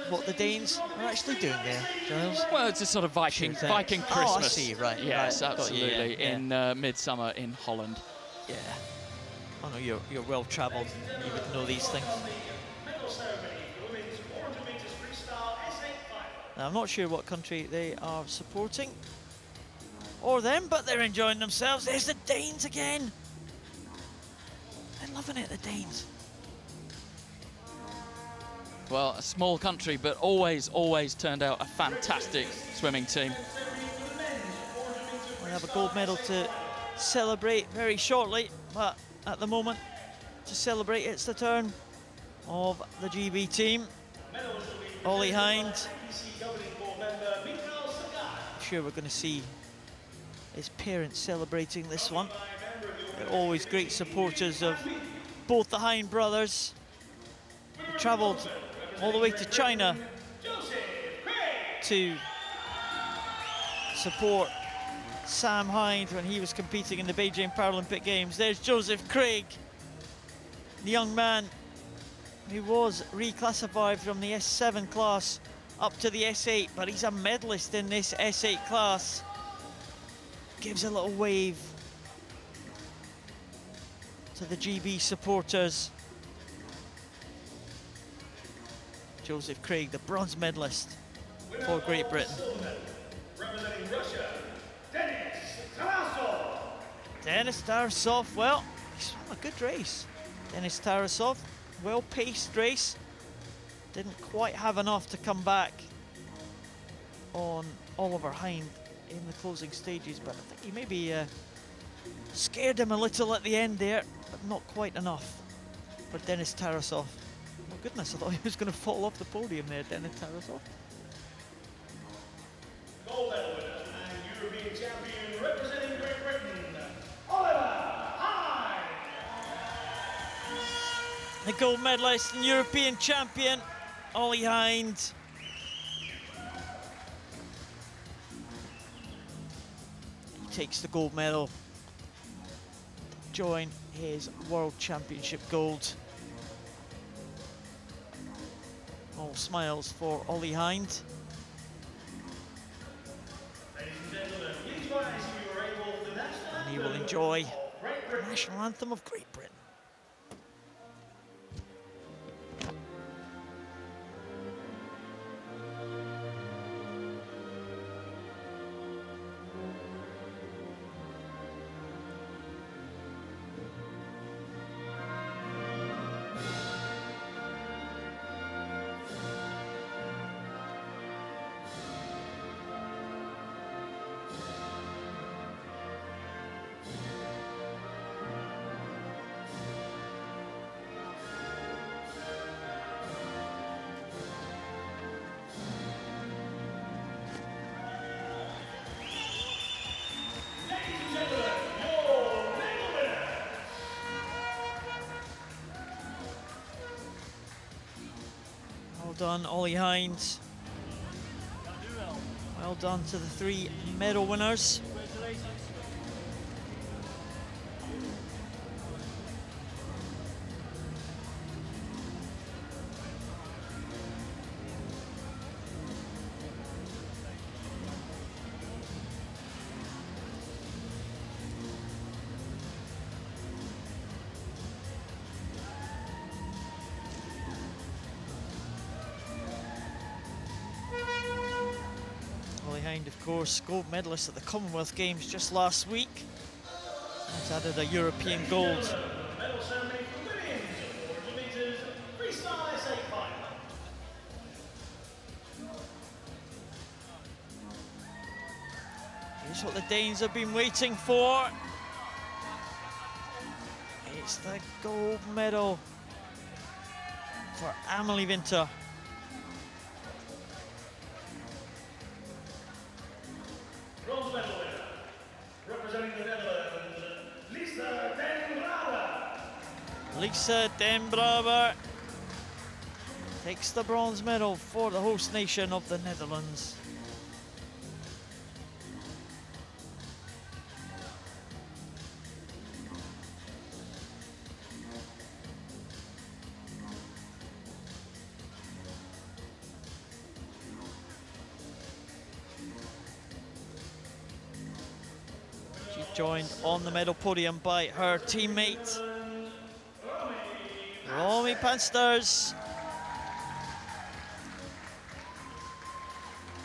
what the Danes are actually doing there, Giles. Well, it's a sort of Viking Christmas. Oh, I see, right. Yes, right. absolutely. Yeah. In midsummer in Holland. Yeah. Oh no, you're well travelled. You would know these things. Now, I'm not sure what country they are supporting or them, but they're enjoying themselves. There's the Danes again. They're loving it, the Danes. Well, a small country, but always turned out a fantastic swimming team. We have a gold medal to celebrate very shortly, but at the moment, to celebrate, it's the turn of the GB team. Ollie Hind. I'm sure we're going to see his parents celebrating this one. They're always great supporters of both the Hind brothers. They travelled all the way to China to support Sam Hind when he was competing in the Beijing Paralympic Games. There's Joseph Craig, the young man who was reclassified from the S7 class up to the S8, but he's a medalist in this S8 class. Gives a little wave to the GB supporters. Joseph Craig, the bronze medalist for Great Britain. Representing Russia, Denis Tarasov. Denis Tarasov, well, he's run a good race. Denis Tarasov, well-paced race. Didn't quite have enough to come back on Oliver Hind in the closing stages, but I think he maybe scared him a little at the end there, but not quite enough for Denis Tarasov. Oh goodness, I thought he was going to fall off the podium there, Denis Tarasov. Gold medal winner and European champion representing Great Britain, Oliver Hind. The gold medalist and European champion, Ollie Hind. He takes the gold medal to join his World Championship gold. All smiles for Ollie Hind. Ladies and gentlemen, please rise if you are able for the national And he will enjoy the national anthem of Great Britain. Well done, Ollie Hind. Well done to the three medal winners. Of course, gold medalist at the Commonwealth Games just last week. He's added a European gold. medal ceremony for women's 400 meters freestyle S8 final. Here's what the Danes have been waiting for. It's the gold medal for Amelie Winter. Bronze medal winner, representing the Netherlands, Lisa Den Braber. Lisa Den Braber. takes the bronze medal for the host nation of the Netherlands. She's joined on the medal podium by her teammate, Romy Pansters.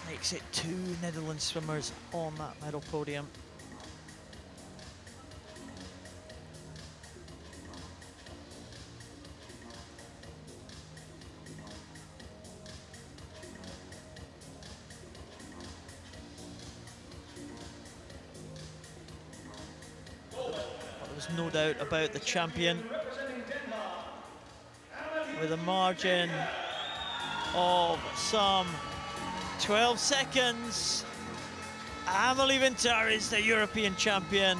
Makes it 2 Netherlands swimmers on that medal podium. There's no doubt about the champion. With a margin of some 12 seconds, Amelie Winter is the European champion.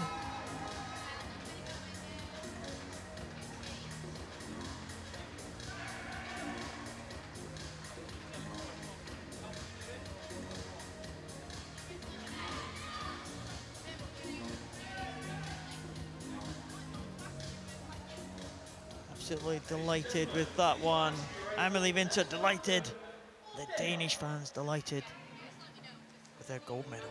Absolutely delighted with that one. Amelie Winter delighted. The Danish fans delighted with their gold medal.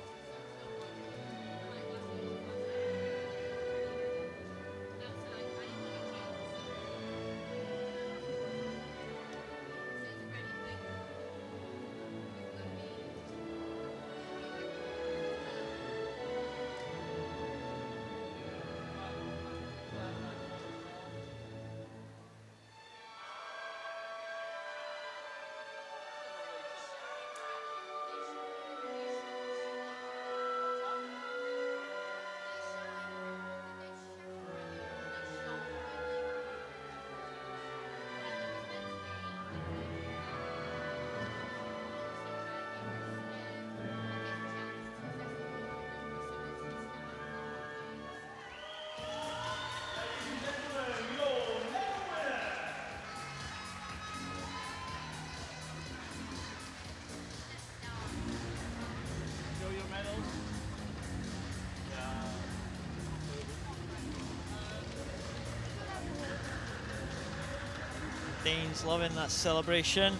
Danes loving that celebration.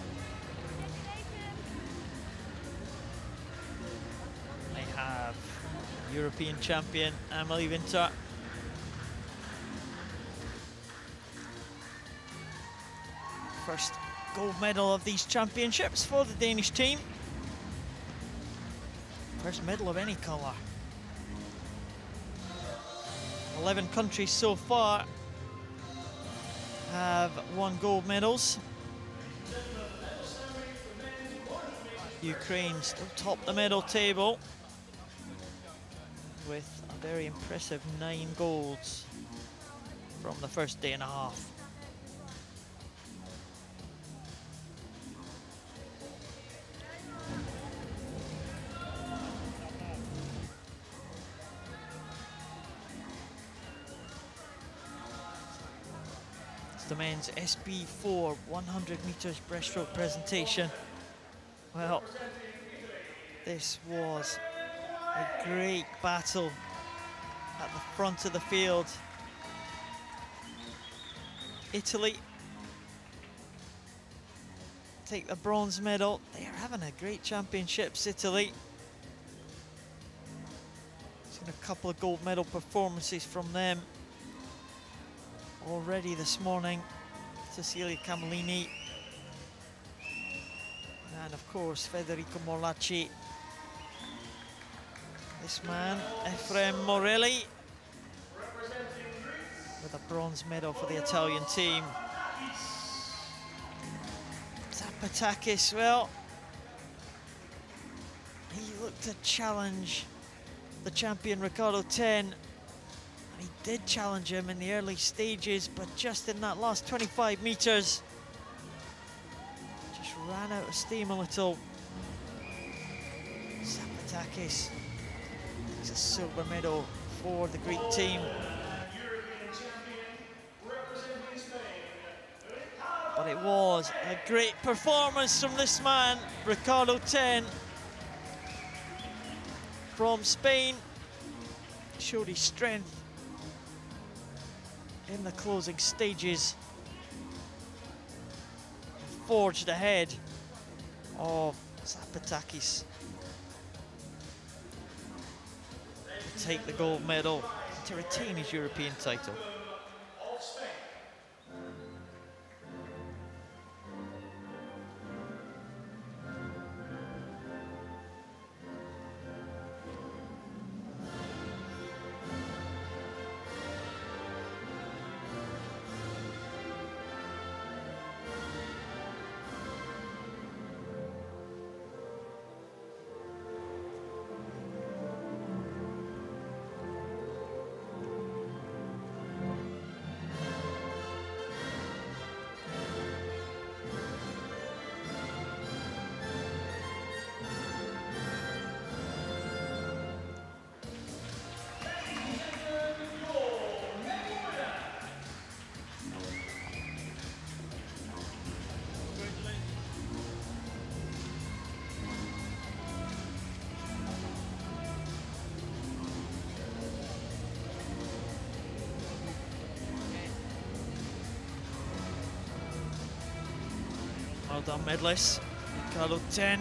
They have European champion Amelie Winter. First gold medal of these championships for the Danish team. First medal of any colour. 11 countries so far have won gold medals. Ukraine still top the medal table with a very impressive 9 golds from the first day and a half. The men's SB4 100 meters breaststroke presentation. Well, this was a great battle at the front of the field. Italy take the bronze medal. They are having a great championships, Italy. Seen a couple of gold medal performances from them already this morning. Cecilia Camellini and of course Federico Morlacci. This man, Efrem Morelli, with a bronze medal for the Italian team. Zapatakis, well, he looked to challenge the champion Ricardo 10. He did challenge him in the early stages, but just in that last 25 meters, just ran out of steam a little. Zapatakis takes a silver medal for the Greek team. But But it was a great performance from this man, Ricardo 10 from Spain. Showed his strength in the closing stages. Forged ahead of Zapatakis to take the gold medal to retain his European title. Well done, medalists. Ricardo 10.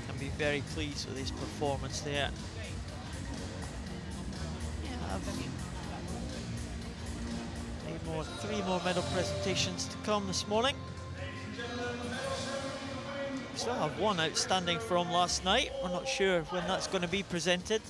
Can be very pleased with his performance there. Three more medal presentations to come this morning. We still have one outstanding from last night. We're not sure when that's going to be presented.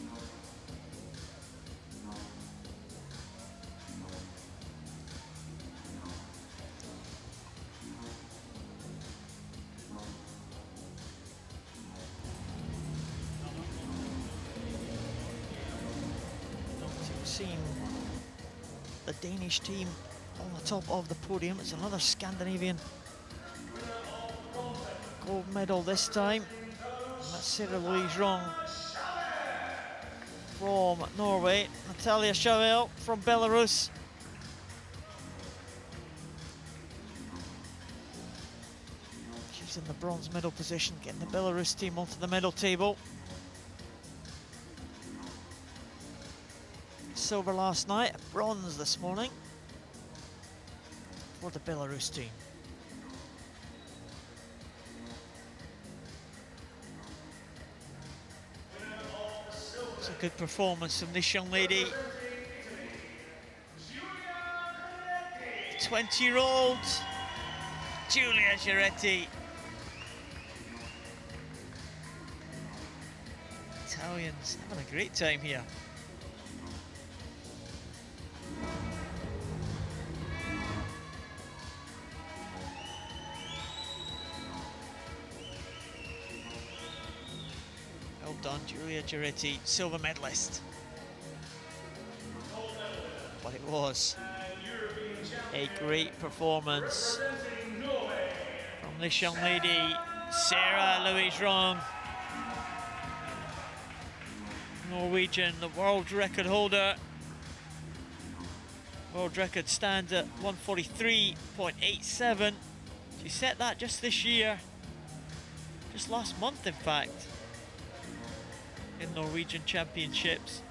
Seen the Danish team on the top of the podium. It's another Scandinavian gold medal this time. And that's Sarah Louise Rong from Norway, Natalia Chavel from Belarus. She's in the bronze medal position, getting the Belarus team onto the medal table. Silver last night, bronze this morning for the Belarus team. It's a good performance from this young lady. 20-year-old Giulia Giretti. Italians having a great time here. Well done, Giulia Giretti, silver medalist. But it was a great performance from this young lady, Sarah Louise Rong. Norwegian, the world record holder. World record stands at 143.87. She set that just this year, just last month in fact, in Norwegian Championships.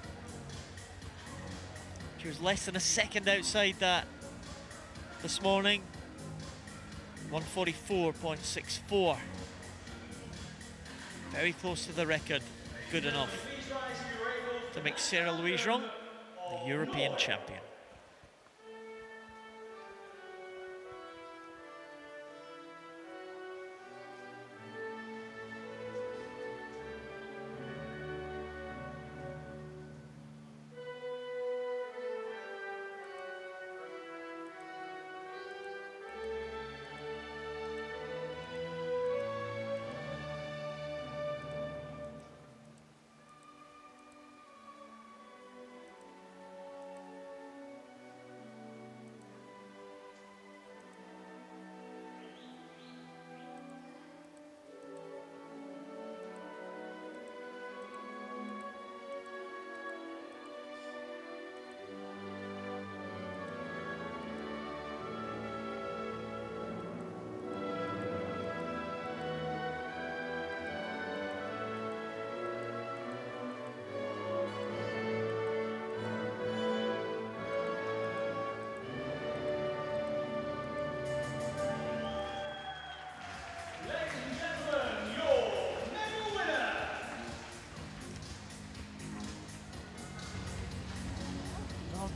She was less than a second outside that this morning, 144.64. Very close to the record, good enough to make Sarah Louise Rong the European champion.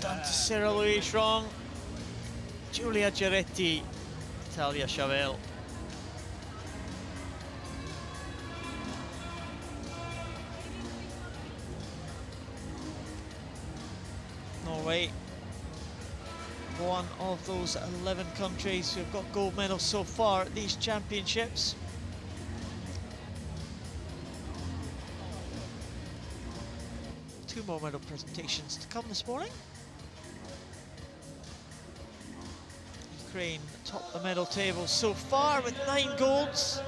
done to Sarah Louise Strong, Giulia Giretti, Talia Chavel. Norway, one of those 11 countries who've got gold medals so far at these championships. Two more medal presentations to come this morning. Ukraine top the medal table so far with 9 golds.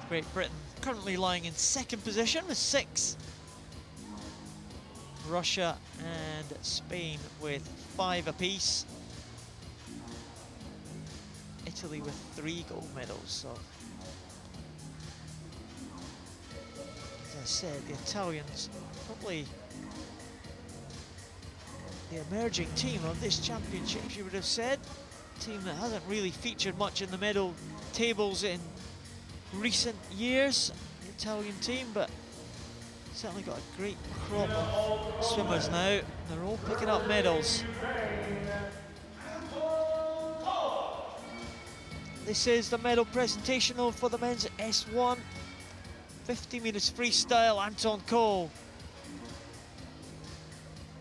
Great Britain currently lying in second position with 6. Russia and Spain with 5 apiece. Italy with 3 gold medals. So, as I said, the Italians probably the emerging team of this championship, you would have said. Team that hasn't really featured much in the medal tables in recent years, the Italian team, but certainly got a great crop of swimmers now. They're all picking up medals. This is the medal presentation for the men's S1. 50 metres freestyle, Anton Cole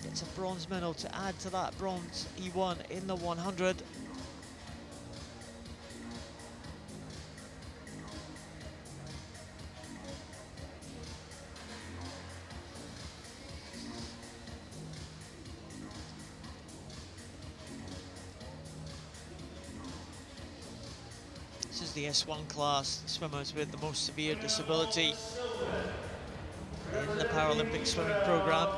gets a bronze medal to add to that bronze he won in the 100. This is the S1 class, swimmers with the most severe disability in the Paralympic swimming programme.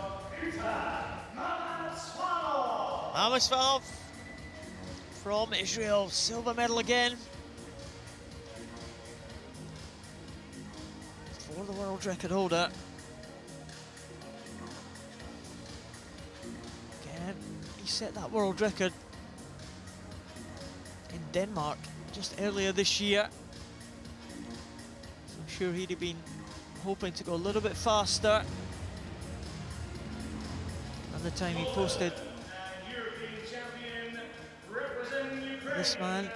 Amisvalov from Israel, silver medal again. For the world record holder. Again, he set that world record in Denmark just earlier this year. So I'm sure he'd have been hoping to go a little bit faster than the time he posted. This man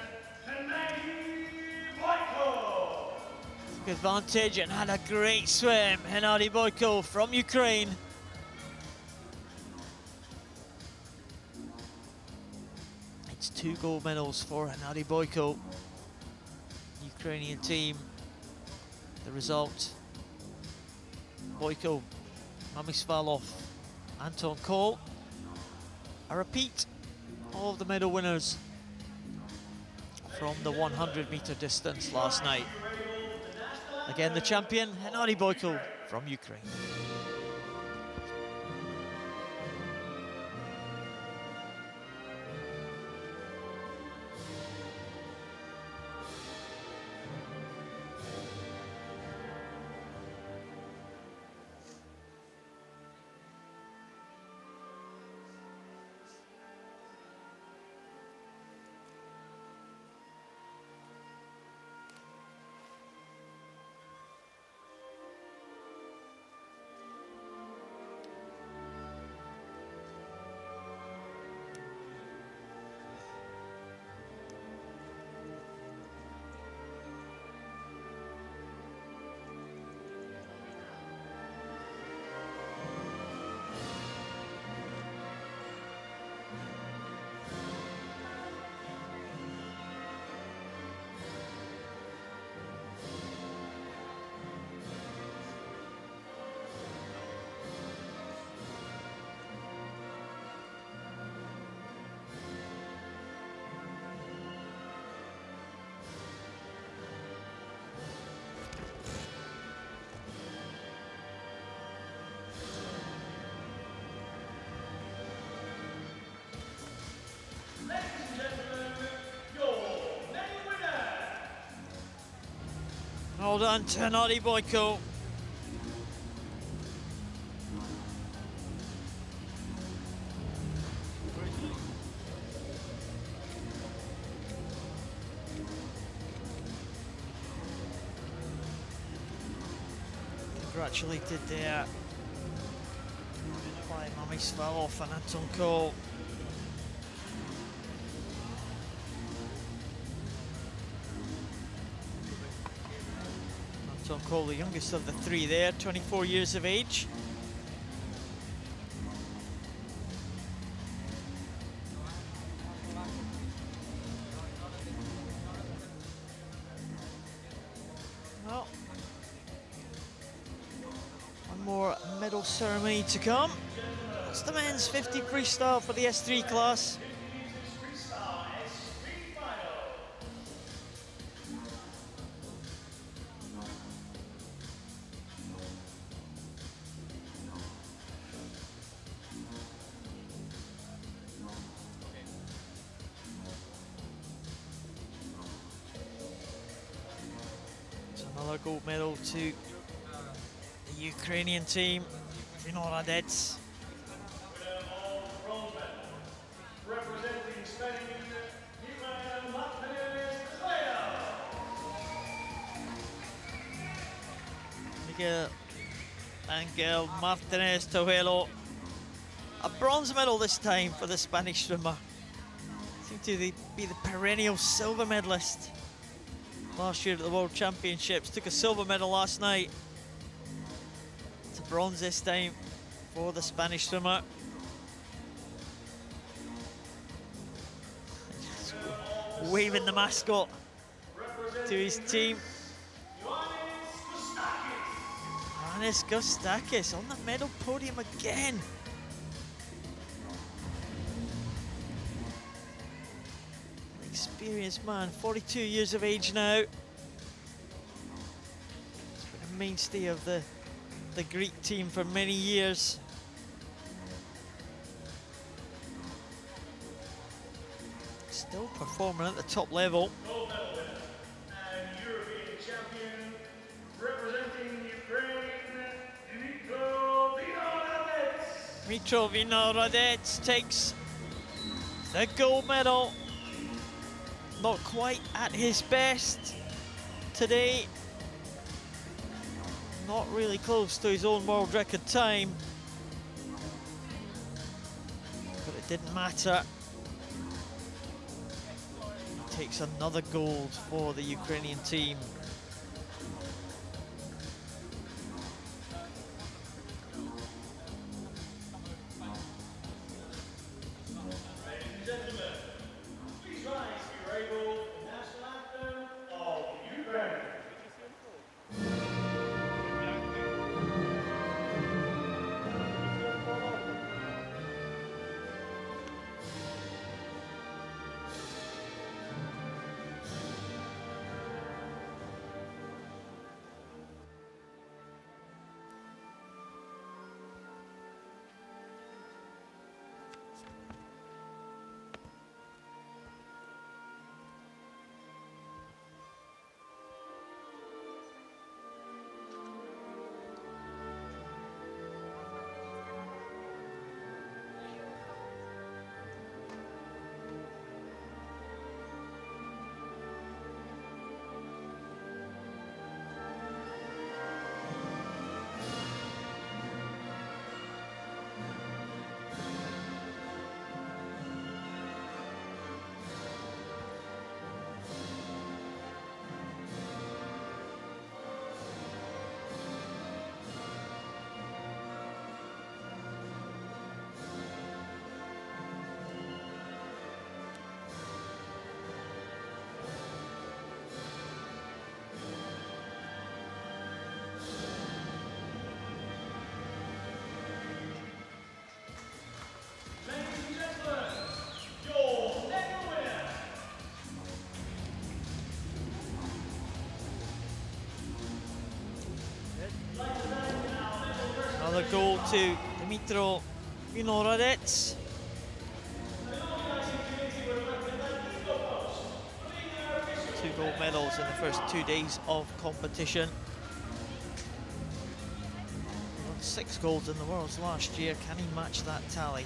took advantage and had a great swim. Hennady Boyko from Ukraine. It's 2 gold medals for Hennady Boyko. Ukrainian team. The result: Boyko, Amisvalov, Anton Cole. A repeat of the medal winners from the 100-meter distance last night. Again, the champion, Hennady Boyko from Ukraine. Well done to Hennady Boyko. Congratulated there Fly Mummy Svalov and Anton Cole. Anton Cole, the youngest of the three there, 24 years of age. Well, one more medal ceremony to come. That's the men's 50 freestyle for the S3 class. Another gold medal to the Ukrainian team, Vinohradets. Representing Spain, Miguel Angel Martinez Tojuelo. A bronze medal this time for the Spanish swimmer. Seemed to be the perennial silver medalist last year at the World Championships. Took a silver medal last night. It's a bronze this time for the Spanish swimmer. Waving the mascot to his team. Ioannis Gustakis on the medal podium again. An experienced man, 42 years of age now. He's been a mainstay of the Greek team for many years. Still performing at the top level. gold medal winner and European champion, representing Ukraine, Dmitro Vinohradets takes the gold medal. Not quite at his best today. Not really close to his own world record time. But it didn't matter. He takes another gold for the Ukrainian team. Ladies and gentlemen, please rise if you're able for the national anthem of Ukraine. Another goal to Dmitro Vinohradets. Two gold medals in the first 2 days of competition. He won 6 golds in the Worlds last year. Can he match that tally?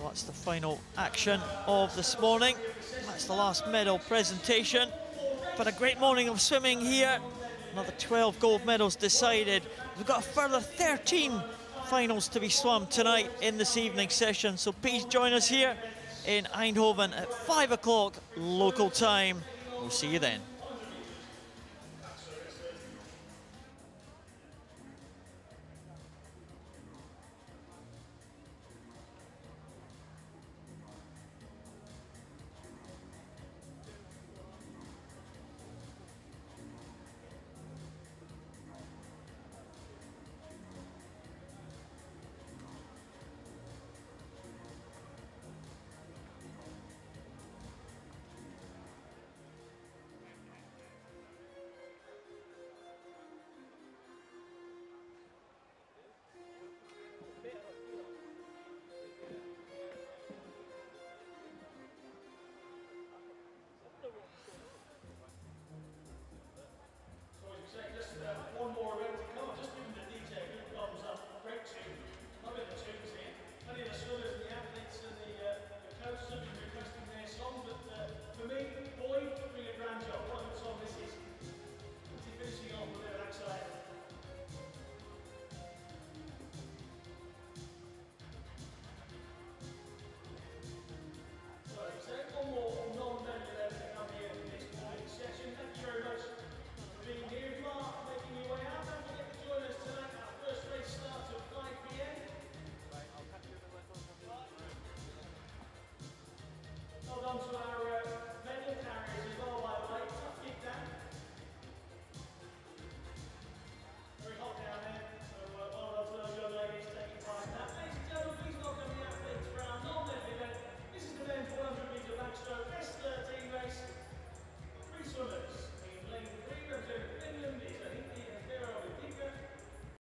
that's the final action of this morning. That's the last medal presentation. But a great morning of swimming here. Another 12 gold medals decided. We've got a further 13 finals to be swum tonight in this evening session. So please join us here in Eindhoven at 5 o'clock local time. We'll see you then.